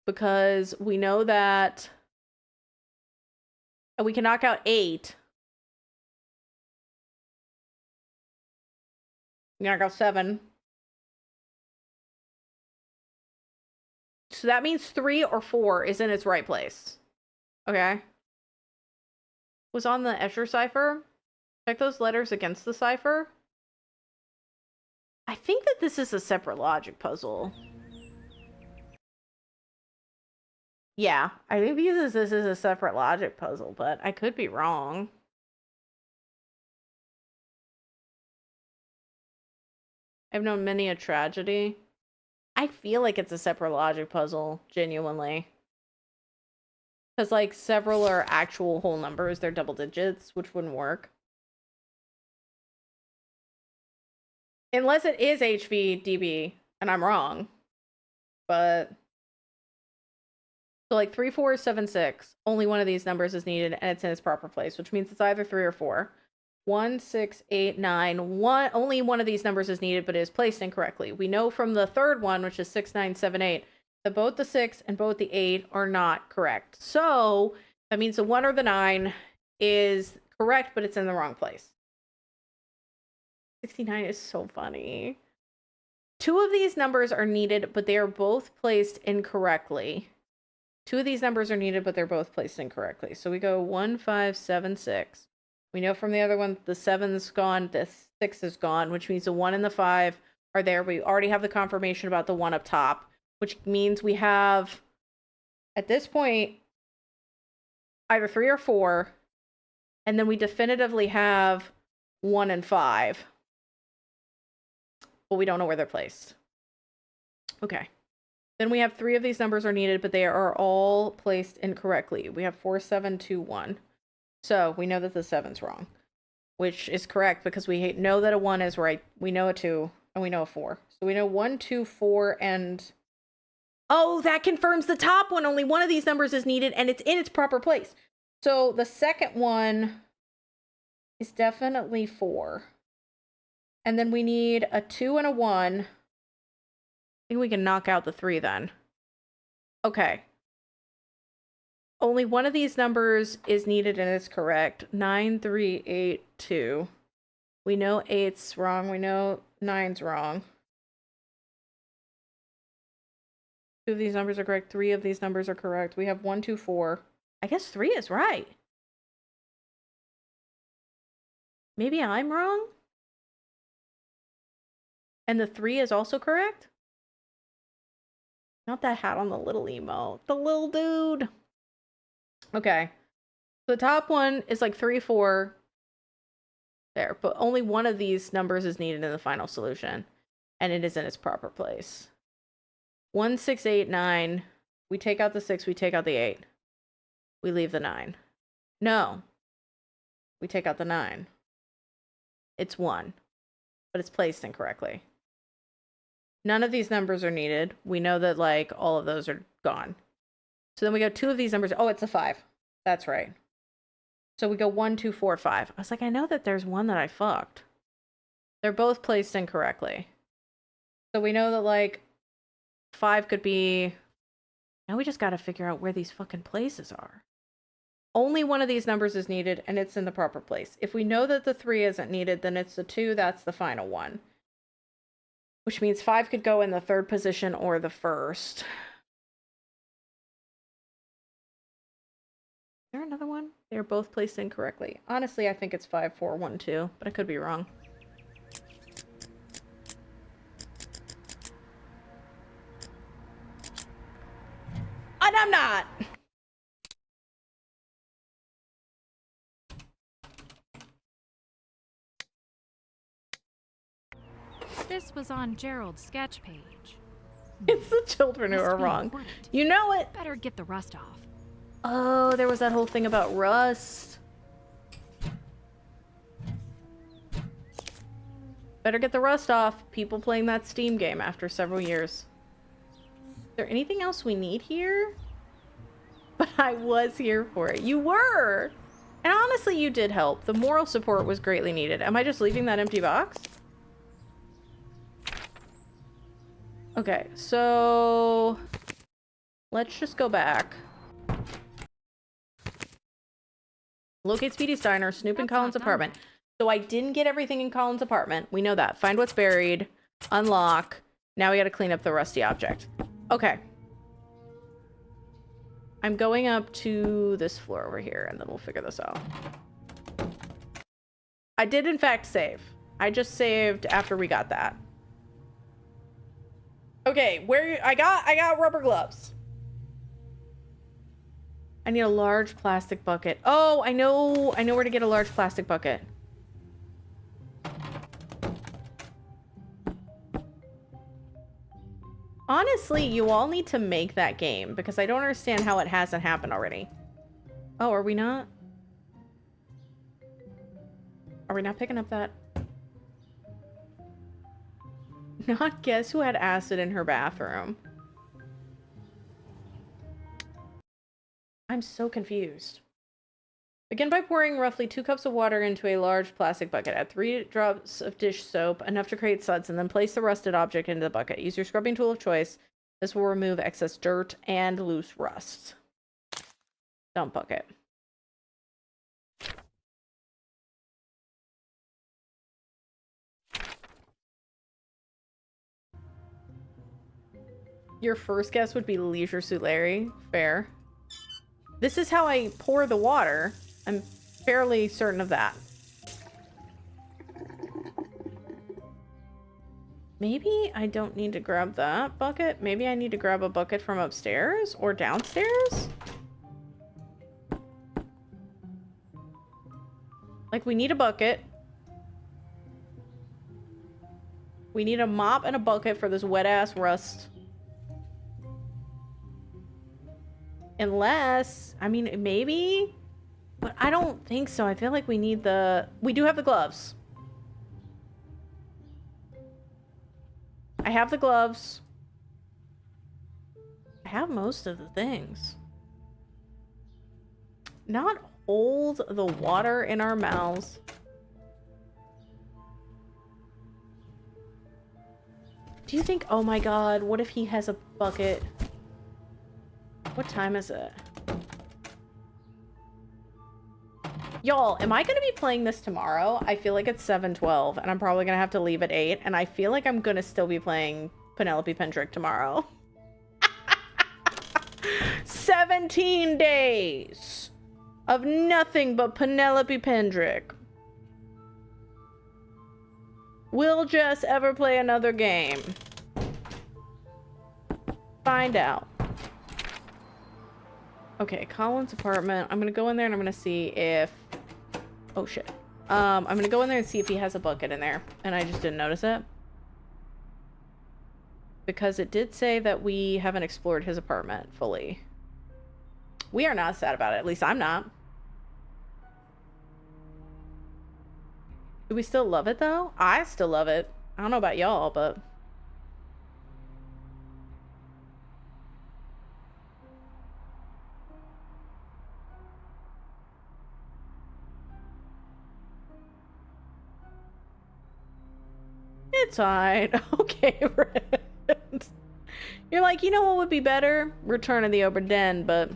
Because we know that... And we can knock out 8. We can knock out 7. So that means 3 or 4 is in its right place. Okay. Was on the Escher cipher. Check those letters against the cipher. I think that this is a separate logic puzzle. Yeah, I think this is a separate logic puzzle, but I could be wrong. I've known many a tragedy. I feel like it's a separate logic puzzle, genuinely. Because, like, several are actual whole numbers. They're double digits, which wouldn't work. Unless it is HVDB, and I'm wrong. But... So, like, 3, 4, 7, 6. Only one of these numbers is needed, and it's in its proper place, which means it's either 3 or 4. 1, 6, 8, 9. Only one of these numbers is needed, but it is placed incorrectly. We know from the third one, which is 6, 9, 7, 8, that both the 6 and both the 8 are not correct. So, that means the 1 or the 9 is correct, but it's in the wrong place. 69 is so funny. 2 of these numbers are needed, but they are both placed incorrectly. 2 of these numbers are needed, but they're both placed incorrectly. So we go 1, 5, 7, 6. We know from the other one the 7's gone, the 6 is gone, which means the 1 and the 5 are there. We already have the confirmation about the 1 up top, which means we have, at this point, either 3 or 4, and then we definitively have 1 and 5. But we don't know where they're placed. Okay. Then we have 3 of these numbers are needed, but they are all placed incorrectly. We have 4, 7, 2, 1. So we know that the 7's wrong, which is correct because we know that a 1 is right. We know a 2, and we know a 4. So we know 1, 2, 4, and... Oh, that confirms the top one. Only one of these numbers is needed, and it's in its proper place. So the second one is definitely 4. And then we need a 2 and a 1. I think we can knock out the 3 then. Okay. Only one of these numbers is needed and it's correct. 9, 3, 8, 2. We know 8's wrong. We know 9's wrong. 2 of these numbers are correct. 3 of these numbers are correct. We have 1, 2, 4. I guess 3 is right. Maybe I'm wrong? And the 3 is also correct? Not that hat on the little emo. The little dude. Okay. The top one is like 3, 4. There. But only one of these numbers is needed in the final solution. And it is in its proper place. 1, 6, 8, 9. We take out the 6. We take out the 8. We leave the 9. No. We take out the 9. It's 1. But it's placed incorrectly. None of these numbers are needed. We know that, like, all of those are gone. So then we go 2 of these numbers. Oh, it's a 5. That's right. So we go 1, 2, 4, 5. I was like, I know that there's one that I fucked. They're both placed incorrectly. So we know that, like, 5 could be... Now we just gotta figure out where these fucking places are. Only one of these numbers is needed, and it's in the proper place. If we know that the 3 isn't needed, then it's the 2. That's the final one. Which means 5 could go in the 3rd position or the 1st. Is there another one? They're both placed incorrectly. Honestly, I think it's 5, 4, 1, 2, but I could be wrong. And I'm not! This was on Gerald's sketch page. It's the children who are wrong. Important. You know it! Better get the rust off. Oh, there was that whole thing about rust. Better get the rust off. People playing that Steam game after several years. Is there anything else we need here? But I was here for it. You were! And honestly, you did help. The moral support was greatly needed. Am I just leaving that empty box? Okay, so... let's just go back. Locate Speedy's diner, snoop in Colin's apartment. So I didn't get everything in Colin's apartment. We know that. Find what's buried. Unlock. Now we gotta clean up the rusty object. Okay. I'm going up to this floor over here, and then we'll figure this out. I did, in fact, save. I just saved after we got that. Okay, where I got rubber gloves. I need a large plastic bucket. Oh, I know where to get a large plastic bucket. Honestly, you all need to make that game because I don't understand how it hasn't happened already. Oh, are we not? Are we not picking up that? Not guess who had acid in her bathroom. I'm so confused. Begin by pouring roughly 2 cups of water into a large plastic bucket. Add 3 drops of dish soap, enough to create suds, and then place the rusted object into the bucket. Use your scrubbing tool of choice. This will remove excess dirt and loose rust. Dump bucket. Your first guess would be Leisure Suit Larry. Fair. This is how I pour the water. I'm fairly certain of that. Maybe I don't need to grab that bucket. Maybe I need to grab a bucket from upstairs or downstairs? Like, we need a bucket. We need a mop and a bucket for this wet-ass rust. Unless, I mean, maybe? But I don't think so. I feel like we need the... We do have the gloves. I have the gloves. I have most of the things. Not hold the water in our mouths. Do you think... Oh my god, what if he has a bucket? What time is it? Y'all, am I gonna be playing this tomorrow? I feel like it's 7:12, and I'm probably gonna have to leave at 8, and I feel like I'm gonna still be playing Penelope Pendrick tomorrow. 17 days of nothing but Penelope Pendrick. Will Jess ever play another game? Find out. Okay, Colin's apartment. I'm gonna go in there and I'm gonna see if... Oh shit. I'm gonna go in there and see if he has a bucket in there. And I just didn't notice it. Because it did say that we haven't explored his apartment fully. We are not sad about it. At least I'm not. Do we still love it though? I still love it. I don't know about y'all, but... It's fine. Okay, Brent. You're like, you know what would be better? Return of the Obra Dinn, but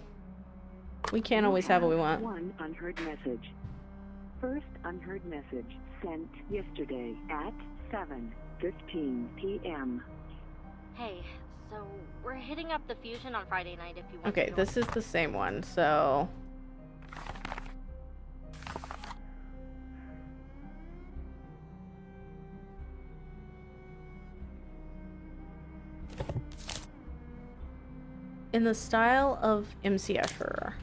we can't always have what we want. One unheard message. First unheard message sent yesterday at 7:15 p.m. Hey, so we're hitting up the Fusion on Friday night if you want Okay, to join. this is the same one, so... In the style of MC Escher.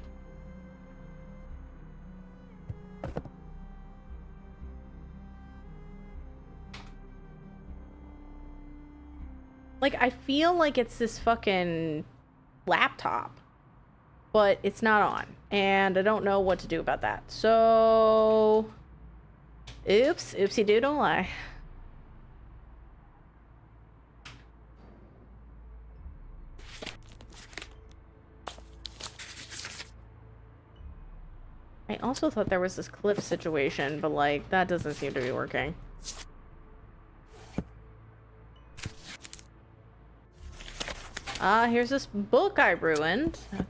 Like, I feel like it's this fucking laptop, but it's not on, and I don't know what to do about that. So, oops, oopsie doodle, I also thought there was this cliff situation, but like, that doesn't seem to be working. Here's this book I ruined. Okay.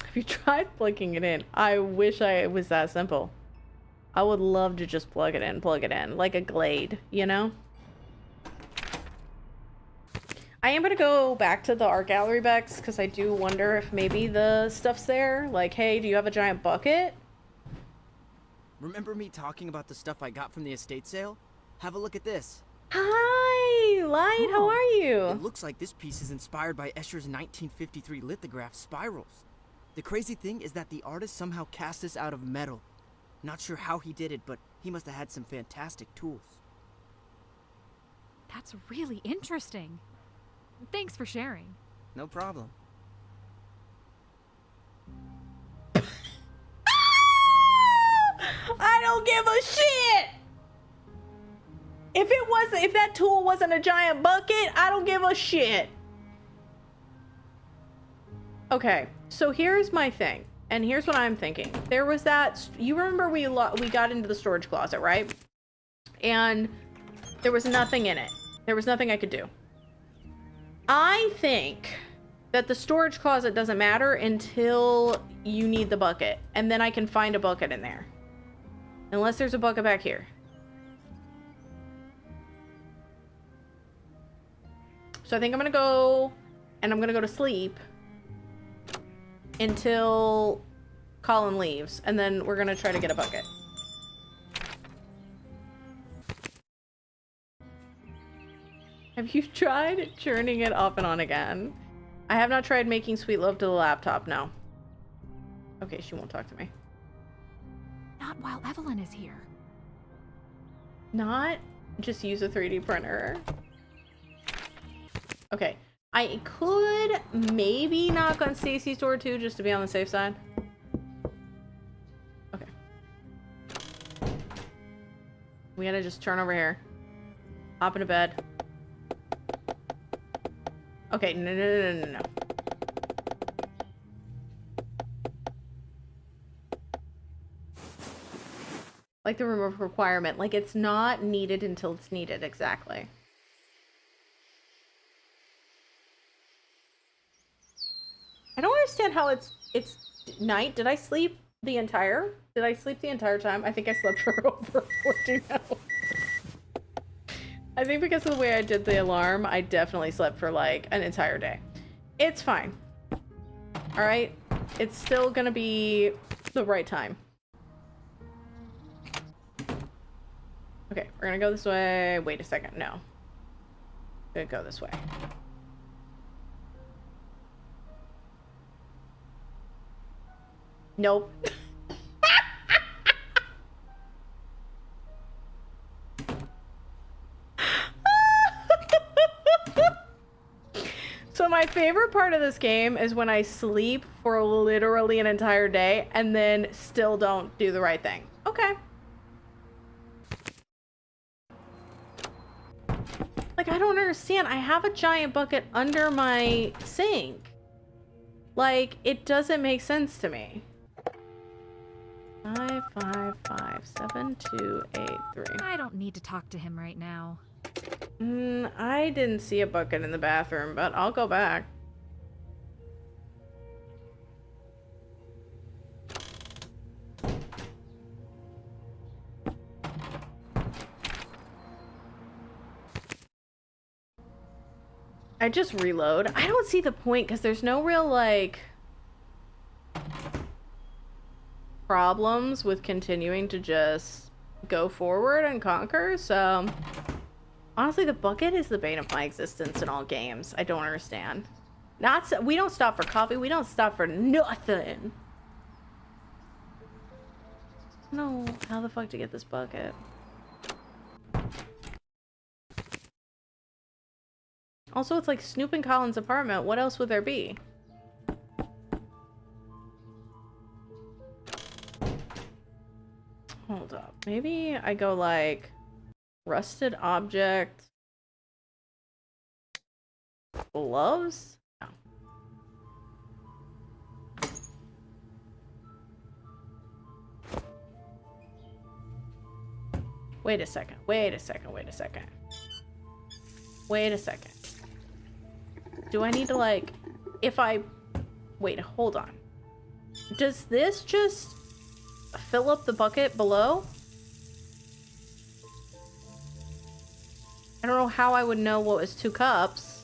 Have you tried plugging it in? I wish it was that simple. I would love to just plug it in, like a Glade, you know? I am gonna go back to the art gallery, Bex, because I do wonder if maybe the stuff's there. Like, hey, do you have a giant bucket? Remember me talking about the stuff I got from the estate sale? Have a look at this. Hi, Light, how are you? It looks like this piece is inspired by Escher's 1953 lithograph spirals. The crazy thing is that the artist somehow cast this out of metal. Not sure how he did it, but he must have had some fantastic tools. That's really interesting. Thanks for sharing. No problem. I don't give a shit! If that tool wasn't a giant bucket, I don't give a shit. Okay, so here's my thing, and here's what I'm thinking. There was that, you remember we got into the storage closet, right? And there was nothing in it. There was nothing I could do. I think that the storage closet doesn't matter until you need the bucket, and then I can find a bucket in there. Unless there's a bucket back here. So I think I'm gonna go, and I'm gonna go to sleep until Colin leaves, and then we're gonna try to get a bucket. Have you tried turning it off and on again? I have not tried making sweet love to the laptop, no. Okay, she won't talk to me. Not while Evelyn is here. Not just use a 3D printer. Okay, I could maybe knock on Stacy's door too, just to be on the safe side. Okay. We gotta just turn over here. Hop into bed. Okay, no. Like the remove requirement. Like it's not needed until it's needed, exactly. I don't understand how it's night. Did I sleep the entire time? I think I slept for over 14 hours. I think because of the way I did the alarm, I definitely slept for like an entire day. It's fine. All right. It's still gonna be the right time. Okay, we're gonna go this way. Wait a second. No. We're gonna go this way. Nope. So my favorite part of this game is when I sleep for literally an entire day and then still don't do the right thing. Okay. Like, I don't understand. I have a giant bucket under my sink. Like, it doesn't make sense to me. 5, 5, 5, 7, 2, 8, 3. I don't need to talk to him right now. I didn't see a bucket in the bathroom, but I'll go back. I just reload. I don't see the point because there's no real, like, problems with continuing to just go forward and conquer, so honestly, the bucket is the bane of my existence in all games. I don't understand. We don't stop for coffee. We don't stop for nothing. I don't know how the fuck to get this bucket. Also, it's like Snoop and Colin's apartment. What else would there be? Hold up. Maybe I go like rusted object. Gloves? No. Wait a second. Wait a second. Wait a second. Wait a second. Do I need to, like, if I... Wait, hold on. Does this just fill up the bucket below? I don't know how I would know what was 2 cups.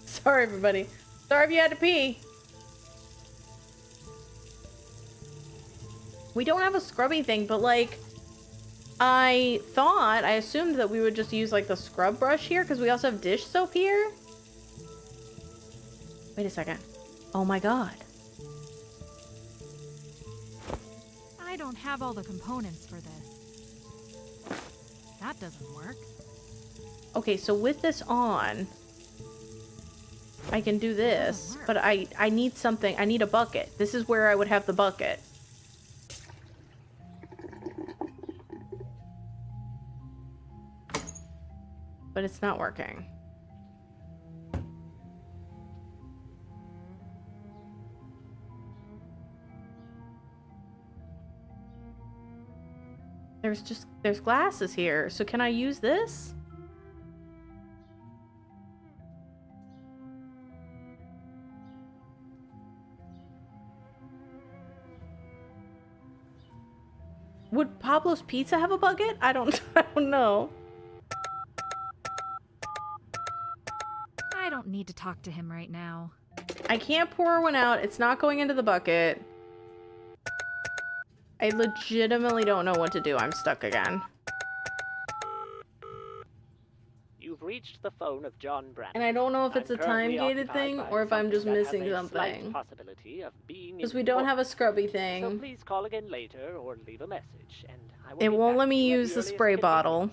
Sorry, everybody. Sorry if you had to pee. We don't have a scrubby thing, but, like, I assumed that we would just use, like, the scrub brush here, because we also have dish soap here. Wait a second. Oh my god. I don't have all the components for this. That doesn't work. Okay, so with this on, I can do this, but I need something. I need a bucket. This is where I would have the bucket. But it's not working. There's glasses here, so can I use this? Would Pablo's Pizza have a bucket? I don't know. I don't need to talk to him right now. I can't pour one out. It's not going into the bucket. I legitimately don't know what to do. I'm stuck again. You've reached the phone of John Branham. And I don't know if it's I'm a currently time-gated occupied thing by or if I'm just something that has missing a slight something. possibility of being Because we don't have a scrubby important. So thing. please call again later or leave a message, and I will It get won't back let to me you at use the earliest spray convenience. bottle.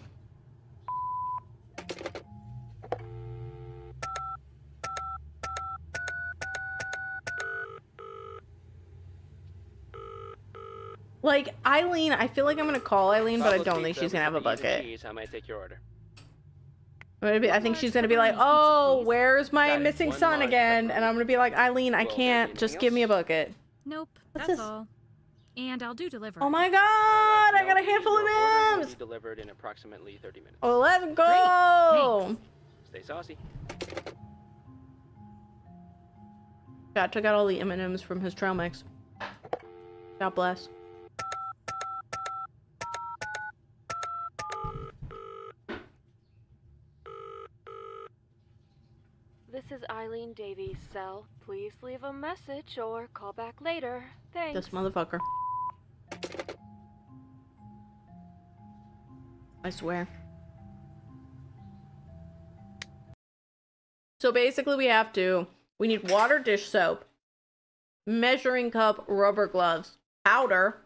Like, Eileen, I feel like I'm gonna call Eileen, but I Pablo's don't think Pizza she's gonna have a with the bucket. cheese. How may I take your order? I think she's gonna be like, pepperoni pizza, oh, please." where's my Got it. missing One son large again? And pepperoni. I'm gonna be like, Eileen, I Well, can't. anything Just give me a else? bucket. Nope, What's that's this? all. And I'll do delivery. Oh my All god, right, I got a Penelope, handful of your order will M's! be delivered in approximately 30 minutes. Oh, let's go! Thanks. Stay saucy. God took out all the M&Ms from his trail mix. God bless. This is Eileen Davies' cell. Please leave a message or call back later. Thanks. This motherfucker. I swear. So basically we need water, dish soap, measuring cup, rubber gloves, powder,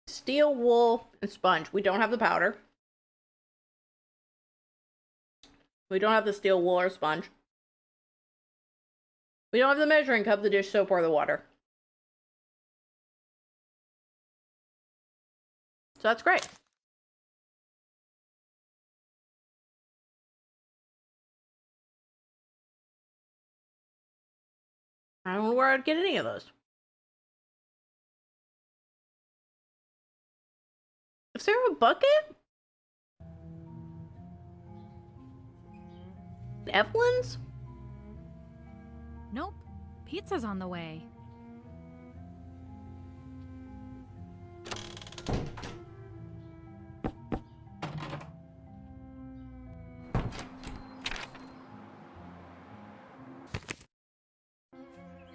steel wool, and sponge. We don't have the powder. We don't have the steel wool or sponge. We don't have the measuring cup, the dish soap, or the water. So that's great. I don't know where I'd get any of those. Is there a bucket? Evelyn's? Nope, pizza's on the way.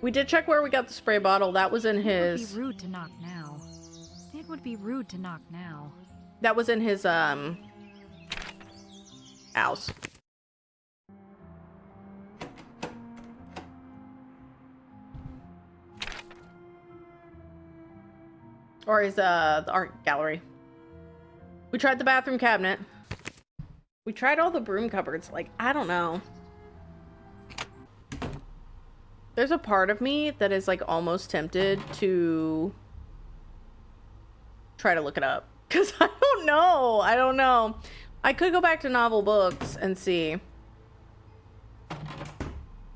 We did check where we got the spray bottle. That was in It his... would be rude to knock now. It would be rude to knock now. That was in his, house. Or his, the art gallery. We tried the bathroom cabinet. We tried all the broom cupboards. Like, I don't know. There's a part of me that is, like, almost tempted to try to look it up. Because I don't know. I don't know. I could go back to novel books and see.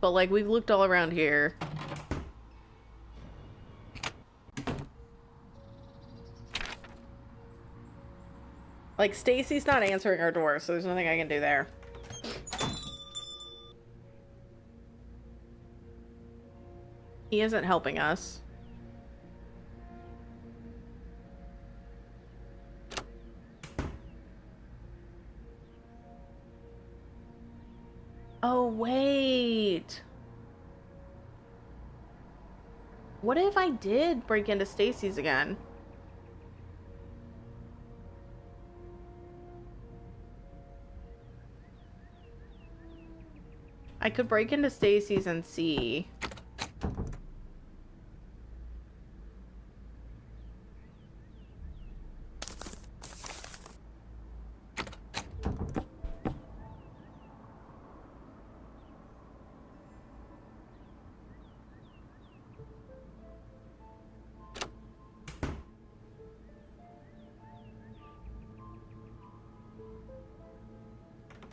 But, like, we've looked all around here. Like, Stacy's not answering our door, so there's nothing I can do there. He isn't helping us. Oh, wait. What if I did break into Stacy's again? I could break into Stacy's and see.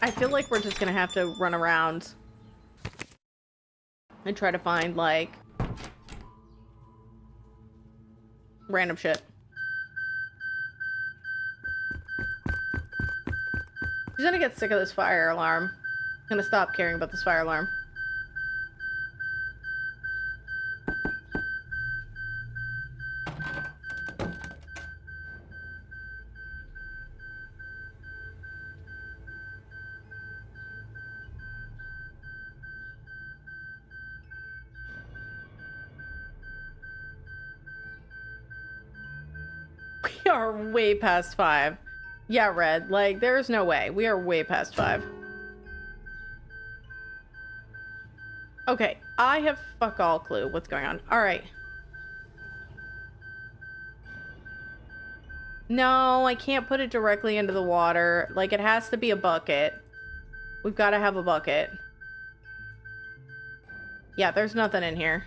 I feel like we're just gonna have to run around and try to find, like, random shit. She's gonna get sick of this fire alarm. Gonna stop caring about this fire alarm. are way past 5. Yeah, Red. Like, there's no way. We are way past 5. Okay, I have fuck all clue what's going on. Alright. No, I can't put it directly into the water. Like, it has to be a bucket. We've got to have a bucket. Yeah, there's nothing in here.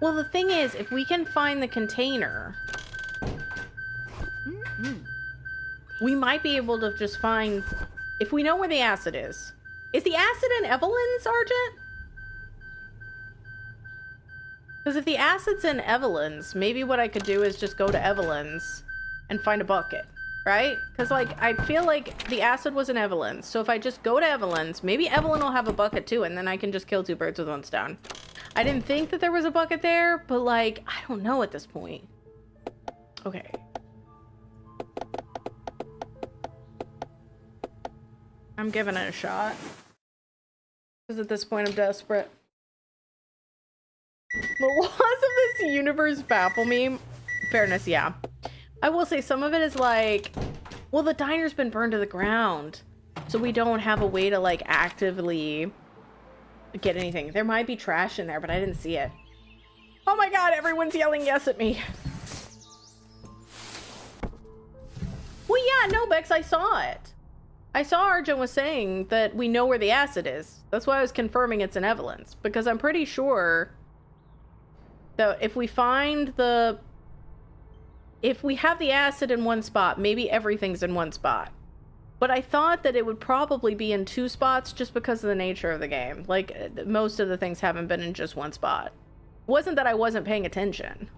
Well, the thing is, if we can find the container, we might be able to just find... If we know where the acid is. Is the acid in Evelyn, Sergeant? Because if the acid's in Evelyn's, maybe what I could do is just go to Evelyn's and find a bucket, right? Because, like, I feel like the acid was in Evelyn's. So if I just go to Evelyn's, maybe Evelyn will have a bucket too, and then I can just kill 2 birds with 1 stone. I didn't think that there was a bucket there, but, like, I don't know at this point. Okay. I'm giving it a shot. Because at this point, I'm desperate. The laws of this universe baffle me. Fairness, yeah. I will say some of it is like, well, the diner's been burned to the ground. So we don't have a way to, like, actively get anything. There might be trash in there, but I didn't see it. Oh my god, everyone's yelling yes at me. Well, yeah, no, Bex, I saw it. I saw Arjun was saying that we know where the acid is. That's why I was confirming it's in Evelyn's. Because I'm pretty sure that if we find the... If we have the acid in one spot, maybe everything's in one spot. But I thought that it would probably be in 2 spots just because of the nature of the game. Like, most of the things haven't been in just 1 spot. It wasn't that I wasn't paying attention.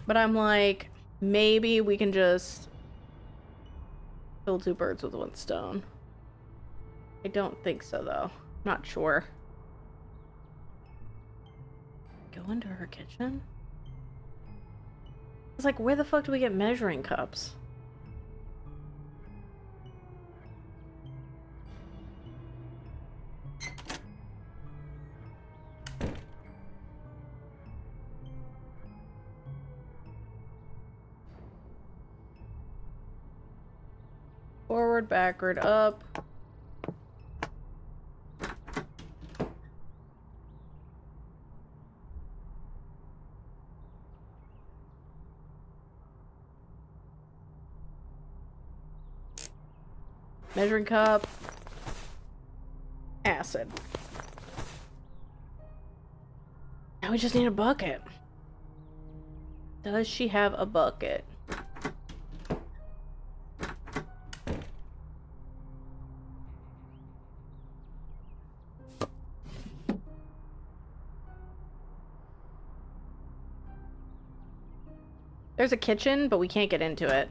But I'm like, maybe we can just kill 2 birds with 1 stone. I don't think so, though. Not sure. Go into her kitchen? It's like, where the fuck do we get measuring cups? Forward, backward, up. Measuring cup. Acid. Now we just need a bucket. Does she have a bucket? There's a kitchen, but we can't get into it.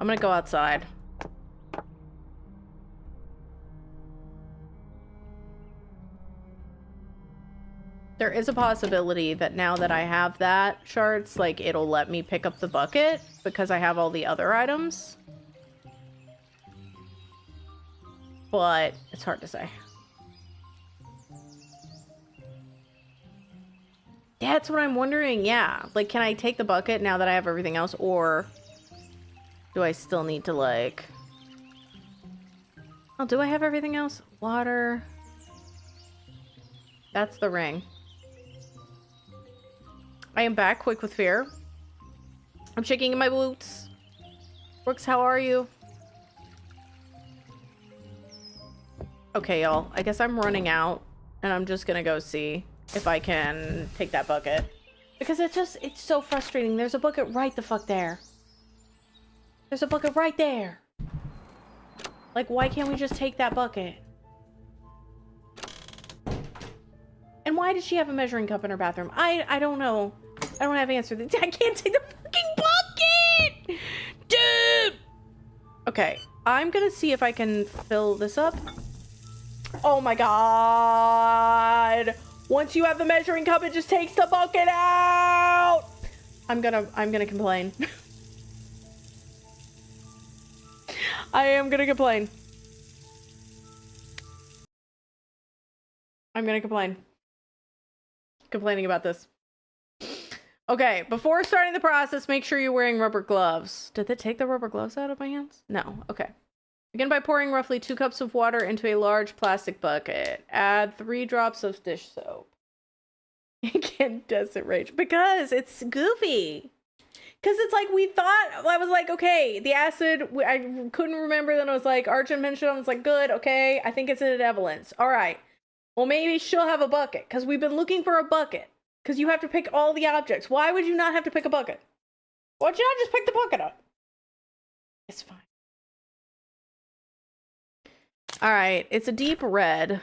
I'm gonna go outside. There is a possibility that now that I have that shards, like, it'll let me pick up the bucket because I have all the other items. But it's hard to say. That's what I'm wondering, yeah. Like, can I take the bucket now that I have everything else, or do I still need to, like... Oh, do I have everything else? Water. That's the ring. I am back, quick with fear. I'm shaking in my boots. Brooks, how are you? Okay, y'all. I guess I'm running out, and I'm just gonna go see if I can take that bucket. Because it's so frustrating. There's a bucket right the fuck there. There's a bucket right there. Like, why can't we just take that bucket? And why does she have a measuring cup in her bathroom? I don't know. I don't have answers. I can't take the fucking bucket! Dude! Okay. I'm gonna see if I can fill this up. Oh my god! Once you have the measuring cup, it just takes the bucket out! I'm gonna complain. I am gonna complain. I'm gonna complain. Complaining about this. Okay, before starting the process, make sure you're wearing rubber gloves. Did it take the rubber gloves out of my hands? No. Okay. Begin by pouring roughly 2 cups of water into a large plastic bucket. Add 3 drops of dish soap. Again, doesn't rage. Because it's goofy. Because it's like we thought, I was like, okay, the acid, I couldn't remember. Then I was like, Arjun mentioned, I was like, good, okay, I think it's an Evelyn's. All right. Well, maybe she'll have a bucket. Because we've been looking for a bucket. Because you have to pick all the objects. Why would you not have to pick a bucket? Why don't you not just pick the bucket up? It's fine. Alright, it's a deep red.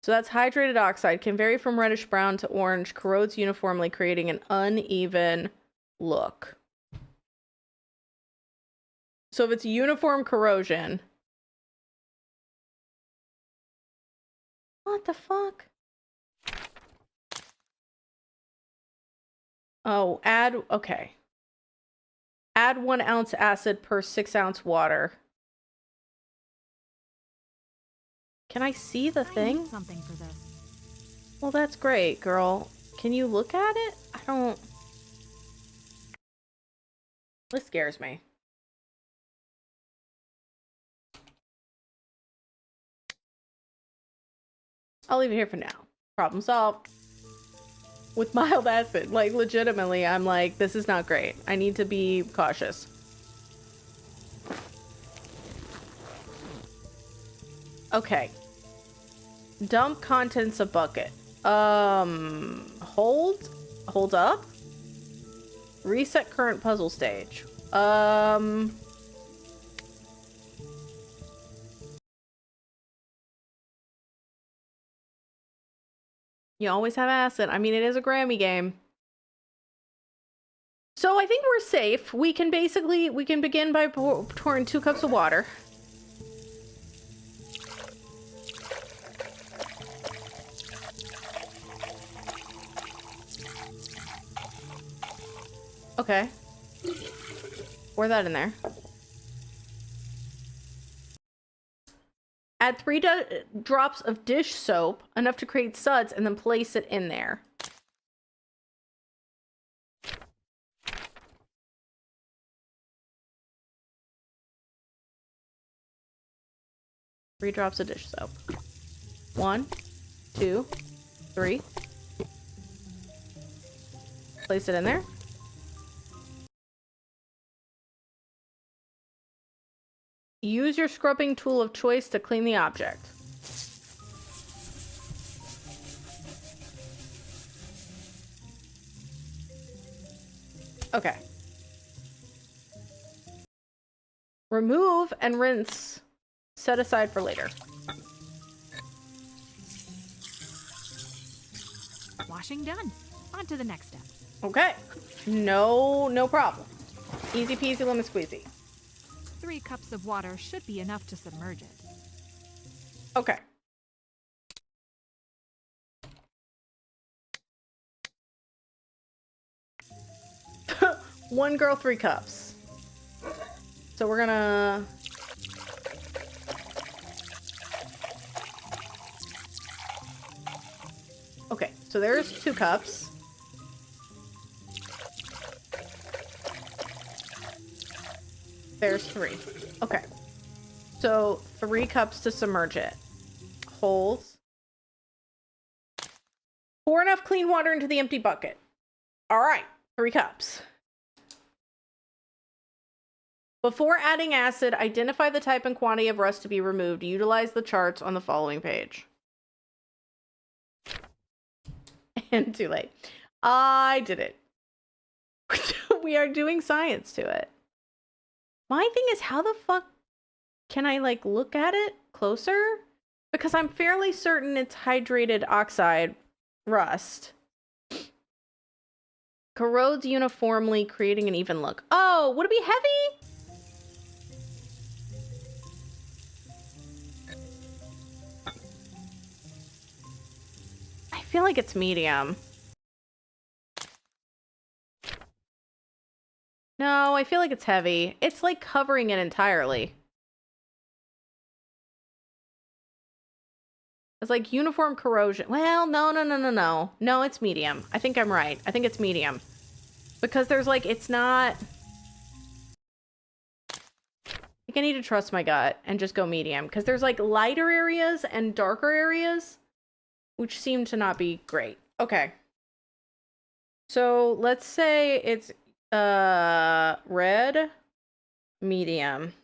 So that's hydrated oxide. Can vary from reddish brown to orange. Corrodes uniformly, creating an uneven look. So if it's uniform corrosion... What the fuck? Oh, okay. Add 1 ounce acid per 6 ounce water. Can I see the thing? I need something for this. Well, that's great, girl. Can you look at it? I don't... This scares me. I'll leave it here for now. Problem solved. With mild acid, like legitimately, I'm like, this is not great. I need to be cautious. Okay. Dump contents of bucket. Hold up. Reset current puzzle stage. You always have acid. I mean, it is a Grammy game. So I think we're safe. We can begin by pouring 2 cups of water. Okay. Pour that in there. Add 3 drops of dish soap, enough to create suds, and then place it in there. Three drops of dish soap. 1, 2, 3. Place it in there. Use your scrubbing tool of choice to clean the object. Okay. Remove and rinse. Set aside for later. Washing done. On to the next step. Okay. No problem. Easy peasy lemon squeezy. 3 cups of water should be enough to submerge it. Okay. One girl, 3 cups. So we're gonna... Okay, so there's 2 cups. There's 3. Okay. So 3 cups to submerge it. Hold. Pour enough clean water into the empty bucket. All right, 3 cups. Before adding acid, identify the type and quantity of rust to be removed. Utilize the charts on the following page. And too late. I did it. We are doing science to it. My thing is, how the fuck can I, like, look at it closer? Because I'm fairly certain it's hydrated oxide rust. Corrodes uniformly, creating an even look. Oh, would it be heavy? feel like it's medium. No, I feel like it's heavy. It's like covering it entirely. It's like uniform corrosion. Well, no. No, it's medium. I think I'm right. I think it's medium. Because there's like, it's not... I think I need to trust my gut and just go medium. Because there's like lighter areas and darker areas, which seem to not be great. Okay. So let's say it's red, medium.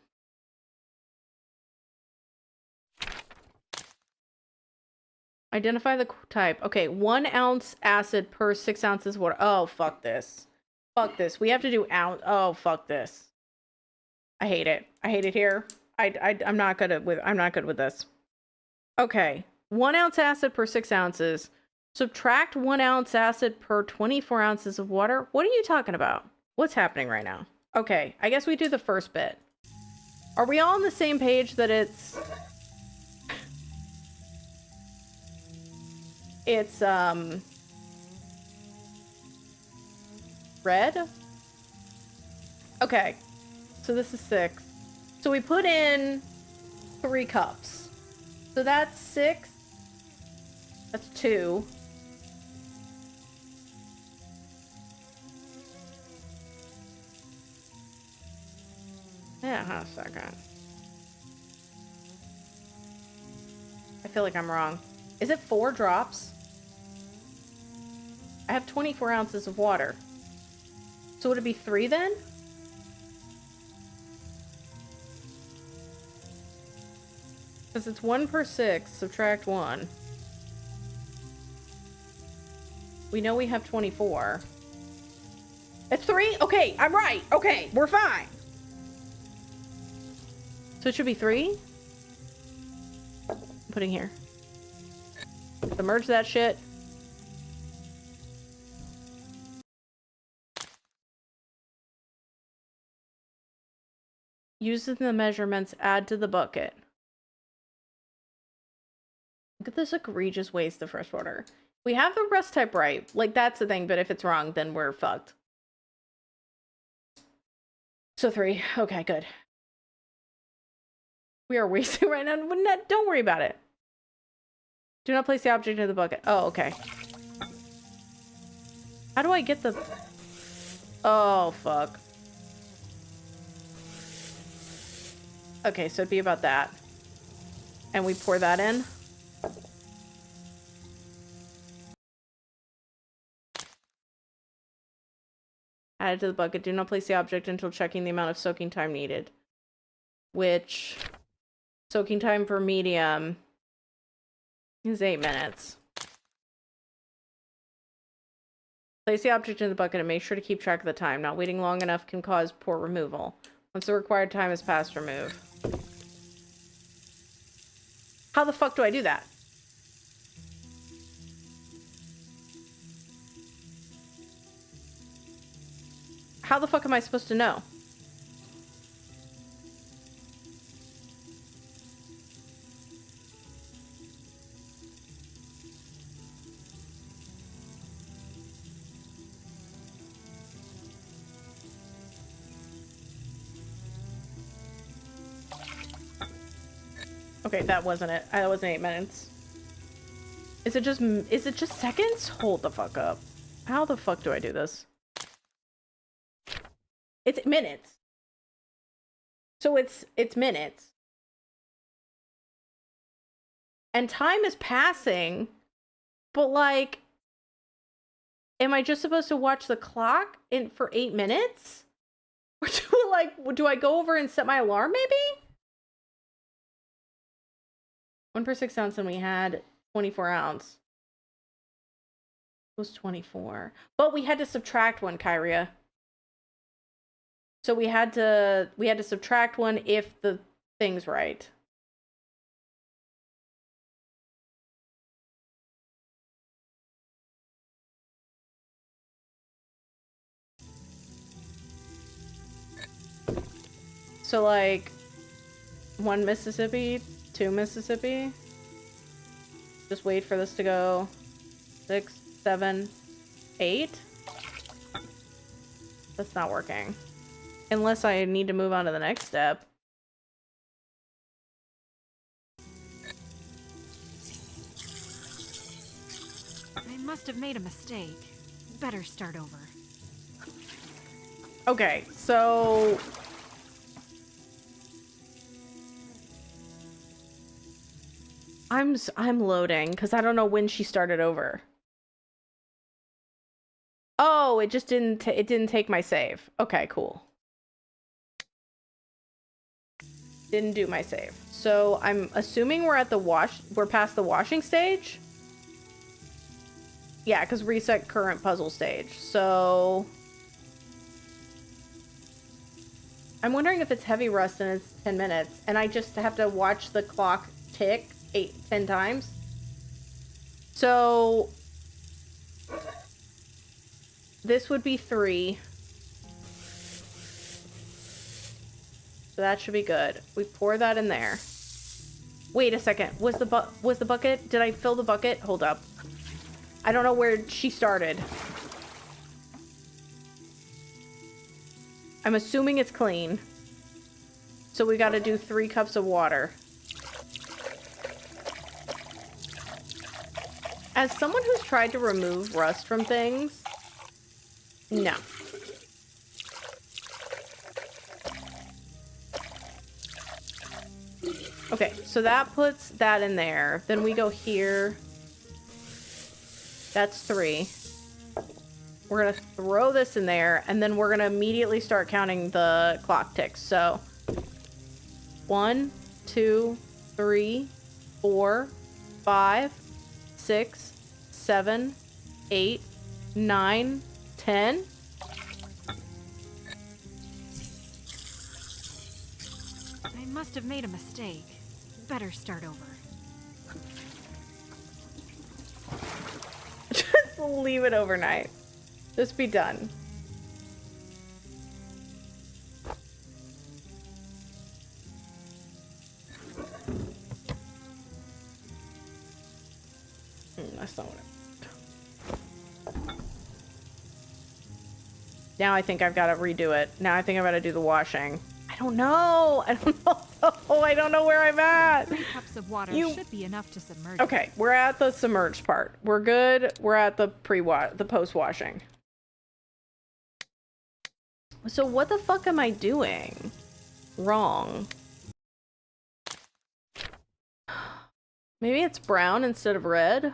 Identify the type. Okay, 1 ounce acid per 6 ounces water. Oh, fuck this. Fuck this. We have to do ounce. Oh, fuck this. I hate it. I hate it here. I'm not good with this. Okay, 1 ounce acid per 6 ounces. Subtract 1 ounce acid per 24 ounces of water. What are you talking about? What's happening right now? Okay, I guess we do the first bit. Are we all on the same page that it's red? Okay, so this is 6. So we put in 3 cups. So that's 6. That's 2. Yeah, hold on a second. I feel like I'm wrong. Is it 4 drops? I have 24 ounces of water. So would it be 3 then? Because it's 1 per 6, subtract 1. We know we have 24. It's 3? Okay, I'm right. Okay, we're fine. So it should be 3? Putting here. Submerge that shit. Using the measurements, add to the bucket. Look at this egregious waste of fresh water. We have the rest type right. Like, that's the thing, but if it's wrong, then we're fucked. So 3. Okay, good. We are wasting right now. Don't worry about it. Do not place the object in the bucket. Oh, okay. How do I get the... Oh, fuck. Okay, so it'd be about that. And we pour that in. Add it to the bucket. Do not place the object until checking the amount of soaking time needed. Which... Soaking time for medium is 8 minutes. Place the object in the bucket and make sure to keep track of the time. Not waiting long enough can cause poor removal. Once the required time is passed, remove. How the fuck do I do that? How the fuck am I supposed to know? Okay, that wasn't it. That wasn't 8 minutes. Is it just seconds? Hold the fuck up. How the fuck do I do this? It's minutes. So it's minutes. And time is passing, but like, am I just supposed to watch the clock for 8 minutes? Or do I go over and set my alarm maybe? 1 per 6 ounce, and we had 24 ounce. It was 24. But we had to subtract 1, Kyria. So we had to subtract 1 if the thing's right. So like 1 Mississippi, 2 Mississippi. Just wait for this to go. 6, 7, 8. That's not working. Unless I need to move on to the next step. I must have made a mistake. Better start over. Okay, so... I'm loading, because I don't know when she started over. Oh, it just didn't take my save. Okay, cool. Didn't do my save. So I'm assuming we're past the washing stage? Yeah, because reset current puzzle stage. So I'm wondering if it's heavy rust and it's 10 minutes and I just have to watch the clock tick 10 times. So this would be 3. So that should be good. We pour that in there. Wait a second. Was the bucket? Did I fill the bucket? Hold up. I don't know where she started. I'm assuming it's clean. So we got to do 3 cups of water. As someone who's tried to remove rust from things, no. Okay, so that puts that in there. Then we go here. That's 3. We're gonna throw this in there, and then we're gonna immediately start counting the clock ticks. So 1, 2, 3, 4, 5, 6, 7, 8, 9, 10. I must have made a mistake. Better start over. Just leave it overnight. Just be done. That's not what Now I think I've got to redo it. Now I think I've got to do the washing. I don't know. I don't know. Oh, I don't know where I'm at. 3 cups of water should be enough to submerge. Okay, we're at the submerged part. We're good. We're at the post-washing. So what the fuck am I doing wrong? Maybe it's brown instead of red?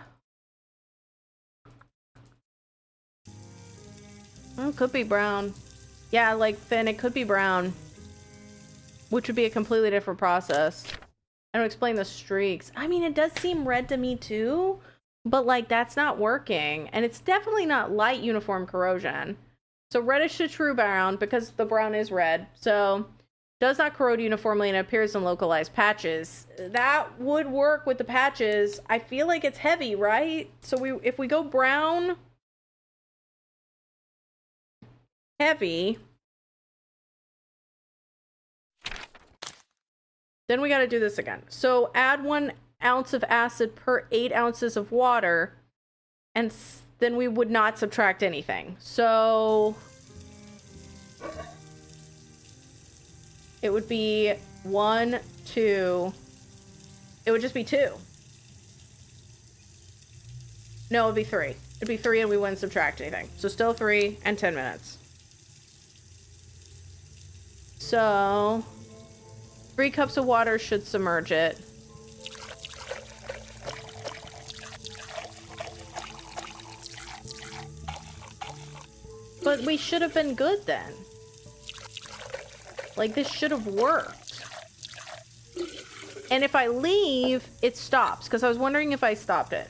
Oh, it could be brown. Yeah, like Finn, it could be brown. Which would be a completely different process. I don't explain the streaks. I mean, it does seem red to me too, but like that's not working. And it's definitely not light uniform corrosion. So reddish to true brown because the brown is red. So does not corrode uniformly and appears in localized patches. That would work with the patches. I feel like it's heavy, right? So if we go brown, heavy, then we got to do this again. So add 1 ounce of acid per 8 ounces of water, and then we would not subtract anything. So it would be 1, 2. It would just be 2. No, it would be 3. It'd be 3 and we wouldn't subtract anything. So still 3 and 10 minutes. So 3 cups of water should submerge it. But we should have been good then. Like, this should have worked. And if I leave, it stops. Because I was wondering if I stopped it.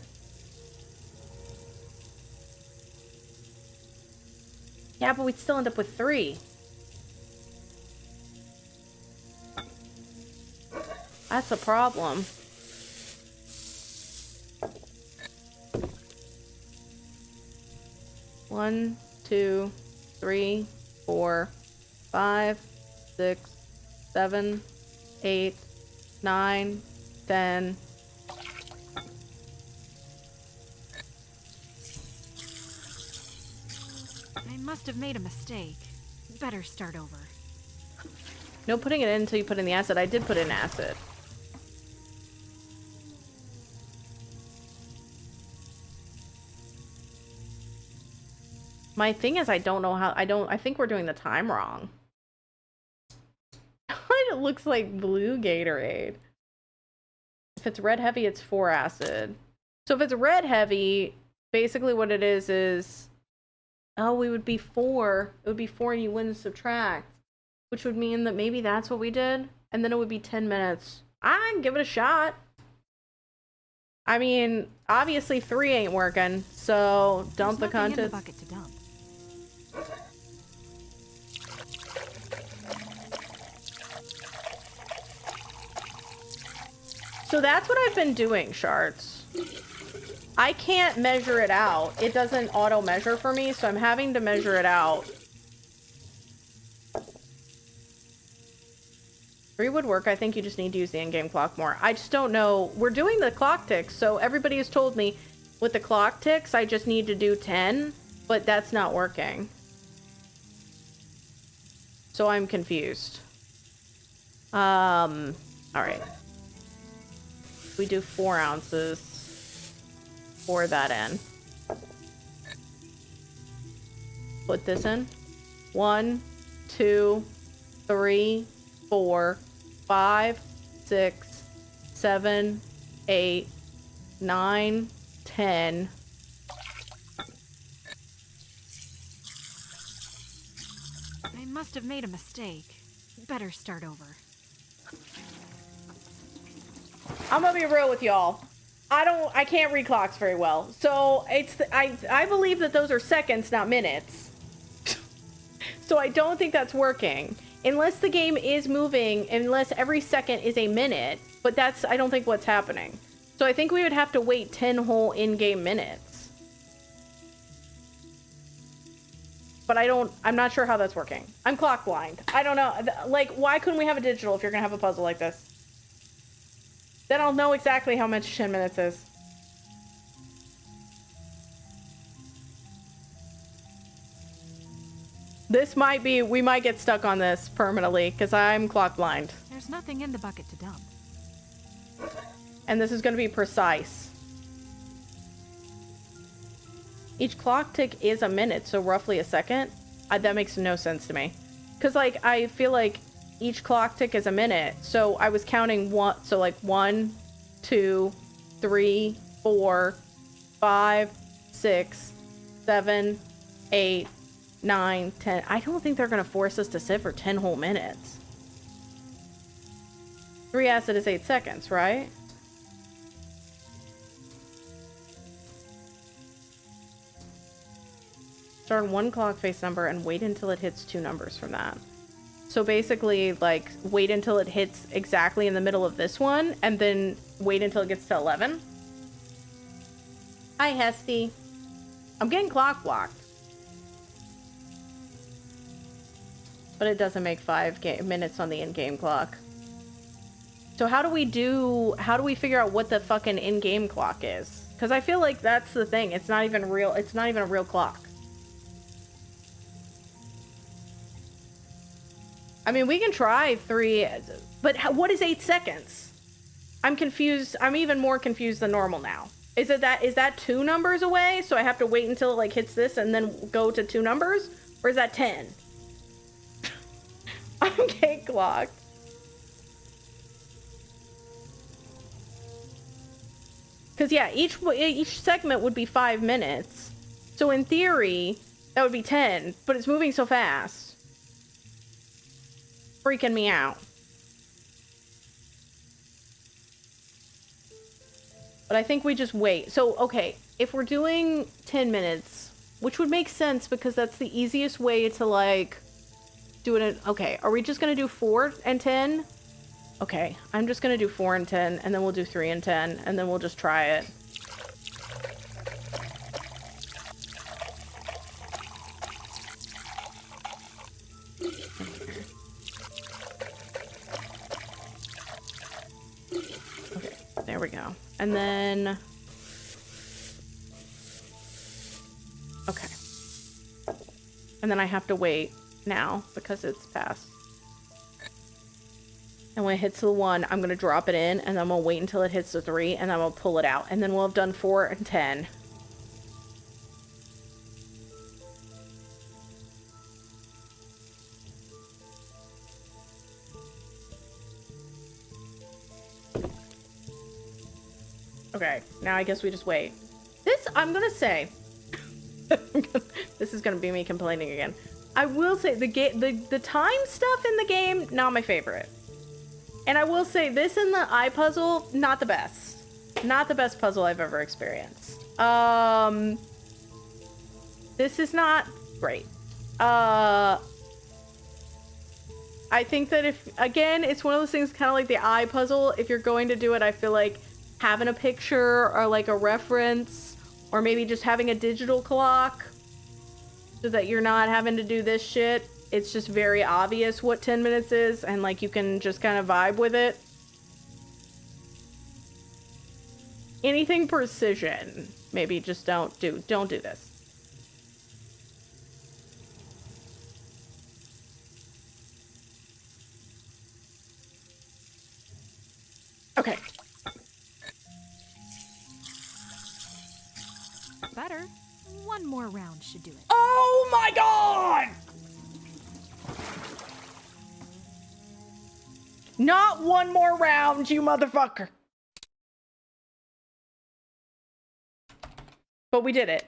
Yeah, but we'd still end up with 3. That's a problem. One, 2, 3, 4, 5, 6, 7, 8, 9, 10. must have made a mistake. Better start over. No putting it in until you put in the acid. I did put in acid. My thing is I don't know how, I think we're doing the time wrong. It looks like blue Gatorade. If it's red heavy, it's 4 acid. So if it's red heavy, basically what it is, oh, we would be 4. It would be 4 and you wouldn't subtract. Which would mean that maybe that's what we did. And then it would be 10 minutes. I can give it a shot. I mean, obviously 3 ain't working. So dump the contents. In the bucket to dump. So that's what I've been doing, Shards. I can't measure it out. It doesn't auto measure for me, so I'm having to measure it out. 3 would work. I think you just need to use the in-game clock more. I just don't know. We're doing the clock ticks, so everybody has told me with the clock ticks, I just need to do 10, but that's not working. So I'm confused. All right. We do 4 ounces. Pour that in. Put this in. 1, 2, 3, 4, 5, 6, 7, 8, 9, 10. I must have made a mistake. Better start over. I'm gonna be real with y'all. I can't read clocks very well. So I believe that those are seconds, not minutes. So I don't think that's working. Unless the game is moving, unless every second is a minute. But that's, I don't think, what's happening. So I think we would have to wait 10 whole in-game minutes. But I'm not sure how that's working. I'm clock blind. I don't know. Like, why couldn't we have a digital if you're gonna have a puzzle like this? Then I'll know exactly how much 10 minutes is. This might be, we might get stuck on this permanently because I'm clock blind. There's nothing in the bucket to dump. And this is going to be precise. Each clock tick is a minute, so roughly a second. That makes no sense to me. Because, like, I feel like each clock tick is a minute. So I was counting one, so like 1, 2, 3, 4, 5, 6, 7, 8, 9, 10. I don't think they're going to force us to sit for 10 whole minutes. 3 acid is 8 seconds, right? Start 1 clock face number and wait until it hits 2 numbers from that. So basically, like, wait until it hits exactly in the middle of this one, and then wait until it gets to 11. Hi, Hesty. I'm getting clock blocked. But it doesn't make 5 minutes on the in-game clock. So how do we figure out what the fucking in-game clock is? Because I feel like that's the thing. It's not even real. It's not even a real clock. I mean, we can try 3, but what is 8 seconds? I'm confused. I'm even more confused than normal now. Is that 2 numbers away? So I have to wait until it like hits this and then go to 2 numbers? Or is that 10? I'm getting clocked. Because yeah, each segment would be 5 minutes. So in theory, that would be 10, but it's moving so fast. Freaking me out. But I think we just wait. So, okay, if we're doing 10 minutes, which would make sense because that's the easiest way to, like, do it. Okay, are we just going to do 4 and 10? Okay, I'm just going to do 4 and 10, and then we'll do 3 and 10, and then we'll just try it. There we go. And then... Okay. And then I have to wait now because it's past. And when it hits the 1, I'm going to drop it in, and then I'm going to wait until it hits the 3, and then I'm going to pull it out. And then we'll have done 4 and 10. Okay, now I guess we just wait. This, I'm going to say... this is going to be me complaining again. I will say, the time stuff in the game, not my favorite. And I will say, this and the eye puzzle, not the best. Not the best puzzle I've ever experienced. This is not great. I think that if, again, it's one of those things kind of like the eye puzzle. If you're going to do it, I feel like having a picture or like a reference, or maybe just having a digital clock so that you're not having to do this shit. It's just very obvious what 10 minutes is, and like you can just kind of vibe with it. Anything precision, maybe just don't do this. Okay. Better. One more round should do it. Oh my god! Not one more round, you motherfucker. But we did it.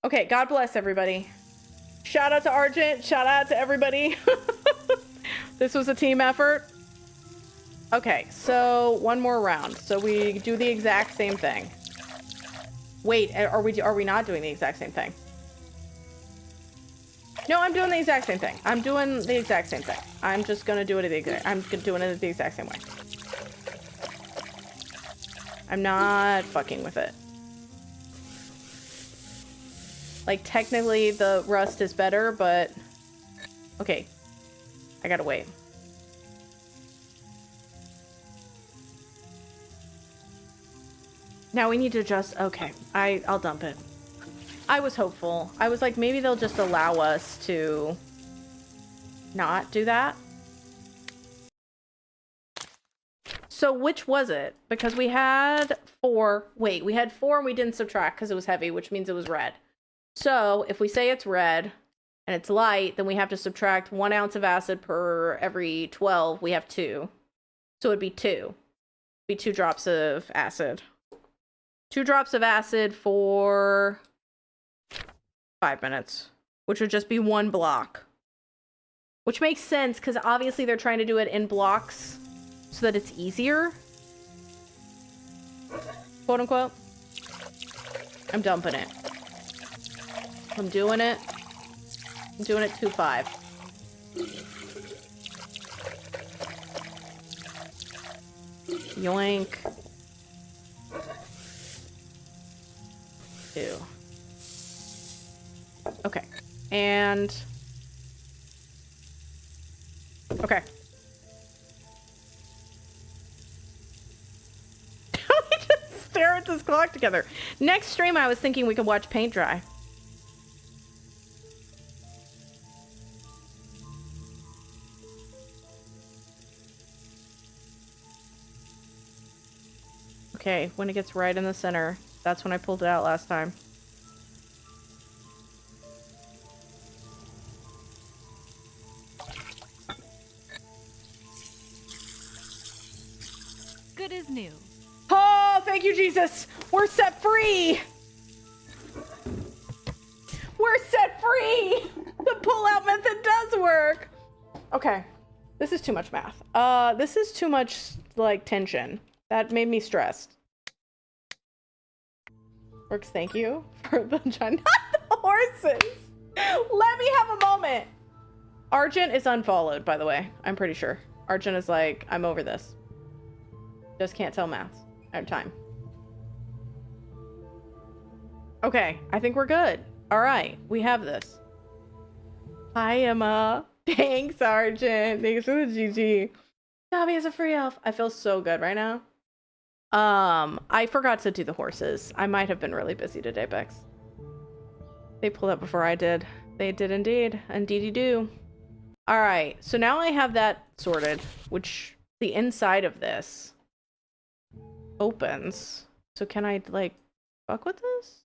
Okay, God bless everybody. Shout out to Argent. Shout out to everybody. This was a team effort. Okay, so one more round. So we do the exact same thing. Wait, are we not doing the exact same thing? No, I'm doing the exact same thing. I'm doing the exact same thing. I'm just gonna do it I'm doing it the exact same way. I'm not fucking with it. Like, technically the rust is better, but... Okay. I gotta wait. Now we need to just... Okay. I'll dump it. I was hopeful. I was like, maybe they'll just allow us to not do that. So which was it? Because we had 4. Wait, we had 4 and we didn't subtract because it was heavy, which means it was red. So if we say it's red and it's light, then we have to subtract 1 ounce of acid per every 12. We have 2. So it'd be 2. It'd be 2 drops of acid. 2 drops of acid for 5 minutes, which would just be 1 block. Which makes sense, because obviously they're trying to do it in blocks so that it's easier. Quote unquote. I'm dumping it. I'm doing it. I'm doing it 2-5. Yoink. 2. Okay. And... Okay. We just stare at this clock together. Next stream, I was thinking we could watch paint dry. Okay, when it gets right in the center. That's when I pulled it out last time. Good as new. Oh, thank you, Jesus! We're set free! We're set free! The pull-out method does work! Okay. This is too much math. This is too much, like, tension. That made me stressed. Works, thank you for the not the horses. Let me have a moment. Argent is unfollowed, by the way. I'm pretty sure. Argent is like, I'm over this. Just can't tell math. I have time. Okay, I think we're good. All right, we have this. Hi, Emma. Thanks, Argent. Thanks for the GG. Dobby is a free elf. I feel so good right now. I forgot to do the horses. I might have been really busy today, Bex. They pulled up before I did. They did indeed. Indeedy do. Alright, so now I have that sorted, which the inside of this opens. So can I, like, fuck with this?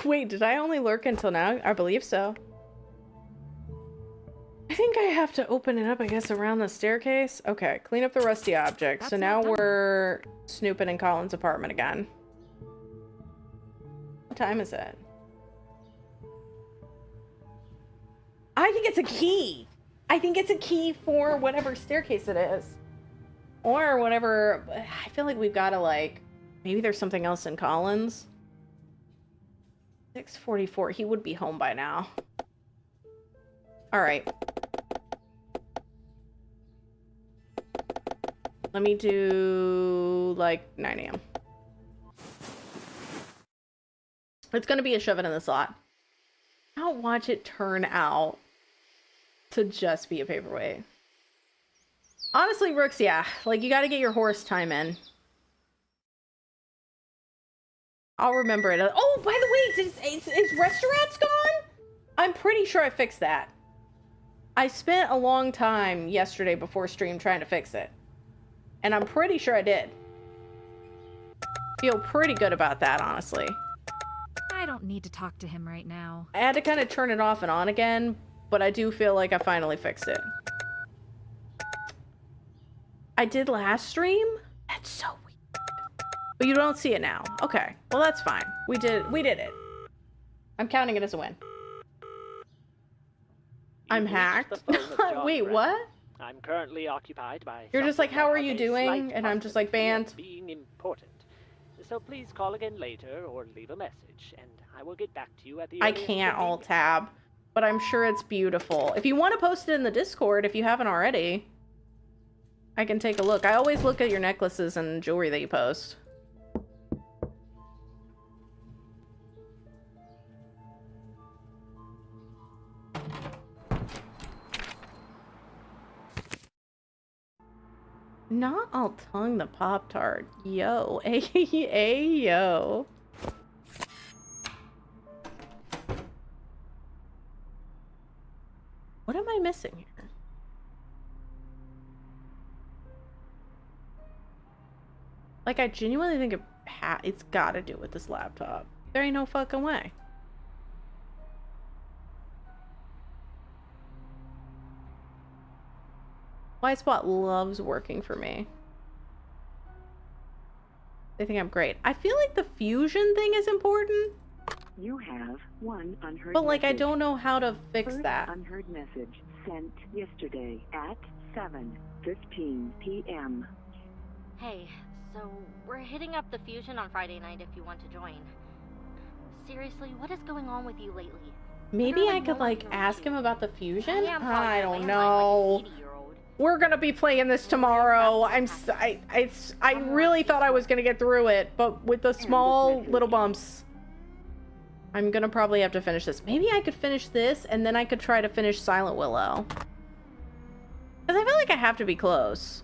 Wait, did I only lurk until now? I believe so. I think I have to open it up, I guess, around the staircase. Okay, clean up the rusty object. So now we're snooping in Colin's apartment again. What time is it? I think it's a key. I think it's a key for whatever staircase it is. Or whatever. I feel like we've got to, like, maybe there's something else in Colin's. 6:44. He would be home by now. All right. Let me do like 9 a.m. It's gonna be a shove it in the slot. I'll watch it turn out to just be a paperweight. Honestly, Rooks, yeah. Like, you gotta get your horse time in. I'll remember it. Oh, by the way, is Restaurants gone? I'm pretty sure I fixed that. I spent a long time yesterday before stream trying to fix it. And I'm pretty sure I did. Feel pretty good about that, honestly. I don't need to talk to him right now. I had to kind of turn it off and on again, but I do feel like I finally fixed it. I did last stream? That's so weird. But you don't see it now. Okay. Well, that's fine. We did it. I'm counting it as a win. I'm hacked. Wait, what? I'm currently occupied by. You're just like, how are you doing? And I'm just like, banned. Being important. So please call again later or leave a message, and I will get back to you at the. I can't alt tab, but I'm sure it's beautiful. If you want to post it in the Discord, if you haven't already, I can take a look. I always look at your necklaces and jewelry that you post. Not all tongue the Pop-Tart. Yo. Yo. What am I missing here? Like, I genuinely think it's gotta do with this laptop. There ain't no fucking way. White Spot loves working for me. They think I'm great. I feel like the fusion thing is important. You have one unheard But, like, message. I don't know how to fix First that. unheard message sent yesterday at 7:15 p.m. Hey, so we're hitting up the fusion on Friday night if you want to join. Seriously, what is going on with you lately? Maybe I could, like, ask him about the fusion? I don't know. We're gonna be playing this tomorrow. I really thought I was gonna get through it, but with the small little bumps, I'm gonna probably have to finish this. Maybe I could finish this, and then I could try to finish Silent Willow. Because I feel like I have to be close.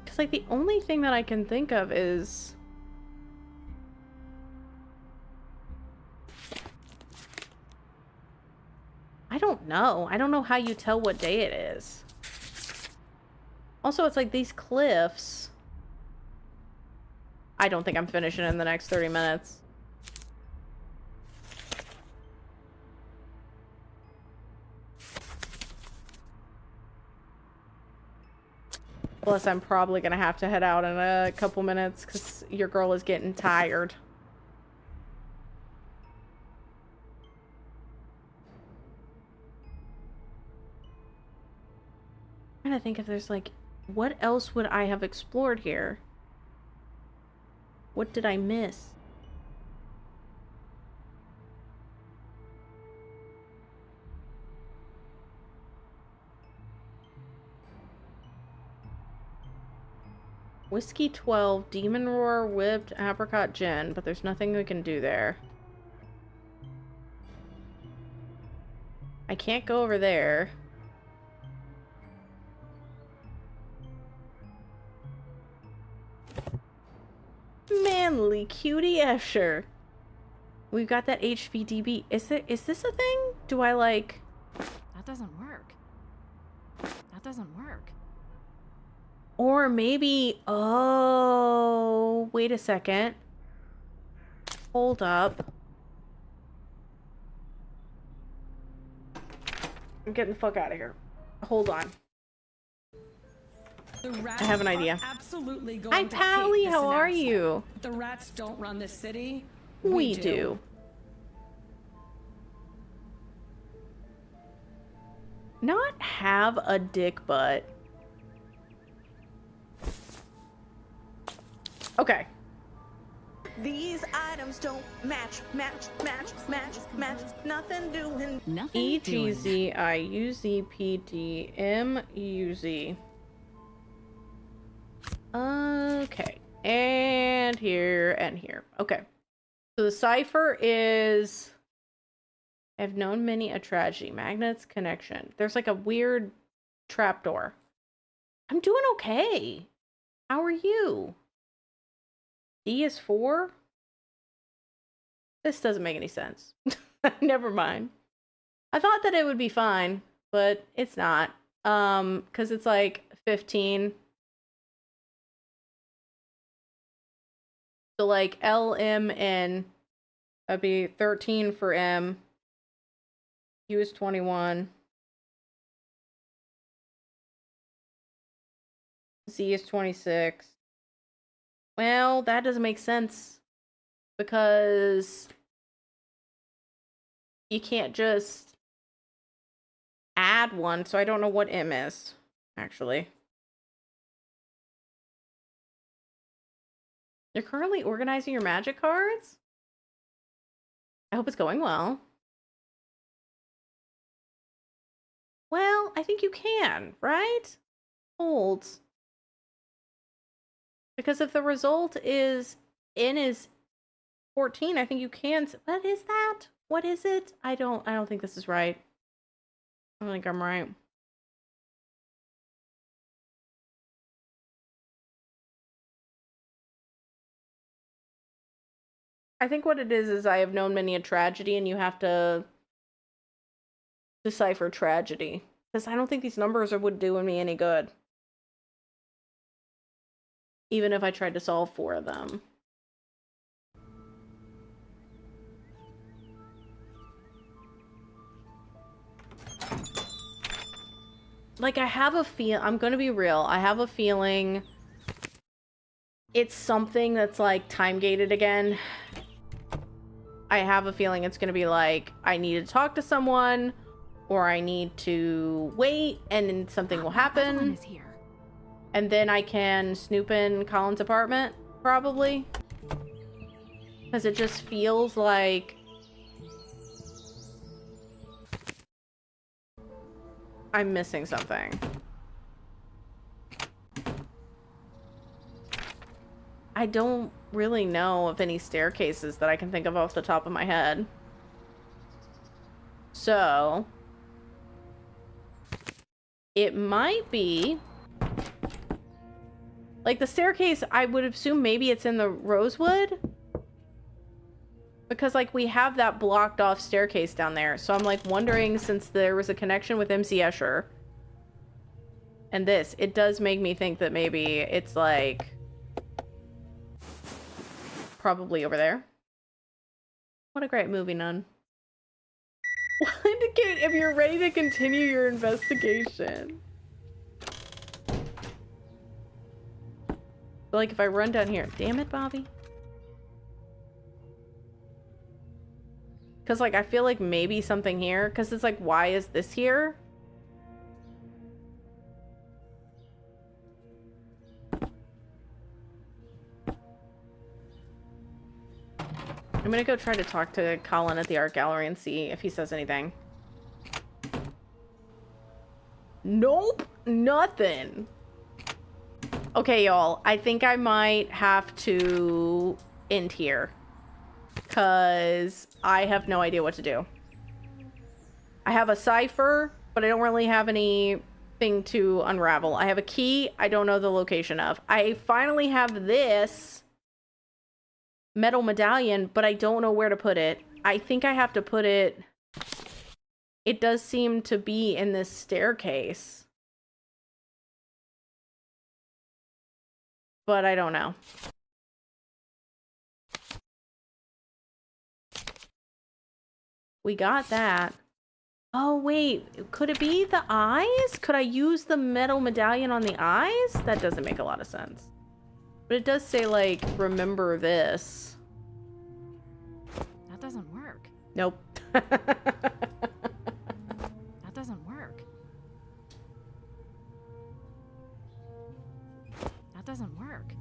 Because, like, the only thing that I can think of is... I don't know. I don't know how you tell what day it is. Also, it's like these cliffs. I don't think I'm finishing in the next 30 minutes. Plus, I'm probably gonna have to head out in a couple minutes because your girl is getting tired. I'm trying to think if there's, like, what else would I have explored here? What did I miss? Whiskey 12, Demon Roar, Whipped, Apricot Gin, but there's nothing we can do there. I can't go over there. Manly Cutie Escher. We've got that HVDB. Is this a thing? Do I like... That doesn't work. That doesn't work. Or maybe... Oh, wait a second. Hold up. I'm getting the fuck out of here. Hold on. I have an idea. Absolutely going Hi, to Pally. hate this How are announcement. you? The rats don't run this city. We do. Not have a dick butt. Okay. These items don't match. Nothing doing. EGZ, IUZ, PD, MUZ. Okay. And here and here. Okay. So the cipher is... I've known many a tragedy. Magnets, connection. There's like a weird trapdoor. I'm doing okay. How are you? D is 4? This doesn't make any sense. Never mind. I thought that it would be fine, but it's not. Because it's like 15. So like L, M, N. That'd be 13 for M. Q is 21. Z is 26. Well, that doesn't make sense. Because you can't just add one, so I don't know what M is, actually. You're currently organizing your magic cards? I hope it's going well. Well, I think you can, right? Holds. Because if the result is N is 14, I think you can. What is that? What is it? I don't think this is right. I don't think I'm right. I think what it is I have known many a tragedy, and you have to decipher tragedy. Because I don't think these numbers would do me any good. Even if I tried to solve 4 of them. Like, I have a feel... I'm gonna be real. I have a feeling it's something that's, like, time-gated again. I have a feeling it's gonna be like, I need to talk to someone, or I need to wait, and then something will happen. Evelyn is here. And then I can snoop in Colin's apartment, probably. Because it just feels like... I'm missing something. I don't really know of any staircases that I can think of off the top of my head. So... it might be... like, the staircase, I would assume maybe it's in the Rosewood. Because, like, we have that blocked off staircase down there. So I'm, like, wondering, since there was a connection with MC Escher. And this, it does make me think that maybe it's, like... probably over there. What a great movie, Nun. We'll indicate if you're ready to continue your investigation. But, like, if I run down here... damn it, Bobby. Because, like, I feel like maybe something here. Because it's like, why is this here? I'm gonna go try to talk to Colin at the art gallery and see if he says anything. Nope! Nothing! Okay, y'all. I think I might have to end here. Because I have no idea what to do. I have a cipher, but I don't really have anything to unravel. I have a key I don't know the location of. I finally have this metal medallion, but I don't know where to put it. I think I have to put it... It does seem to be in this staircase. But I don't know. We got that. Oh, wait. Could it be the eyes? Could I use the metal medallion on the eyes? That doesn't make a lot of sense. But it does say, like, remember this. That doesn't work. Nope. That doesn't work. That doesn't work.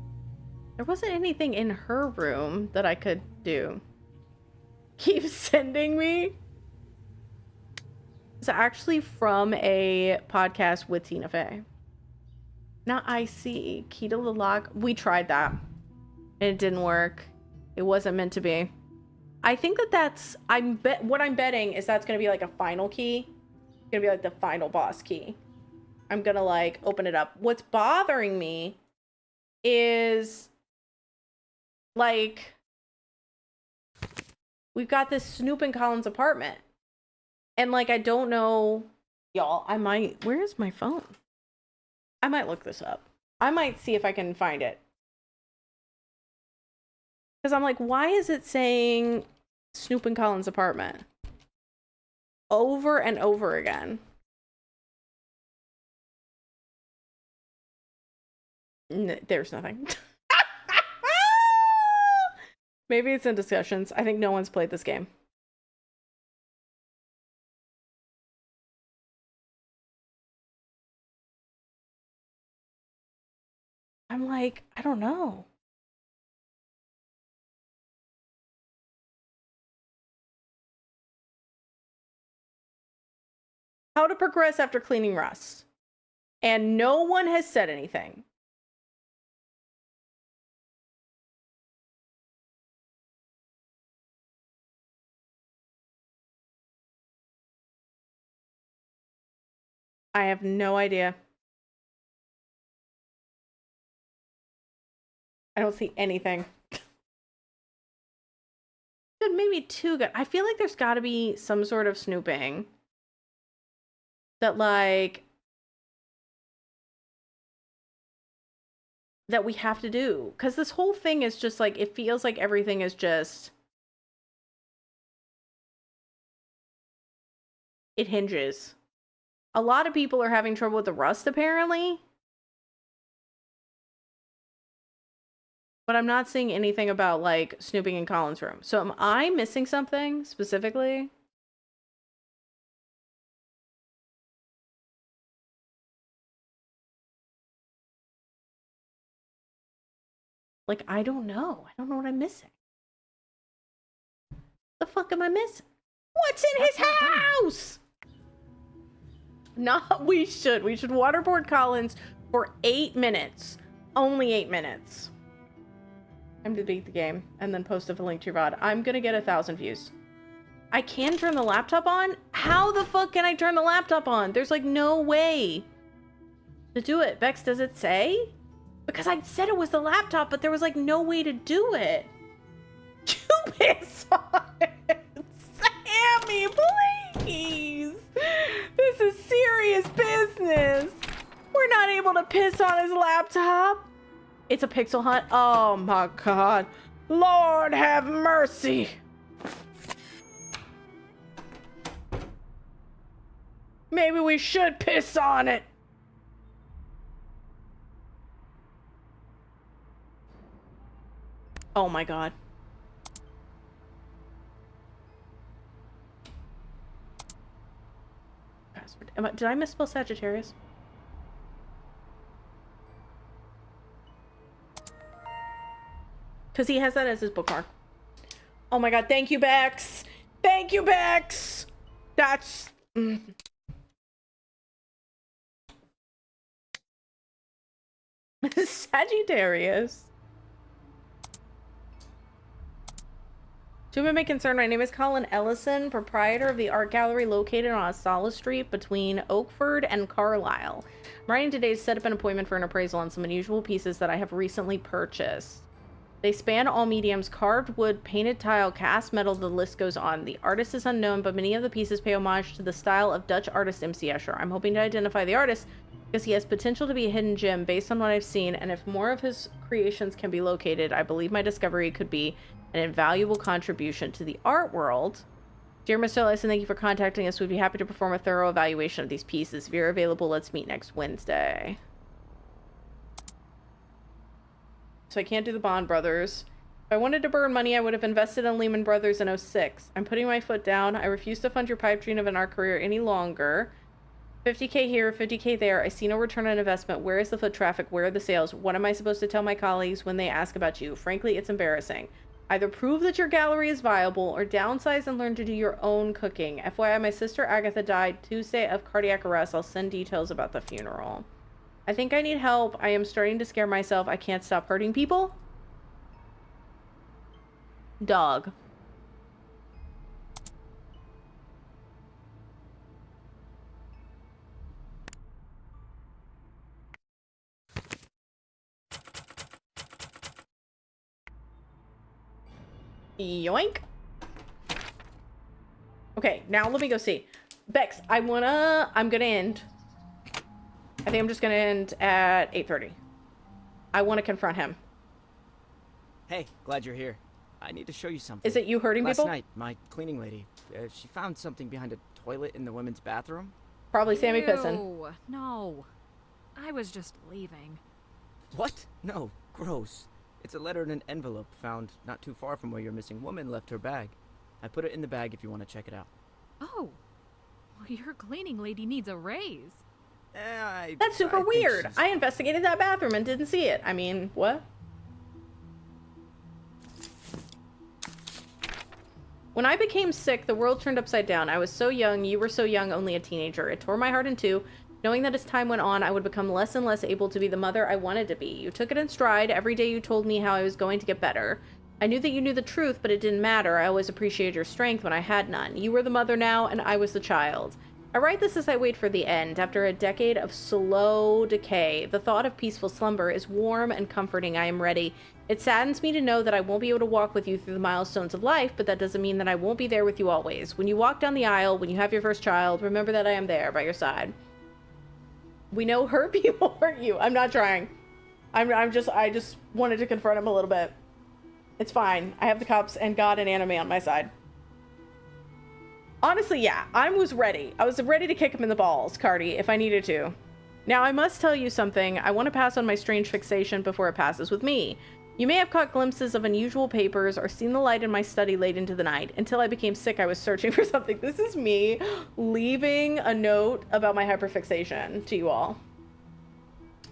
There wasn't anything in her room that I could do. Keep sending me? It's actually from a podcast with Tina Fey. Not IC. Key to the lock. We tried that. And it didn't work. It wasn't meant to be. I think that's... what I'm betting is that's going to be like a final key. It's going to be like the final boss key. I'm going to like open it up. What's bothering me is like... We've got this Snoop and Colin's apartment. And, like, I don't know... Y'all, I might... Where's my phone? I might look this up. I might see if I can find it. Because I'm like, why is it saying Snoop and Colin's apartment? Over and over again. There's nothing. Maybe it's in discussions. I think no one's played this game. I'm like, I don't know. How to progress after cleaning rust. And no one has said anything. I have no idea. I don't see anything. Good, maybe too good. I feel like there's got to be some sort of snooping that, like, that we have to do. Because this whole thing is just, like, it feels like everything is just... It hinges. A lot of people are having trouble with the rust, apparently. But I'm not seeing anything about, like, snooping in Colin's room. So am I missing something, specifically? Like, I don't know. I don't know what I'm missing. The fuck am I missing? What's in his house? No, we should waterboard Collins for 8 minutes. Only 8 minutes. Time to beat the game and then post a link to your VOD. I'm gonna get 1,000 views. I can turn the laptop on? How the fuck can I turn the laptop on? There's like no way to do it. Bex, does it say? Because I said it was the laptop, but there was like no way to do it. You piss on it. Sammy, please. This is serious business. We're not able to piss on his laptop. It's a pixel hunt. Oh my god. Lord have mercy. Maybe we should piss on it. Oh my god. Password. Did I misspell Sagittarius? Because he has that as his bookmark. Oh my god, thank you, Bex! Thank you, Bex! That's... Sagittarius. To whom it may concern, my name is Colin Ellison, proprietor of the art gallery located on Asala Street between Oakford and Carlisle. I'm writing today to set up an appointment for an appraisal on some unusual pieces that I have recently purchased. They span all mediums: carved wood, painted tile, cast metal, the list goes on. The artist is unknown, but many of the pieces pay homage to the style of Dutch artist MC Escher. I'm hoping to identify the artist because he has potential to be a hidden gem based on what I've seen, and if more of his creations can be located, I believe my discovery could be an invaluable contribution to the art world. Dear Mr. Ellison, thank you for contacting us. We'd be happy to perform a thorough evaluation of these pieces. If you're available, let's meet next Wednesday. So I can't do the Bond Brothers. If I wanted to burn money, I would have invested in Lehman Brothers in 06. I'm putting my foot down. I refuse to fund your pipe dream of an art career any longer. 50K here, 50K there. I see no return on investment. Where is the foot traffic? Where are the sales? What am I supposed to tell my colleagues when they ask about you? Frankly, it's embarrassing. Either prove that your gallery is viable or downsize and learn to do your own cooking. FYI, my sister Agatha died Tuesday of cardiac arrest. I'll send details about the funeral. I think I need help. I am starting to scare myself. I can't stop hurting people. Dog. Yoink. Okay, now let me go see. Bex, I'm gonna end. I think I'm just gonna end at 8:30. I want to confront him. Hey, glad you're here. I need to show you something. Is it you hurting people? Last night, my cleaning lady, she found something behind a toilet in the women's bathroom. Probably Sammy Ew, pissing. No. I was just leaving. What? No, gross. It's a letter in an envelope found not too far from where your missing woman left her bag. I put it in the bag if you want to check it out. Oh. Well, your cleaning lady needs a raise. That's super weird. I investigated that bathroom and didn't see it. I mean, what? When I became sick, the world turned upside down. I was so young, you were so young, only a teenager. It tore my heart in two, knowing that as time went on, I would become less and less able to be the mother I wanted to be. You took it in stride. Every day you told me how I was going to get better. I knew that you knew the truth, but it didn't matter. I always appreciated your strength when I had none. You were the mother now, and I was the child. I write this as I wait for the end. After a decade of slow decay, the thought of peaceful slumber is warm and comforting. I am ready. It saddens me to know that I won't be able to walk with you through the milestones of life, but that doesn't mean that I won't be there with you always. When you walk down the aisle, when you have your first child, remember that I am there by your side. We know hurt people hurt you. I'm not trying. I just wanted to confront him a little bit. It's fine. I have the cops and God and anime on my side. Honestly, yeah, I was ready. I was ready to kick him in the balls, Cardi, if I needed to. Now, I must tell you something. I want to pass on my strange fixation before it passes with me. You may have caught glimpses of unusual papers or seen the light in my study late into the night. Until I became sick, I was searching for something. This is me leaving a note about my hyperfixation to you all.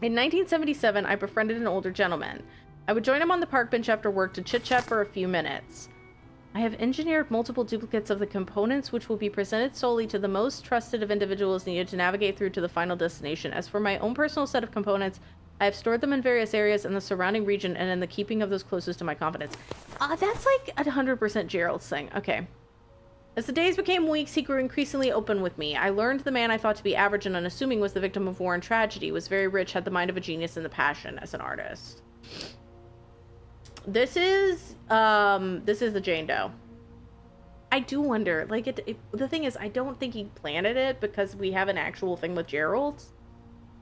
In 1977, I befriended an older gentleman. I would join him on the park bench after work to chit-chat for a few minutes. I have engineered multiple duplicates of the components which will be presented solely to the most trusted of individuals needed to navigate through to the final destination. As for my own personal set of components, I have stored them in various areas in the surrounding region and in the keeping of those closest to my confidence. That's like 100% Gerald's thing. Okay. As the days became weeks, he grew increasingly open with me. I learned the man I thought to be average and unassuming was the victim of war and tragedy, was very rich, had the mind of a genius and the passion as an artist. This is the Jane Doe. I do wonder, like, the thing is, I don't think he planted it because we have an actual thing with Gerald's.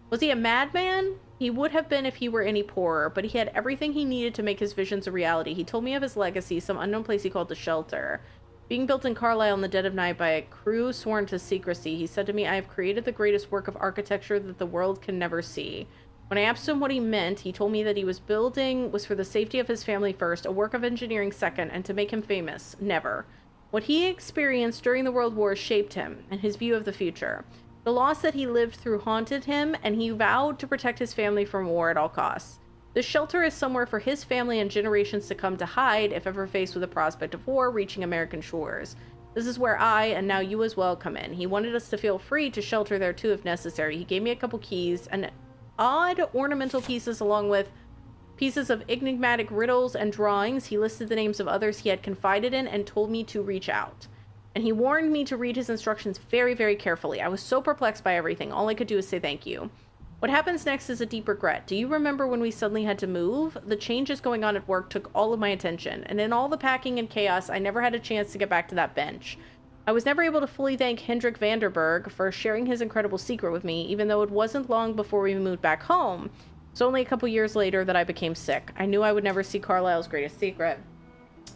Was he a madman? He would have been if he were any poorer, but he had everything he needed to make his visions a reality. He told me of his legacy, some unknown place he called the Shelter. Being built in Carlisle in the dead of night by a crew sworn to secrecy, he said to me, I have created the greatest work of architecture that the world can never see. When I asked him what he meant, he told me that he was building was for the safety of his family first, a work of engineering second, and to make him famous, never. What he experienced during the World War shaped him and his view of the future. The loss that he lived through haunted him, and he vowed to protect his family from war at all costs. The Shelter is somewhere for his family and generations to come to hide if ever faced with the prospect of war reaching American shores. This is where I, and now you as well, come in. He wanted us to feel free to shelter there too if necessary. He gave me a couple keys, and odd ornamental pieces along with pieces of enigmatic riddles and drawings. He listed the names of others he had confided in and told me to reach out. And he warned me to read his instructions very, very carefully. I was so perplexed by everything. All I could do is say thank you. What happens next is a deep regret. Do you remember when we suddenly had to move? The changes going on at work took all of my attention, and in all the packing and chaos, I never had a chance to get back to that bench. I was never able to fully thank Hendrik Vanderberg for sharing his incredible secret with me, even though it wasn't long before we moved back home. It's only a couple years later that I became sick. I knew I would never see Carlisle's greatest secret.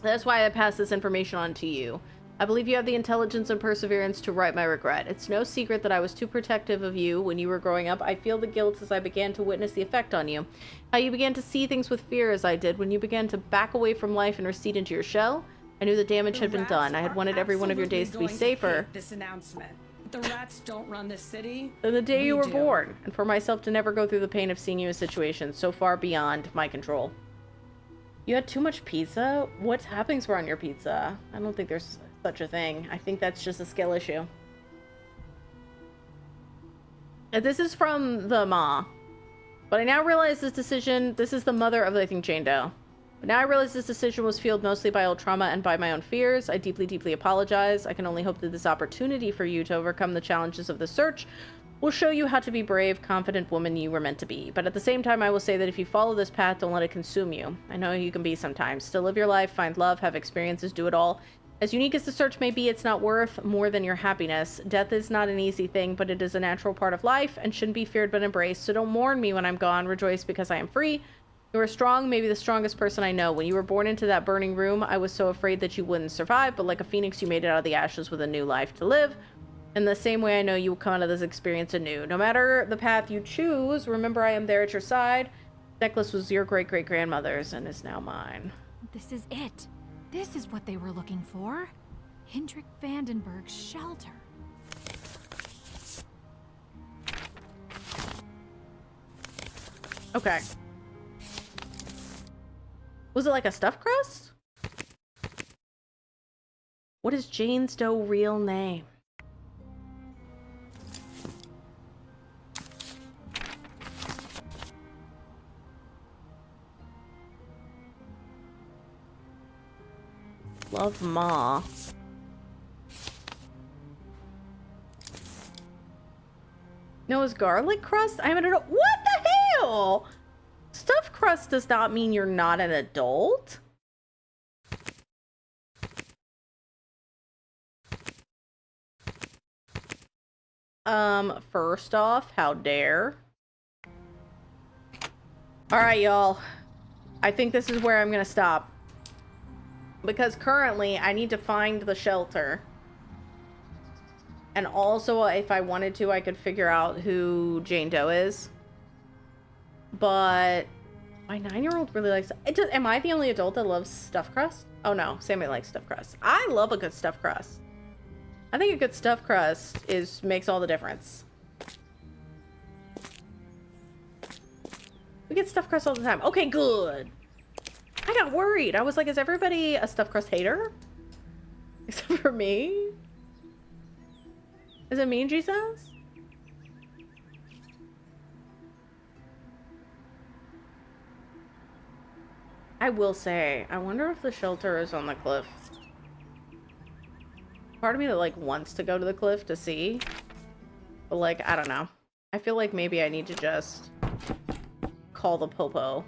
That's why I passed this information on to you. I believe you have the intelligence and perseverance to right my regret. It's no secret that I was too protective of you when you were growing up. I feel the guilt as I began to witness the effect on you. How you began to see things with fear as I did when you began to back away from life and recede into your shell. I knew the damage had been done. I had wanted every one of your days to be safer. This announcement. The rats don't run this city. Than the day you were do. born, and for myself to never go through the pain of seeing you in situations so far beyond my control. You had too much pizza? What toppings were on your pizza? I don't think there's such a thing. I think that's just a skill issue. And this is from the Ma. But I now realize this decision, this is the mother of, I think, Jane Doe. But now I realize this decision was fueled mostly by old trauma and by my own fears. I deeply, deeply apologize. I can only hope that this opportunity for you to overcome the challenges of the search will show you how to be brave, confident woman you were meant to be. But at the same time, I will say that if you follow this path, don't let it consume you. I know you can be sometimes. Still live your life, find love, have experiences, do it all. As unique as the search may be, it's not worth more than your happiness. Death is not an easy thing, but it is a natural part of life and shouldn't be feared but embraced. So don't mourn me when I'm gone. Rejoice because I am free. You are strong, maybe the strongest person I know. When you were born into that burning room, I was so afraid that you wouldn't survive, but like a phoenix, you made it out of the ashes with a new life to live. In the same way, I know you will come out of this experience anew. No matter the path you choose, remember I am there at your side. The necklace was your great-great-grandmother's and is now mine. This is it. This is what they were looking for. Hendrik Vandenberg's shelter. Okay. Was it like a stuffed crust? What is Jane Doe's real name? Love Ma. No, is garlic crust? I don't know. What the hell? Stuffed crust does not mean you're not an adult. First off, how dare? Alright, y'all. I think this is where I'm gonna stop. Because currently, I need to find the shelter. And also, if I wanted to, I could figure out who Jane Doe is. But my 9-year-old really likes it. Am I the only adult that loves stuffed crust? Oh no, Sammy likes stuffed crust. I love a good stuffed crust. I think a good stuffed crust makes all the difference. We get stuffed crust all the time. Okay, good. I got worried. I was like, is everybody a stuffed crust hater? Except for me? Is it mean, Jesus? I will say, I wonder if the shelter is on the cliff. Part of me that, like, wants to go to the cliff to see. But, like, I don't know. I feel like maybe I need to just call the popo.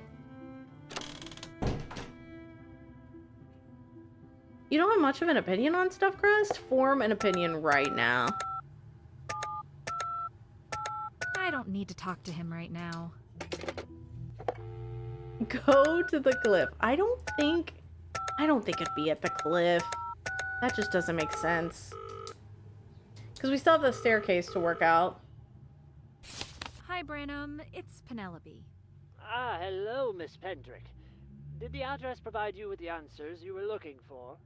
You don't have much of an opinion on stuffed crust? Form an opinion right now. I don't need to talk to him right now. Go to the cliff. I don't think it'd be at the cliff. That just doesn't make sense. Because we still have the staircase to work out. Hi, Branham. It's Penelope. Ah, hello, Miss Pendrick. Did the address provide you with the answers you were looking for?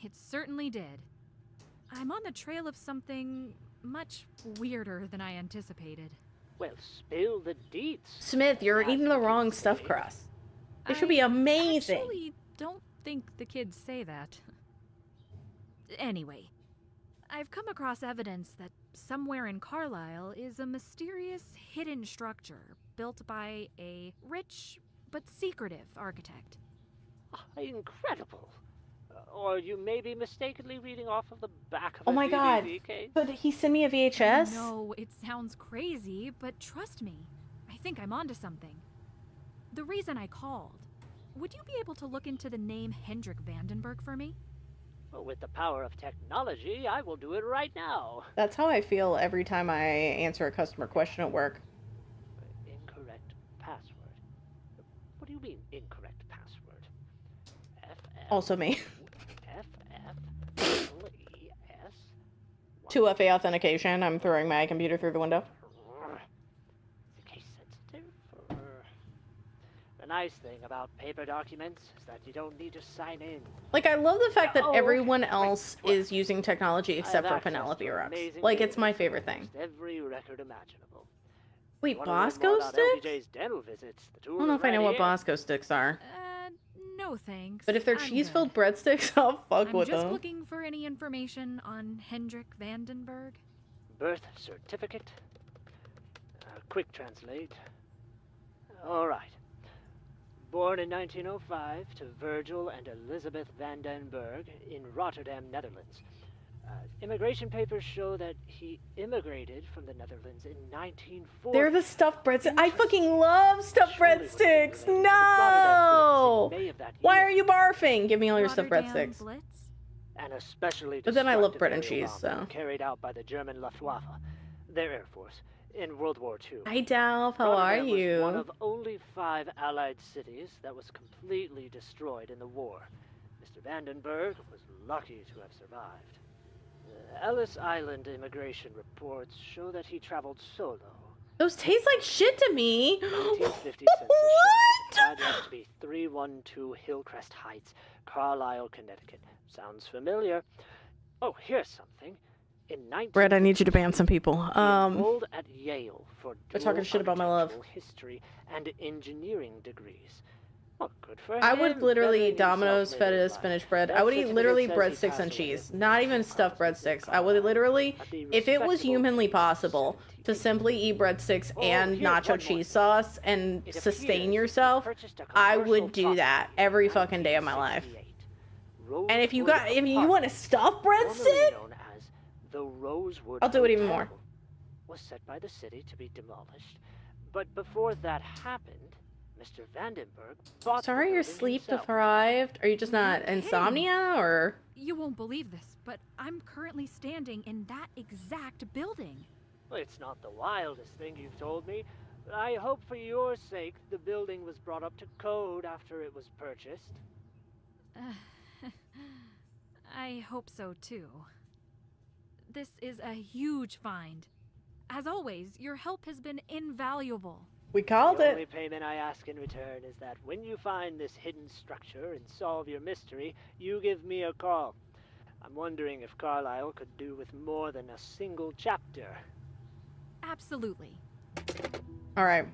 It certainly did. I'm on the trail of something much weirder than I anticipated. Well, spill the deets. Smith, you're eating the wrong stuffed crust. It should be amazing. I actually don't think the kids say that. Anyway, I've come across evidence that somewhere in Carlisle is a mysterious hidden structure, built by a rich but secretive architect. Incredible. Or you may be mistakenly reading off of the back of Oh a my god. DVD case. Could he send me a VHS? No, it sounds crazy, but trust me, I think I'm onto something. The reason I called, would you be able to look into the name Hendrik Vandenberg for me? With the power of technology, I will do it right now. That's how I feel every time I answer a customer question at work. Incorrect password. What do you mean, incorrect password? Also me. FFLES. 2FA authentication. I'm throwing my computer through the window. Is the case sensitive? The nice thing about paper documents is that you don't need to sign in. Like, I love the fact that everyone else is using technology except for Penelope Rux. Like, it's my favorite thing. Every record imaginable. Wait, Bosco sticks? LBJ's dental visits, the I don't know if I know what Bosco sticks are. No thanks. But if they're cheese-filled breadsticks, I'll fuck with them. I'm just looking for any information on Hendrik Vandenberg. Birth certificate. Quick translate. All right. Born in 1905 to Virgil and Elizabeth van den Berg in Rotterdam, Netherlands. Immigration papers show that he immigrated from the Netherlands in 1940. They're the stuffed breadsticks. I fucking love stuffed breadsticks. No! Why are you barfing? Give me all your stuffed breadsticks. And especially But then I love destructive bread and aerial cheese, bombing so. carried out by the German Luftwaffe, their air force, in World War II. Hi, Dalf. How are Rotterdam was you? one of only 5 Allied cities that was completely destroyed in the war. Mr. Vandenberg was lucky to have survived. Ellis Island immigration reports show that he traveled solo. Those taste like shit to me. 1950 census showed address to be 312 Hillcrest Heights, Carlisle, Connecticut. Sounds familiar. Oh, here's something. In 19 Brett, I need you to ban some people. enrolled at Yale for They're talking shit about my love. architectural history and engineering degrees. Well, good for I him. would literally eat Bettering Domino's himself fed later in as life. spinach bread. That I would eat certificate literally says he breadsticks passed and away cheese. in Not even stuffed breadsticks. I would literally, if it was humanly possible, to simply eat breadsticks and nacho cheese sauce and sustain yourself, I would do that every fucking day of my life. And if you want a stuffed breadstick, known as the Rosewood I'll do it even Hotel, more. was set by the city to be demolished. But before that happened, Mr. Vandenberg bought the Sorry you're building sleep himself. deprived. Are you just not Hey. insomnia or? You won't believe this, but I'm currently standing in that exact building. Well, it's not the wildest thing you've told me. But I hope for your sake the building was brought up to code after it was purchased. I hope so too. This is a huge find. As always, your help has been invaluable. We called The it. only payment I ask in return is that when you find this hidden structure and solve your mystery, you give me a call. I'm wondering if Carlisle could do with more than a single chapter. Absolutely. All right.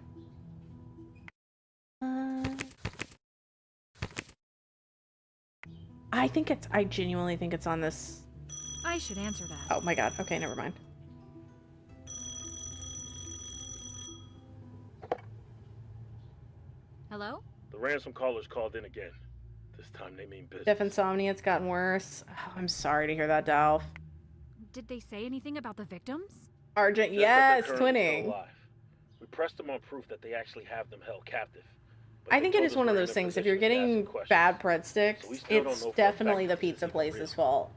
I genuinely think it's on this. I should answer that. Oh my god. Okay, never mind. Hello? The ransom callers called in again. This time they mean business. Deaf insomnia, it's gotten worse. Oh, I'm sorry to hear that, Dalf. Did they say anything about the victims? Argent, Just that yes, they're currently still twinning. alive. We pressed them on proof that they actually have them held captive. I think it is one of those things. If you're getting bad breadsticks, it's definitely the pizza place's fault.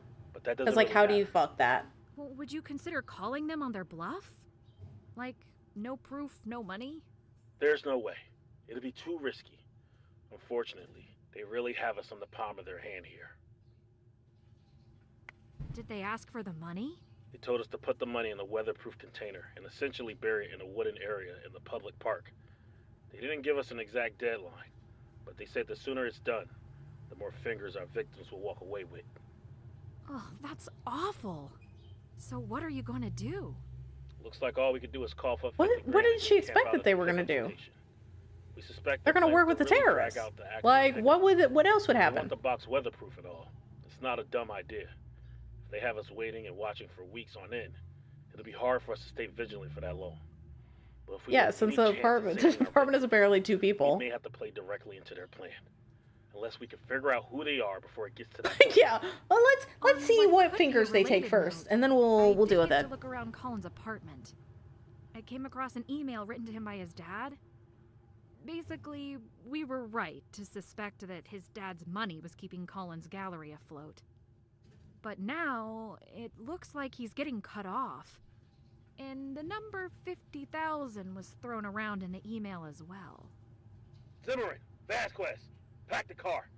Because, like, how do you fuck that? Well, would you consider calling them on their bluff? Like, no proof, no money? There's no way. It'd be too risky. Unfortunately, they really have us on the palm of their hand here. Did they ask for the money? They told us to put the money in a weatherproof container and essentially bury it in a wooden area in the public park. They didn't give us an exact deadline, but they said the sooner it's done, the more fingers our victims will walk away with. Oh, that's awful. So what are you gonna do? Looks like all we could do is cough up. What 50 did grand she and camp expect out that at they the were gonna do? location. We suspect They're gonna plan work to with the really drag terrorists. out the active Like, detectives. what else would They happen? want the box weatherproof and all. It's not a dumb idea. If they have us waiting and watching for weeks on end, it'll be hard for us to stay vigilant for that long. But if we Yeah, want since any the chance of apartment, saving this our apartment is victims, apparently 2 we people. may have to play directly into their plan. Unless we can figure out who they are before it gets to that. Yeah. Well, let's see what could be a fingers they take related first, note, and then I we'll did deal with get it. to look around Colin's apartment. I came across an email written to him by his dad. Basically, we were right to suspect that his dad's money was keeping Colin's gallery afloat. But now, it looks like he's getting cut off. And the number 50,000 was thrown around in the email as well. Zimmerman, Vasquez, pack the car.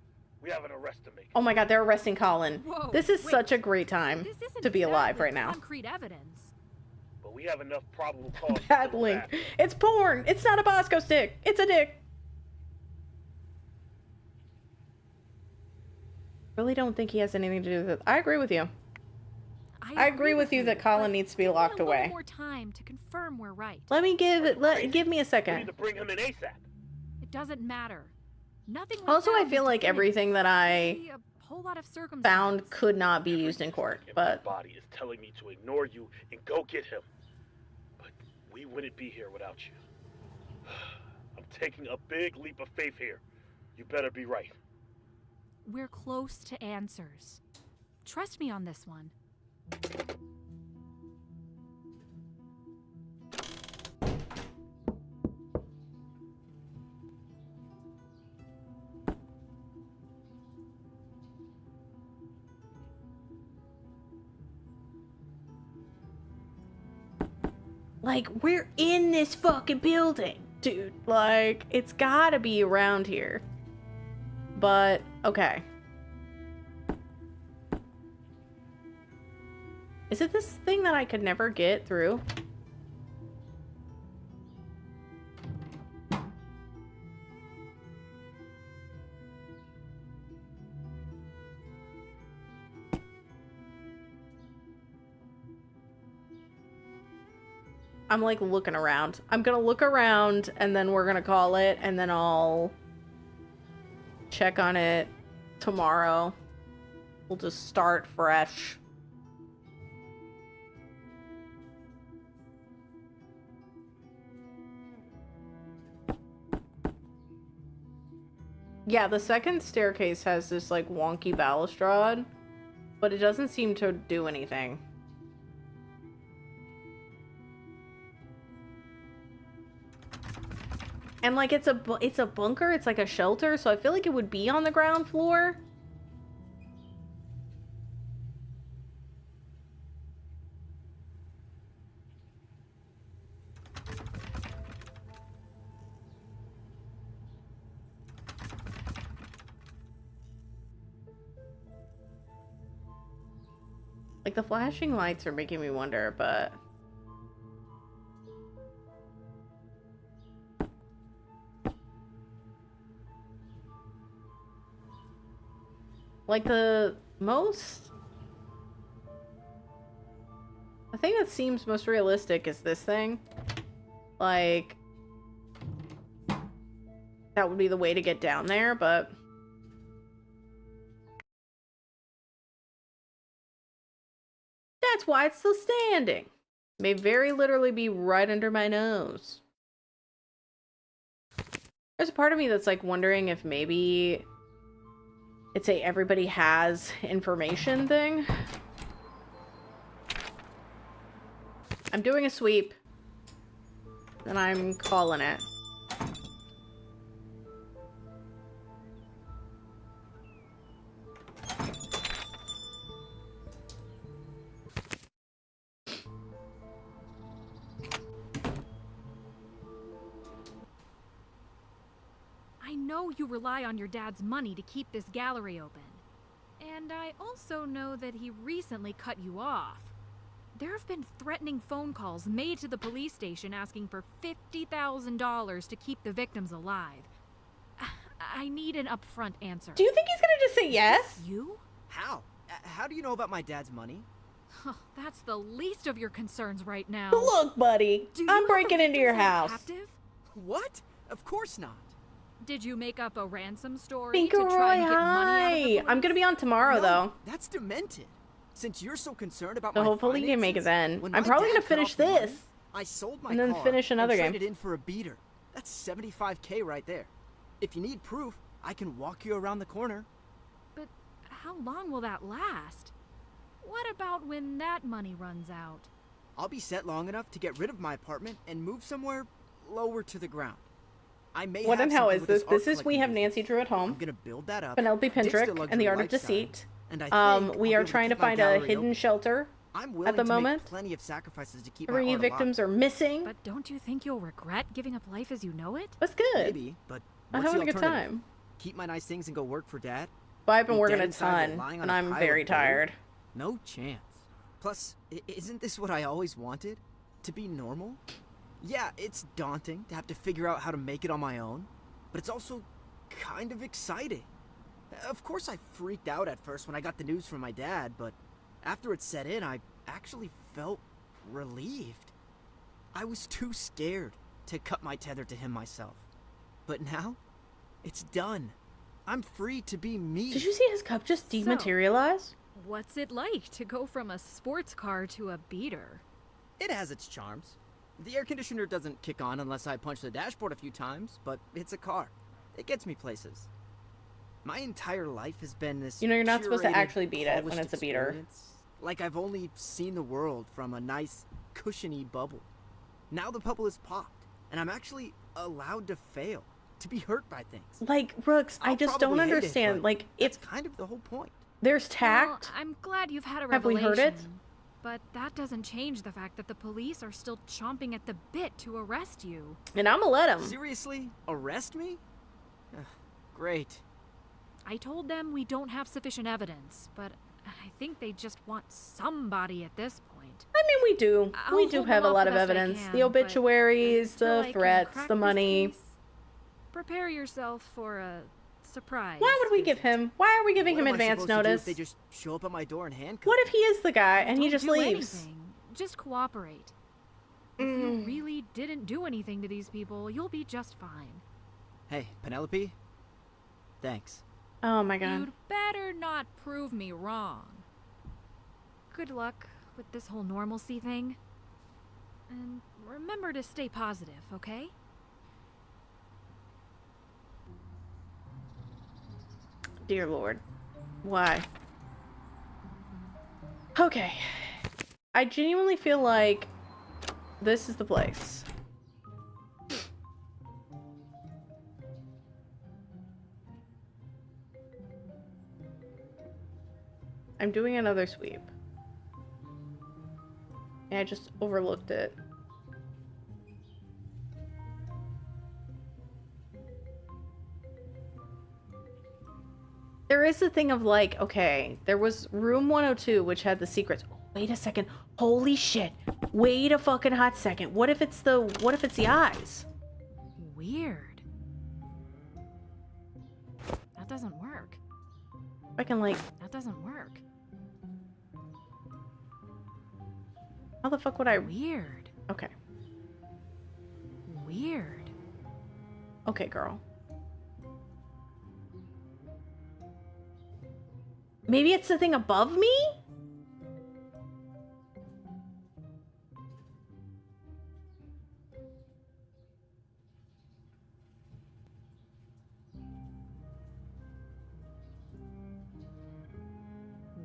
We have an arrest to make. Oh my God, they're arresting Colin. Whoa, This is wait. such a great time This isn't to be alive exactly right now. concrete evidence. But we have enough probable cause. Bad link. It's porn. It's not a Bosco stick. It's a dick. Really don't think he has anything to do with it. I agree with you. I agree with you that Colin needs to be locked away. More time to confirm we're right. Let me give me a We second. need to bring him in ASAP. It doesn't matter. Nothing was Also, I found feel is like definitive. everything that I Maybe a whole lot of circumstance. found could not be used in court, My but body is telling me to ignore you and go get him. But we wouldn't be here without you. I'm taking a big leap of faith here. You better be right. We're close to answers. Trust me on this one. like, we're in this fucking building, dude. Like, it's gotta be around here. But, okay. Is it this thing that I could never get through? I'm like looking around. I'm gonna look around and then we're gonna call it and then I'll check on it tomorrow. We'll just start fresh. Yeah, the second staircase has this like wonky balustrade, but it doesn't seem to do anything. And like it's a bunker, it's like a shelter, so I feel like it would be on the ground floor. Like the flashing lights are making me wonder, but like the thing that seems most realistic is this thing. Like, that would be the way to get down there, but that's why it's still standing. May very literally be right under my nose. There's a part of me that's like wondering if maybe it's a everybody has information thing. I'm doing a sweep. And I'm calling it. I know you rely on your dad's money to keep this gallery open. And I also know that he recently cut you off. There have been threatening phone calls made to the police station asking for $50,000 to keep the victims alive. I need an upfront answer. Do you think he's gonna just say yes? You? How? How do you know about my dad's money? That's the least of your concerns right now. Look, buddy, I'm breaking into your house. Captive? What? Of course not. Did you make up a ransom story Finkeroy, to try and get money out of the police? I'm gonna be on tomorrow, No, though. That's demented. Since you're so concerned about So my hopefully you can make it finances, then. when I'm my probably dad gonna cut finish off the money, this. I sold my And then car finish another and game. traded in for a beater. That's $75K right there. If you need proof, I can walk you around the corner. But how long will that last? What about when that money runs out? I'll be set long enough to get rid of my apartment and move somewhere lower to the ground. I may What have and how something is with this? art This is We collecting Have business. Nancy Drew at Home. I'm gonna build that up. Penelope ditch Pendrick luxury and the Art of lifestyle, Deceit. and I think We I'll are be able trying to keep my find a gallery hidden open. shelter I'm willing at the to moment. make plenty of sacrifices to keep my 3 art victims alive. are missing. But don't you think you'll regret giving up life as you know it? That's good. Maybe, but I'm what's the having a good alternative? time. Keep my nice things and go work for Dad? But I've been Be working dead a inside ton, lying on and a I'm pile very of gold? tired. No chance. Plus, isn't this what I always wanted? To be normal? Yeah, it's daunting to have to figure out how to make it on my own, but it's also kind of exciting. Of course I freaked out at first when I got the news from my dad, but after it set in, I actually felt relieved. I was too scared to cut my tether to him myself. But now, it's done. I'm free to be me. Did you see his cup just dematerialize? What's it like to go from a sports car to a beater? It has its charms. The air conditioner doesn't kick on unless I punch the dashboard a few times, but it's a car. It gets me places. My entire life has been this You know, you're not supposed to curated, actually beat it when polished it's a beater. experience. Like I've only seen the world from a nice, cushiony bubble. Now the bubble is popped, and I'm actually allowed to fail, to be hurt by things. Like, Rooks, I just don't probably hate it, understand. but Like, it's if kind of the whole point. there's tact, Well, I'm glad you've had a have we revelation. heard it? But that doesn't change the fact that the police are still chomping at the bit to arrest you. And I'ma let him. Seriously? Arrest me? Ugh, great. I told them we don't have sufficient evidence, but I think they just want somebody at this point. I mean, we do. I'll We do hold have them a off lot the of best I evidence. can, The but obituaries, until the I can threats, crack the this money. case, prepare yourself for a surprise. Why would we give him? Why are we giving What him am I advance supposed to do notice? if they just show up at my door and handcuff What me? if he is the guy and he Don't just do leaves? anything. Just cooperate. If you really didn't do anything to these people, you'll be just fine. Hey, Penelope? Thanks. Oh my god. You'd better not prove me wrong. Good luck with this whole normalcy thing. And remember to stay positive, okay? Dear Lord. Why? Okay. I genuinely feel like this is the place. I'm doing another sweep. And I just overlooked it. There is a thing of like, okay, there was room 102, which had the secrets. Oh, wait a second. Holy shit. Wait a fucking hot second. What if it's the eyes? Weird. That doesn't work. I can like, That doesn't work. how the fuck would I? Weird. Okay. Weird. Okay, girl. Maybe it's the thing above me?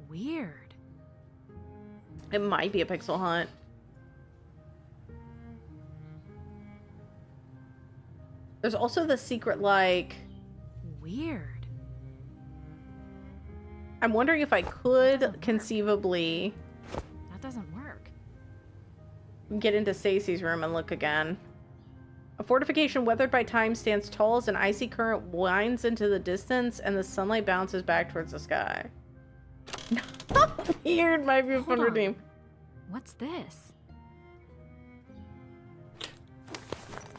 Weird. It might be a pixel hunt. There's also the secret, like... Weird. I'm wondering if I could conceivably That doesn't work. get into Stacy's room and look again. A fortification weathered by time stands tall as an icy current winds into the distance and the sunlight bounces back towards the sky. Weird, might be a fun Hold on. redeem. What's this?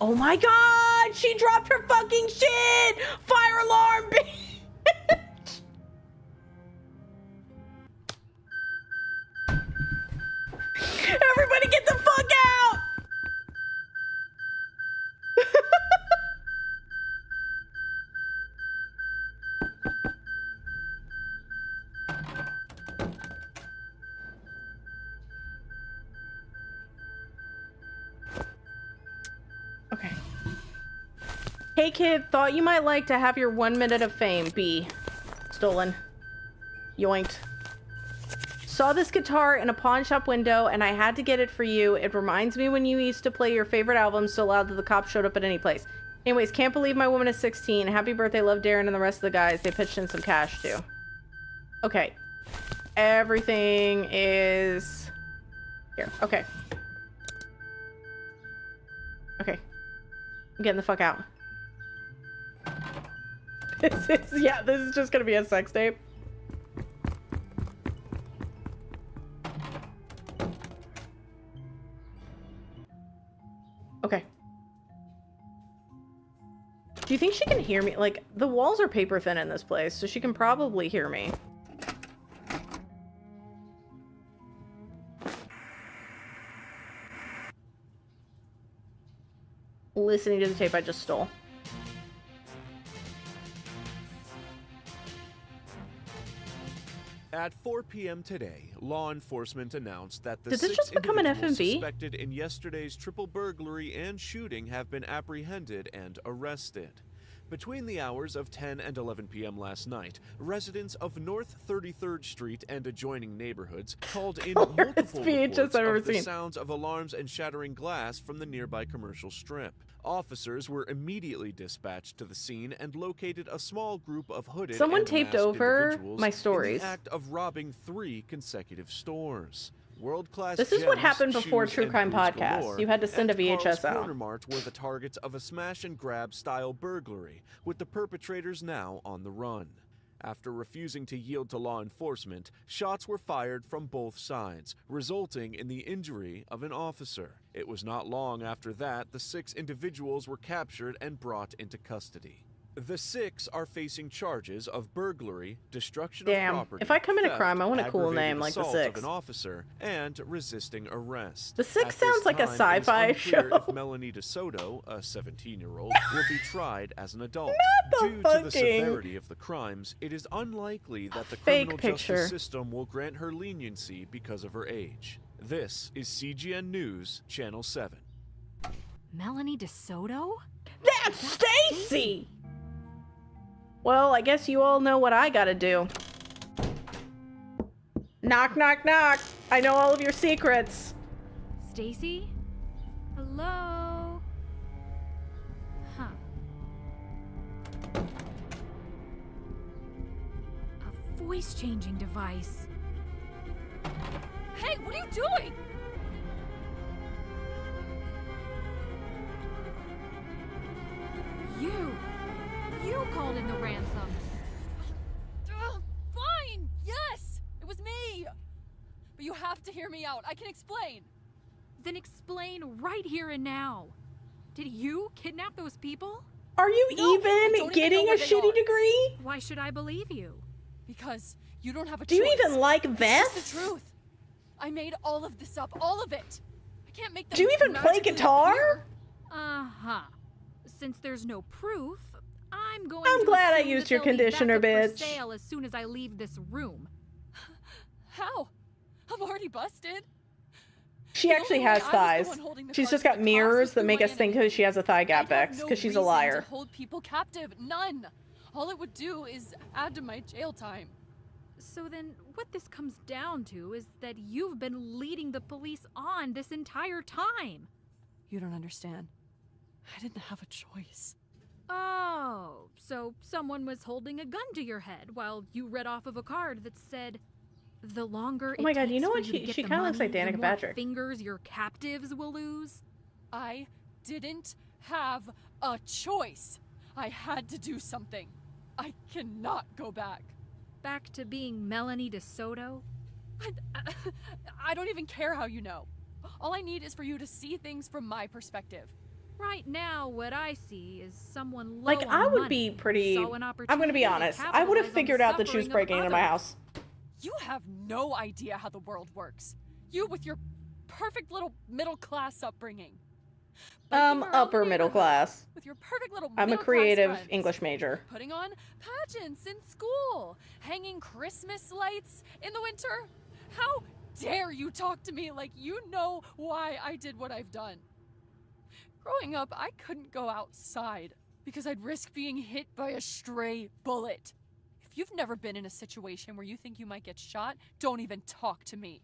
Oh my god! She dropped her fucking shit! Fire alarm, bitch! Everybody get the fuck out! Hey kid, thought you might like to have your 1 minute of fame. B. Stolen. Yoinked. Saw this guitar in a pawn shop window and I had to get it for you. It reminds me when you used to play your favorite album so loud that the cops showed up at any place. Anyways, can't believe my woman is 16. Happy birthday, love Darren and the rest of the guys. They pitched in some cash too. Okay. Everything is here. Okay. Okay. I'm getting the fuck out. This is just gonna be a sex tape. Okay. Do you think she can hear me? Like, the walls are paper thin in this place, so she can probably hear me. Listening to the tape I just stole. At 4 p.m. today, law enforcement announced that the Did this 6 just become an individuals FMV? suspected in yesterday's triple burglary and shooting have been apprehended and arrested. Between the hours of 10 and 11 p.m. last night, residents of North 33rd Street and adjoining neighborhoods called in multiple reports of the sounds of alarms and shattering glass from the nearby commercial strip. Officers were immediately dispatched to the scene and located a small group of hooded Someone and taped masked over individuals my in stories. the act of robbing 3 consecutive stores. World-class This is what gems, happened before shoes, True and Crime booze Podcast. galore, You had to send a and Carl's VHS out. Corner Mart were the targets of a smash-and-grab style burglary, with the perpetrators now on the run. After refusing to yield to law enforcement, shots were fired from both sides, resulting in the injury of an officer. It was not long after that the 6 individuals were captured and brought into custody. The 6 are facing charges of burglary, destruction of property, if I commit a theft, crime, I want a cool aggravated name like the assault 6. of an officer, and resisting arrest. The 6 At this sounds like a time, sci-fi it is unclear show. if Melanie DeSoto, a 17-year-old, will be tried as an adult. Not the Due to the fucking severity of the crimes, it is unlikely that the fake criminal picture. justice system will grant her leniency because of her age. This is CGN News, Channel 7. Melanie DeSoto? That's Stacy! Well, I guess you all know what I gotta do. Knock, knock, knock. I know all of your secrets. Stacy? Hello? Huh. A voice-changing device. Hey, what are you doing? You called in the ransom. Fine! Yes! It was me! But you have to hear me out. I can explain. Then explain right here and now. Did you kidnap those people? Are you No, I even don't getting even know a where they shitty are. degree? Why should I believe you? Because you don't have a Do choice. you even like It's vests? just the truth. I made all of this up. All of it. I can't make them Do you even play magically guitar? appear. Uh-huh. Since there's no proof, I'm going I'm to glad I assume used that your they'll be conditioner, back up for bitch. sale as soon as I leave this room. How? I'm already busted. She The actually only way has I was the thighs. one holding the She's cards just for got the cops mirrors was that through make my us think enemy. she has a thigh gap I'd have X no because she's a reason liar. To hold people captive. None. All it would do is add to my jail time. So then, what this comes down to is that you've been leading the police on this entire time. You don't understand. I didn't have a choice. Oh, so someone was holding a gun to your head while you read off of a card that said, "The longer Oh my it God, you takes know for what? you to She get the kinda looks like money, the Danica more Patrick. fingers your captives will lose." I didn't have a choice. I had to do something. I cannot go back. Back to being Melanie DeSoto? I don't even care how you know. All I need is for you to see things from my perspective. Right now, what I see is someone low Like, on I would money be who pretty... saw an I'm gonna be opportunity to honest. I would have capitalize on figured the out that she was suffering of breaking into my others. house. You have no idea how the world works. You with your perfect little middle-class upbringing. Biking around Upper the middle neighborhood class. With your perfect little I'm a middle-class creative friends. English major. Putting on pageants in school. Hanging Christmas lights in the winter. How dare you talk to me like you know why I did what I've done? Growing up, I couldn't go outside. because I'd risk being hit by a stray bullet. If you've never been in a situation where you think you might get shot, don't even talk to me.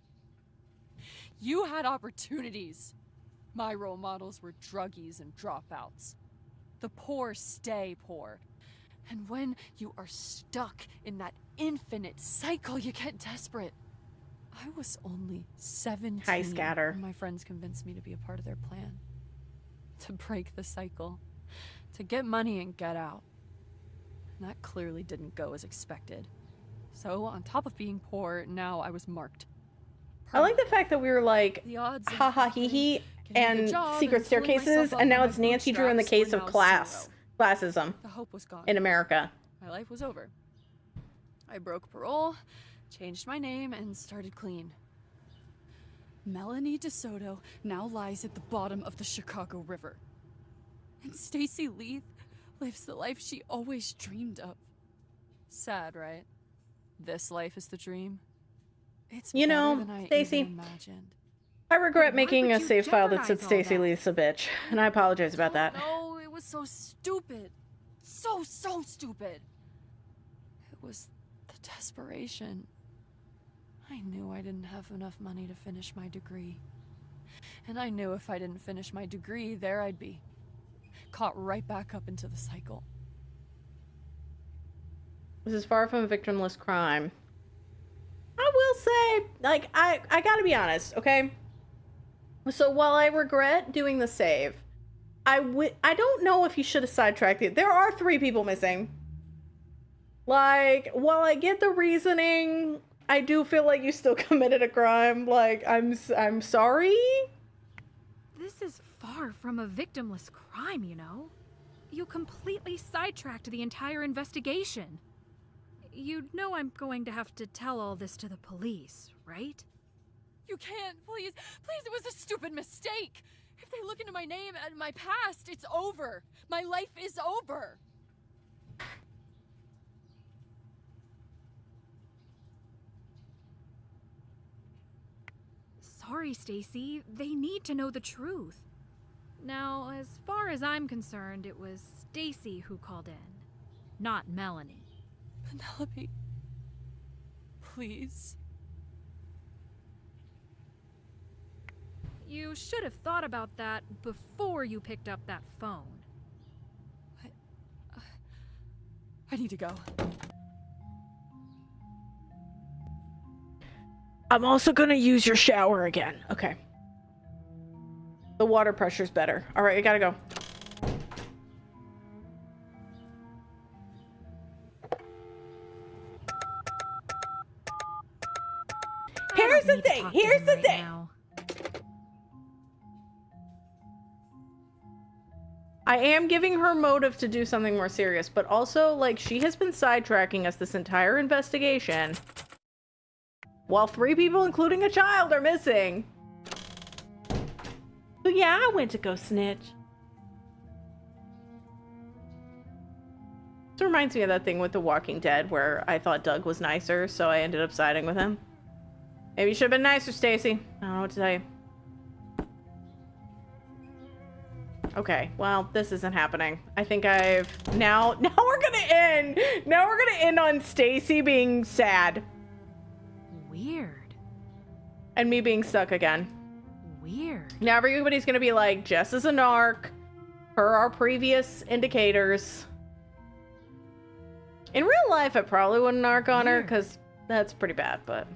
You had opportunities. My role models were druggies and dropouts. The poor stay poor. And when you are stuck in that infinite cycle, you get desperate. I was only 17 Hi, Scatter. when my friends convinced me to be a part of their plan. To break the cycle. To get money and get out. And that clearly didn't go as expected. So, on top of being poor, now I was marked. I like the fact that we were like, The odds of ha ha hee hee, getting a and good job secret and pulling myself staircases, up and by now my it's Nancy Drew in the bootstraps case were of now zero. classism The hope was gone. in America. My life was over. I broke parole, changed my name, and started clean. Melanie DeSoto now lies at the bottom of the Chicago River. And Stacy Leith lives the life she always dreamed of. Sad, right? This life is the dream. It's You better know, than I Stacy, even imagined. I regret But why making would a you save file that said jeopardize all Stacy that? Leith's a bitch, and I apologize about that. No, it was so stupid. So stupid. It was the desperation. I knew I didn't have enough money to finish my degree. And I knew if I didn't finish my degree, there I'd be. Caught right back up into the cycle. This is far from a victimless crime. I will say, like, I gotta be honest, okay? So while I regret doing the save, I don't know if you should have sidetracked it. There are 3 people missing. Like, while I get the reasoning, I do feel like you still committed a crime. Like, I'm sorry? This is far from a victimless crime, you know? You completely sidetracked the entire investigation. You know I'm going to have to tell all this to the police, right? You can't, please. Please, it was a stupid mistake. If they look into my name and my past, it's over. My life is over. Sorry, Stacy. They need to know the truth. Now, as far as I'm concerned, it was Stacy who called in, not Melanie. Penelope, please. You should have thought about that before you picked up that phone. I need to go. I'm also gonna use your shower again. Okay. The water pressure's better. All right, I gotta go. Here's the thing. Here's the thing. I am giving her motive to do something more serious, but also, like, she has been sidetracking us this entire investigation while 3 people, including a child, are missing. So yeah, I went to go snitch. This reminds me of that thing with The Walking Dead where I thought Doug was nicer, so I ended up siding with him. Maybe you should have been nicer, Stacy. I don't know what to tell you. Okay, well, this isn't happening. I think I've... Now we're gonna end! Now we're gonna end on Stacy being sad. Weird. And me being stuck again. Weird. Now everybody's gonna be like, Jess is a narc. Per our previous indicators. In real life, I probably wouldn't narc on her, because that's pretty bad, but...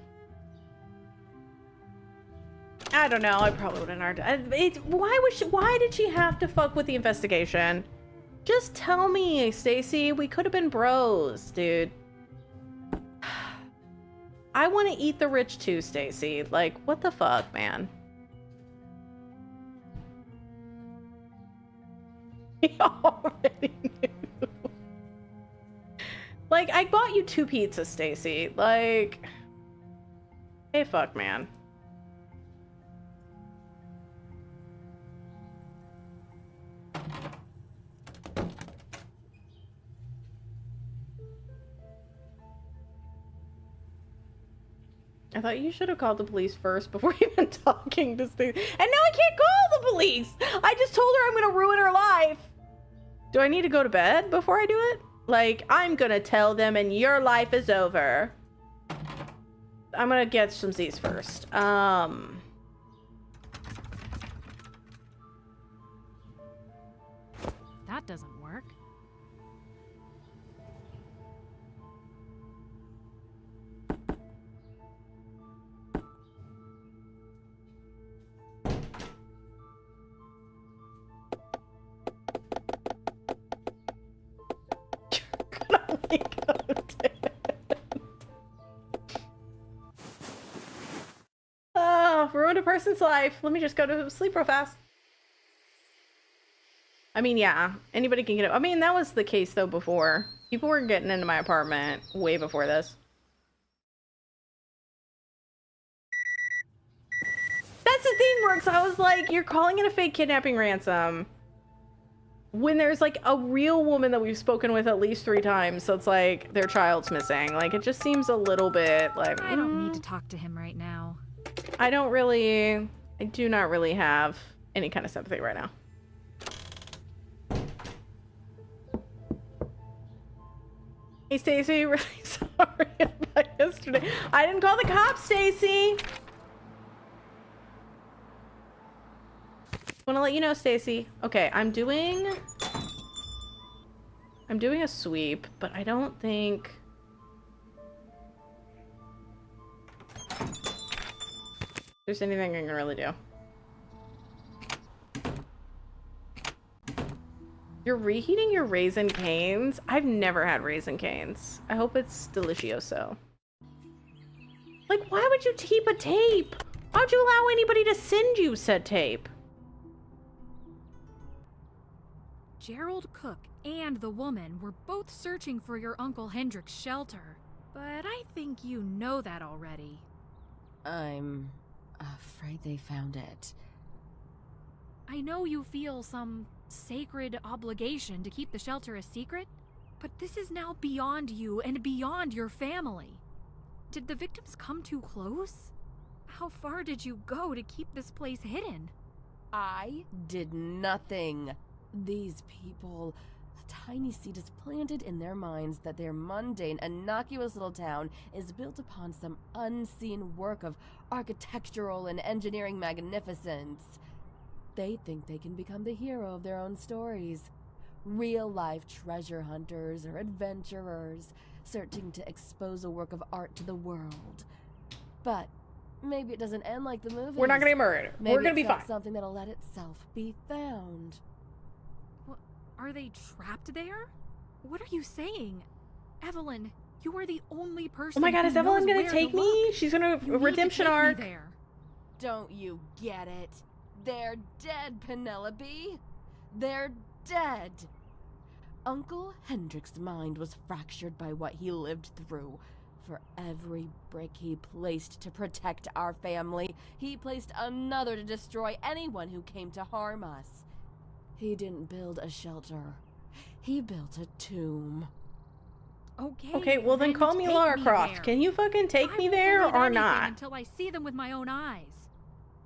I don't know, I probably wouldn't narc. Why did she have to fuck with the investigation? Just tell me, Stacy. We could have been bros, dude. I want to eat the rich too, Stacy. Like, what the fuck, man? He already knew. Like, I bought you 2 pizzas, Stacy. Like, hey, fuck, man. I thought you should have called the police first before even talking to Stacy. And now I can't call the police! I just told her I'm gonna ruin her life! Do I need to go to bed before I do it? Like, I'm gonna tell them and your life is over. I'm gonna get some Z's first. That doesn't work. Oh, ruined a person's life. Let me just go to sleep real fast. I mean, yeah, anybody can get it. I mean, that was the case though before. People were getting into my apartment way before this. That's the thing, Works. I was like, you're calling it a fake kidnapping ransom when there's like a real woman that we've spoken with at least 3 times. So it's like their child's missing. Like, it just seems a little bit like, I don't need to talk to him right now. I do not really have any kind of sympathy right now. Hey, Stacy, really sorry about yesterday. I didn't call the cops, Stacy. Want to let you know, Stacy. Okay, I'm doing a sweep, but I don't think there's anything I can really do. You're reheating your Raisin Canes? I've never had Raisin Canes. I hope it's delicioso. Like, why would you keep a tape? Why would you allow anybody to send you said tape? Gerald Cook and the woman were both searching for your Uncle Hendrick's shelter. But I think you know that already. I'm afraid they found it. I know you feel some sacred obligation to keep the shelter a secret, but this is now beyond you and beyond your family. Did the victims come too close? How far did you go to keep this place hidden? I did nothing. These people, a tiny seed is planted in their minds that their mundane, innocuous little town is built upon some unseen work of architectural and engineering magnificence. They think they can become the hero of their own stories. Real-life treasure hunters or adventurers, searching to expose a work of art to the world. But maybe it doesn't end like the movies. We're not gonna get murdered. Maybe We're gonna be it's not fine. something that'll let itself be found. Are they trapped there? What are you saying? Evelyn, you are the only person. Oh my god, is who Evelyn knows gonna where take to me? look. She's gonna You need to redemption take me arc. there. Don't you get it? They're dead, Penelope. They're dead. Uncle Hendrick's mind was fractured by what he lived through. For every brick he placed to protect our family, he placed another to destroy anyone who came to harm us. He didn't build a shelter. He built a tomb. Okay, well then call me take Lara me Croft. there. Can you fucking take I me won't there believe or anything not? Until I see them with my own eyes.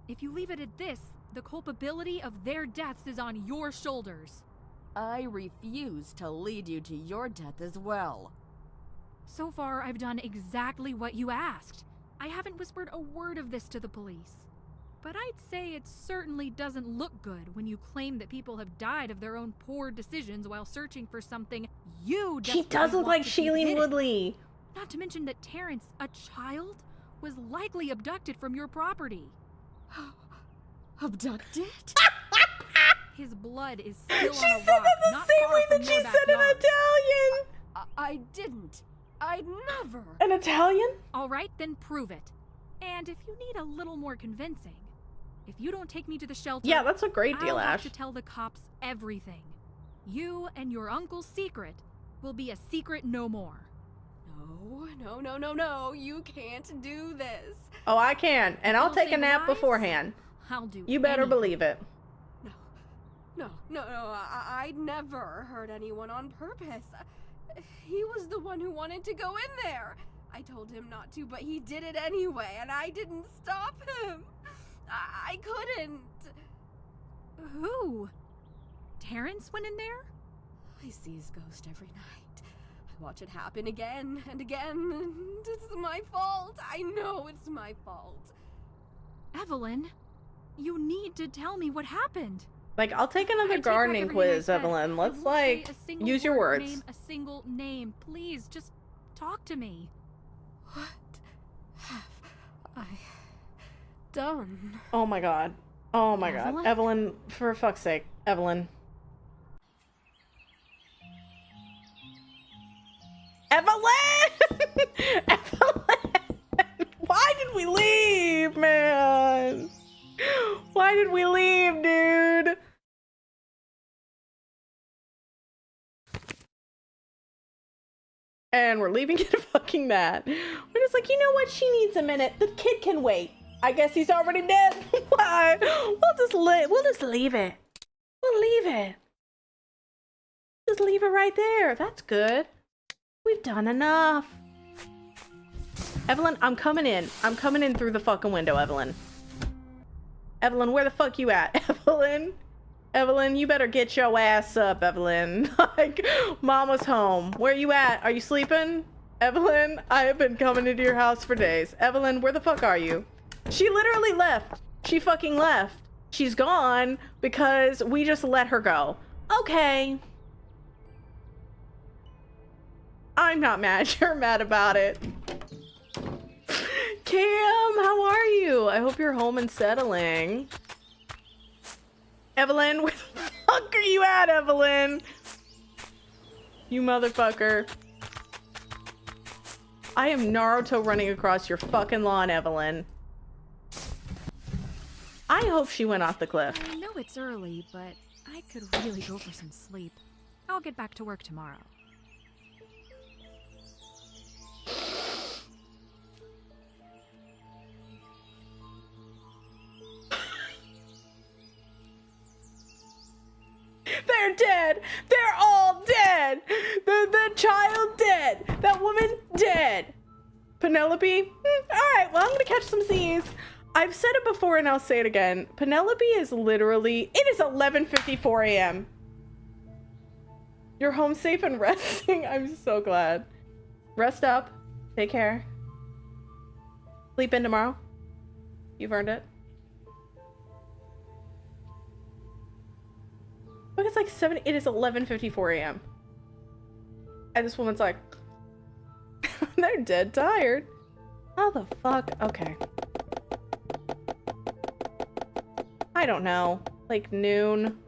If you leave it at this, the culpability of their deaths is on your shoulders. I refuse to lead you to your death as well. So far, I've done exactly what you asked. I haven't whispered a word of this to the police. But I'd say it certainly doesn't look good when you claim that people have died of their own poor decisions while searching for something you She desperately does look want like to keep Shailene hidden. Woodley. Not to mention that Terrence, a child, was likely abducted from your property. Abducted? His blood is still She on a said rock, that the not same far way from that she your said in backyard. Italian. I didn't. I'd never. An Italian? All right, then prove it. And if you need a little more convincing, if you don't take me to the shelter, Yeah, that's a great deal, I'll have Ash. to tell the cops everything. You and your uncle's secret will be a secret no more. No. You can't do this. Oh, I can. And I'll You'll take a save nap lives? beforehand. I'll do You better anything. believe it. No. I'd never hurt anyone on purpose. He was the one who wanted to go in there. I told him not to, but he did it anyway, and I didn't stop him. I couldn't. Who? Terrence went in there? I see his ghost every night. I watch it happen again and again, and it's my fault. I know it's my fault. Evelyn, you need to tell me what happened. Like, I'll take another gardening quiz, Evelyn. Let's, like, use your words. Name a single name. Please, just talk to me. What have I done? Oh my god. Oh my god. Evelyn, for fuck's sake. Evelyn. Evelyn! Evelyn! Why did we leave, man? Why did we leave, dude? And we're leaving it fucking that. We're just like, you know what? She needs a minute. The kid can wait. I guess he's already dead. Why? We'll just leave it. We'll leave it. Just leave it right there. That's good. We've done enough. Evelyn, I'm coming in. I'm coming in through the fucking window, Evelyn. Evelyn, where the fuck you at? Evelyn? Evelyn, you better get your ass up, Evelyn. Like, Mama's home. Where you at? Are you sleeping? Evelyn, I have been coming into your house for days. Evelyn, where the fuck are you? She literally left. She fucking left. She's gone because we just let her go. Okay. I'm not mad. You're mad about it. Cam, how are you? I hope you're home and settling. Evelyn, where the fuck are you at, Evelyn? You motherfucker. I am Naruto running across your fucking lawn, Evelyn. I hope she went off the cliff. I know it's early, but I could really go for some sleep. I'll get back to work tomorrow. They're dead. They're all dead. The child dead. That woman dead. Penelope? All right, well, I'm going to catch some C's. I've said it before and I'll say it again. Penelope is literally... It is 11:54 a.m. You're home safe and resting. I'm so glad. Rest up. Take care. Sleep in tomorrow. You've earned it. Look, it's like 7. It is 11:54 a.m. And this woman's like, they're dead tired. How the fuck? Okay. I don't know. Like noon.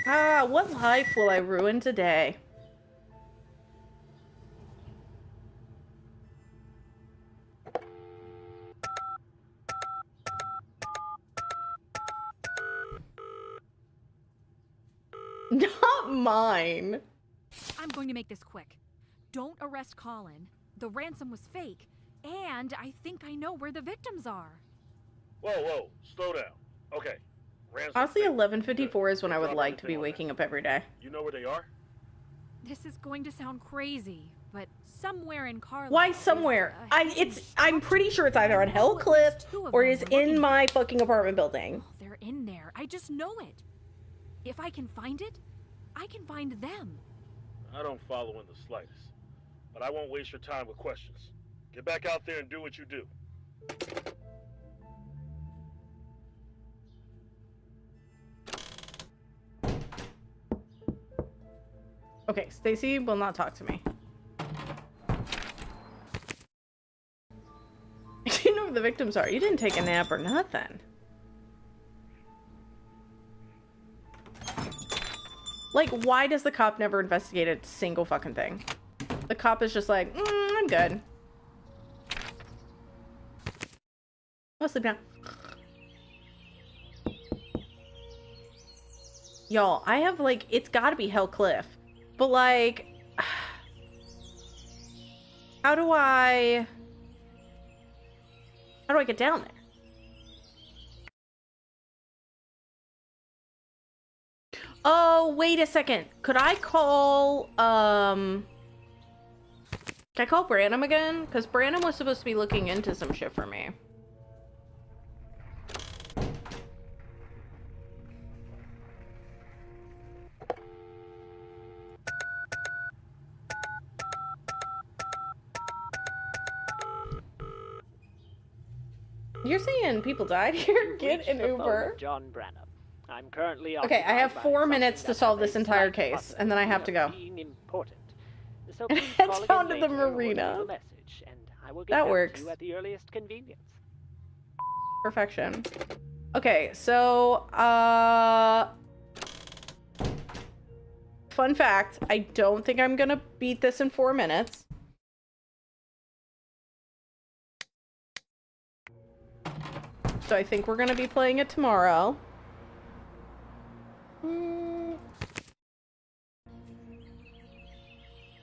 Ah, what life will I ruin today? Not mine. I'm going to make this quick. Don't arrest Colin. The ransom was fake. And I think I know where the victims are. Whoa, slow down. Okay. Honestly, 11:54 is when I would like to be waking up every day. You know where they are? This is going to sound crazy, but somewhere in Carlisle. Why somewhere? I'm pretty sure it's either on Hell Cliff or it is in my fucking apartment building. Oh, they're in there. I just know it. If I can find it, I can find them. I don't follow in the slightest, but I won't waste your time with questions. Get back out there and do what you do. Okay, Stacy will not talk to me. You know who the victims are. You didn't take a nap or nothing. Like, why does the cop never investigate a single fucking thing? The cop is just like, I'm good. I'll sleep now. Y'all, I have, like, it's gotta be Hell Cliff. But, like, how do I get down there? Oh, wait a second. Could I call, can I call Branham again? Because Branham was supposed to be looking into some shit for me. You're saying people died here? Get an The phone Uber. of John Branham. I'm currently Okay, I have occupied by 4 something minutes to that solve has this a entire slight case, and then I have to go. possibility of being important. So And please head call down again to the later or marina. leave a message, and I will get That back works. to you at the earliest convenience. Perfection. Okay, so, fun fact, I don't think I'm gonna beat this in 4 minutes. So I think we're gonna be playing it tomorrow.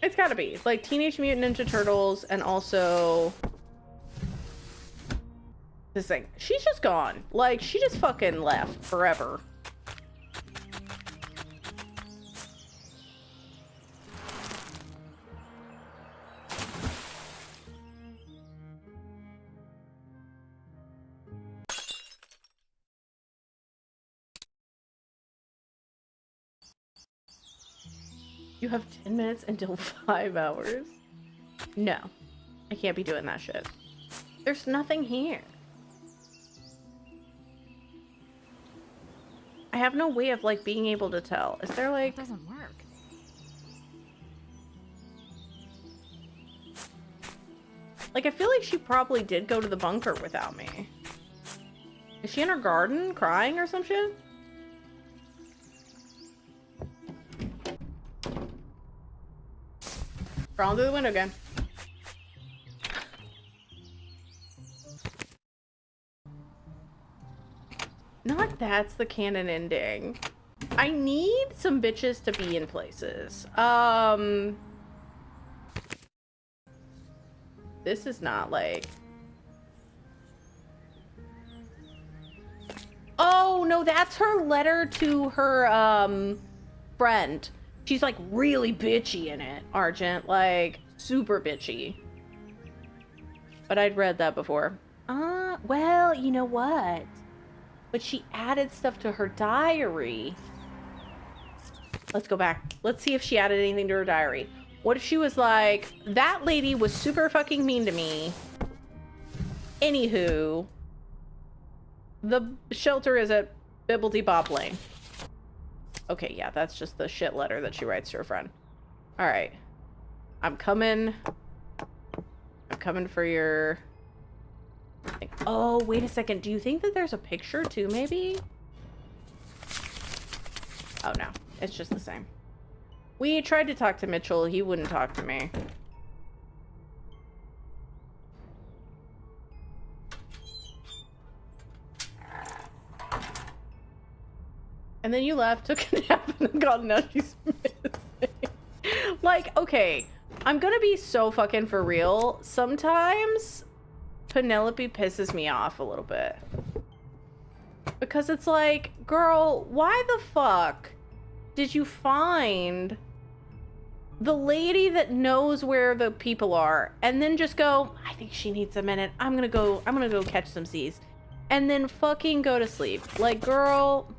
It's gotta be. Like, Teenage Mutant Ninja Turtles and also... this thing. She's just gone. Like, she just fucking left forever. You have 10 minutes until 5 hours? No. I can't be doing that shit. There's nothing here. I have no way of, like, being able to tell. Is there, like... That doesn't work. Like, I feel like she probably did go to the bunker without me. Is she in her garden crying or some shit? Crawling through the window again. Not that's the canon ending. I need some bitches to be in places. This is not like... oh, no, that's her letter to her, friend. She's, like, really bitchy in it, Argent. Like, super bitchy. But I'd read that before. Well, you know what? But she added stuff to her diary. Let's go back. Let's see if she added anything to her diary. What if she was like, that lady was super fucking mean to me. Anywho, the shelter is at Bibbledy Bob Lane. Okay, yeah, that's just the shit letter that she writes to her friend. Alright. I'm coming for your... oh, wait a second. Do you think that there's a picture too, maybe? Oh, no. It's just the same. We tried to talk to Mitchell. He wouldn't talk to me. And then you left, took a nap, and then got now she's missing. Like, okay. I'm gonna be so fucking for real. Sometimes Penelope pisses me off a little bit. Because it's like, girl, why the fuck did you find the lady that knows where the people are and then just go, I think she needs a minute. I'm gonna go catch some C's. And then fucking go to sleep. Like, girl,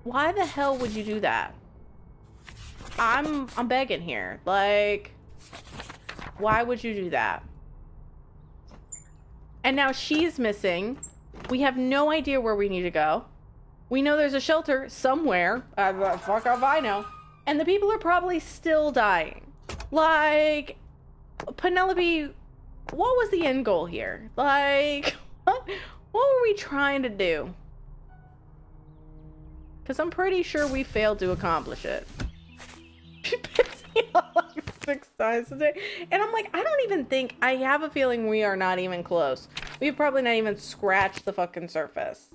why the hell would you do that? I'm begging here. Like, why would you do that? And now she's missing. We have no idea where we need to go. We know there's a shelter somewhere. Fuck if I know. And the people are probably still dying. Like, Penelope, what was the end goal here? Like, what were we trying to do? Because I'm pretty sure we failed to accomplish it. She pissed me off like 6 times a day. And I'm like, I don't even think, I have a feeling we are not even close. We've probably not even scratched the fucking surface.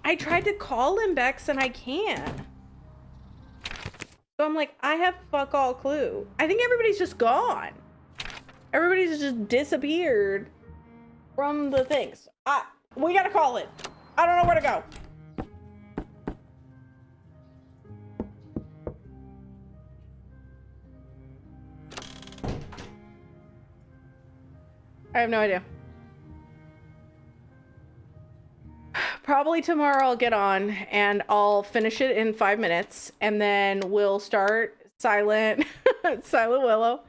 I tried to call him, Bex, and I can't. So I'm like, I have fuck all clue. I think everybody's just gone. Everybody's just disappeared from the things. We gotta call it. I don't know where to go. I have no idea. Probably tomorrow I'll get on and I'll finish it in 5 minutes and then we'll start Silent Willow.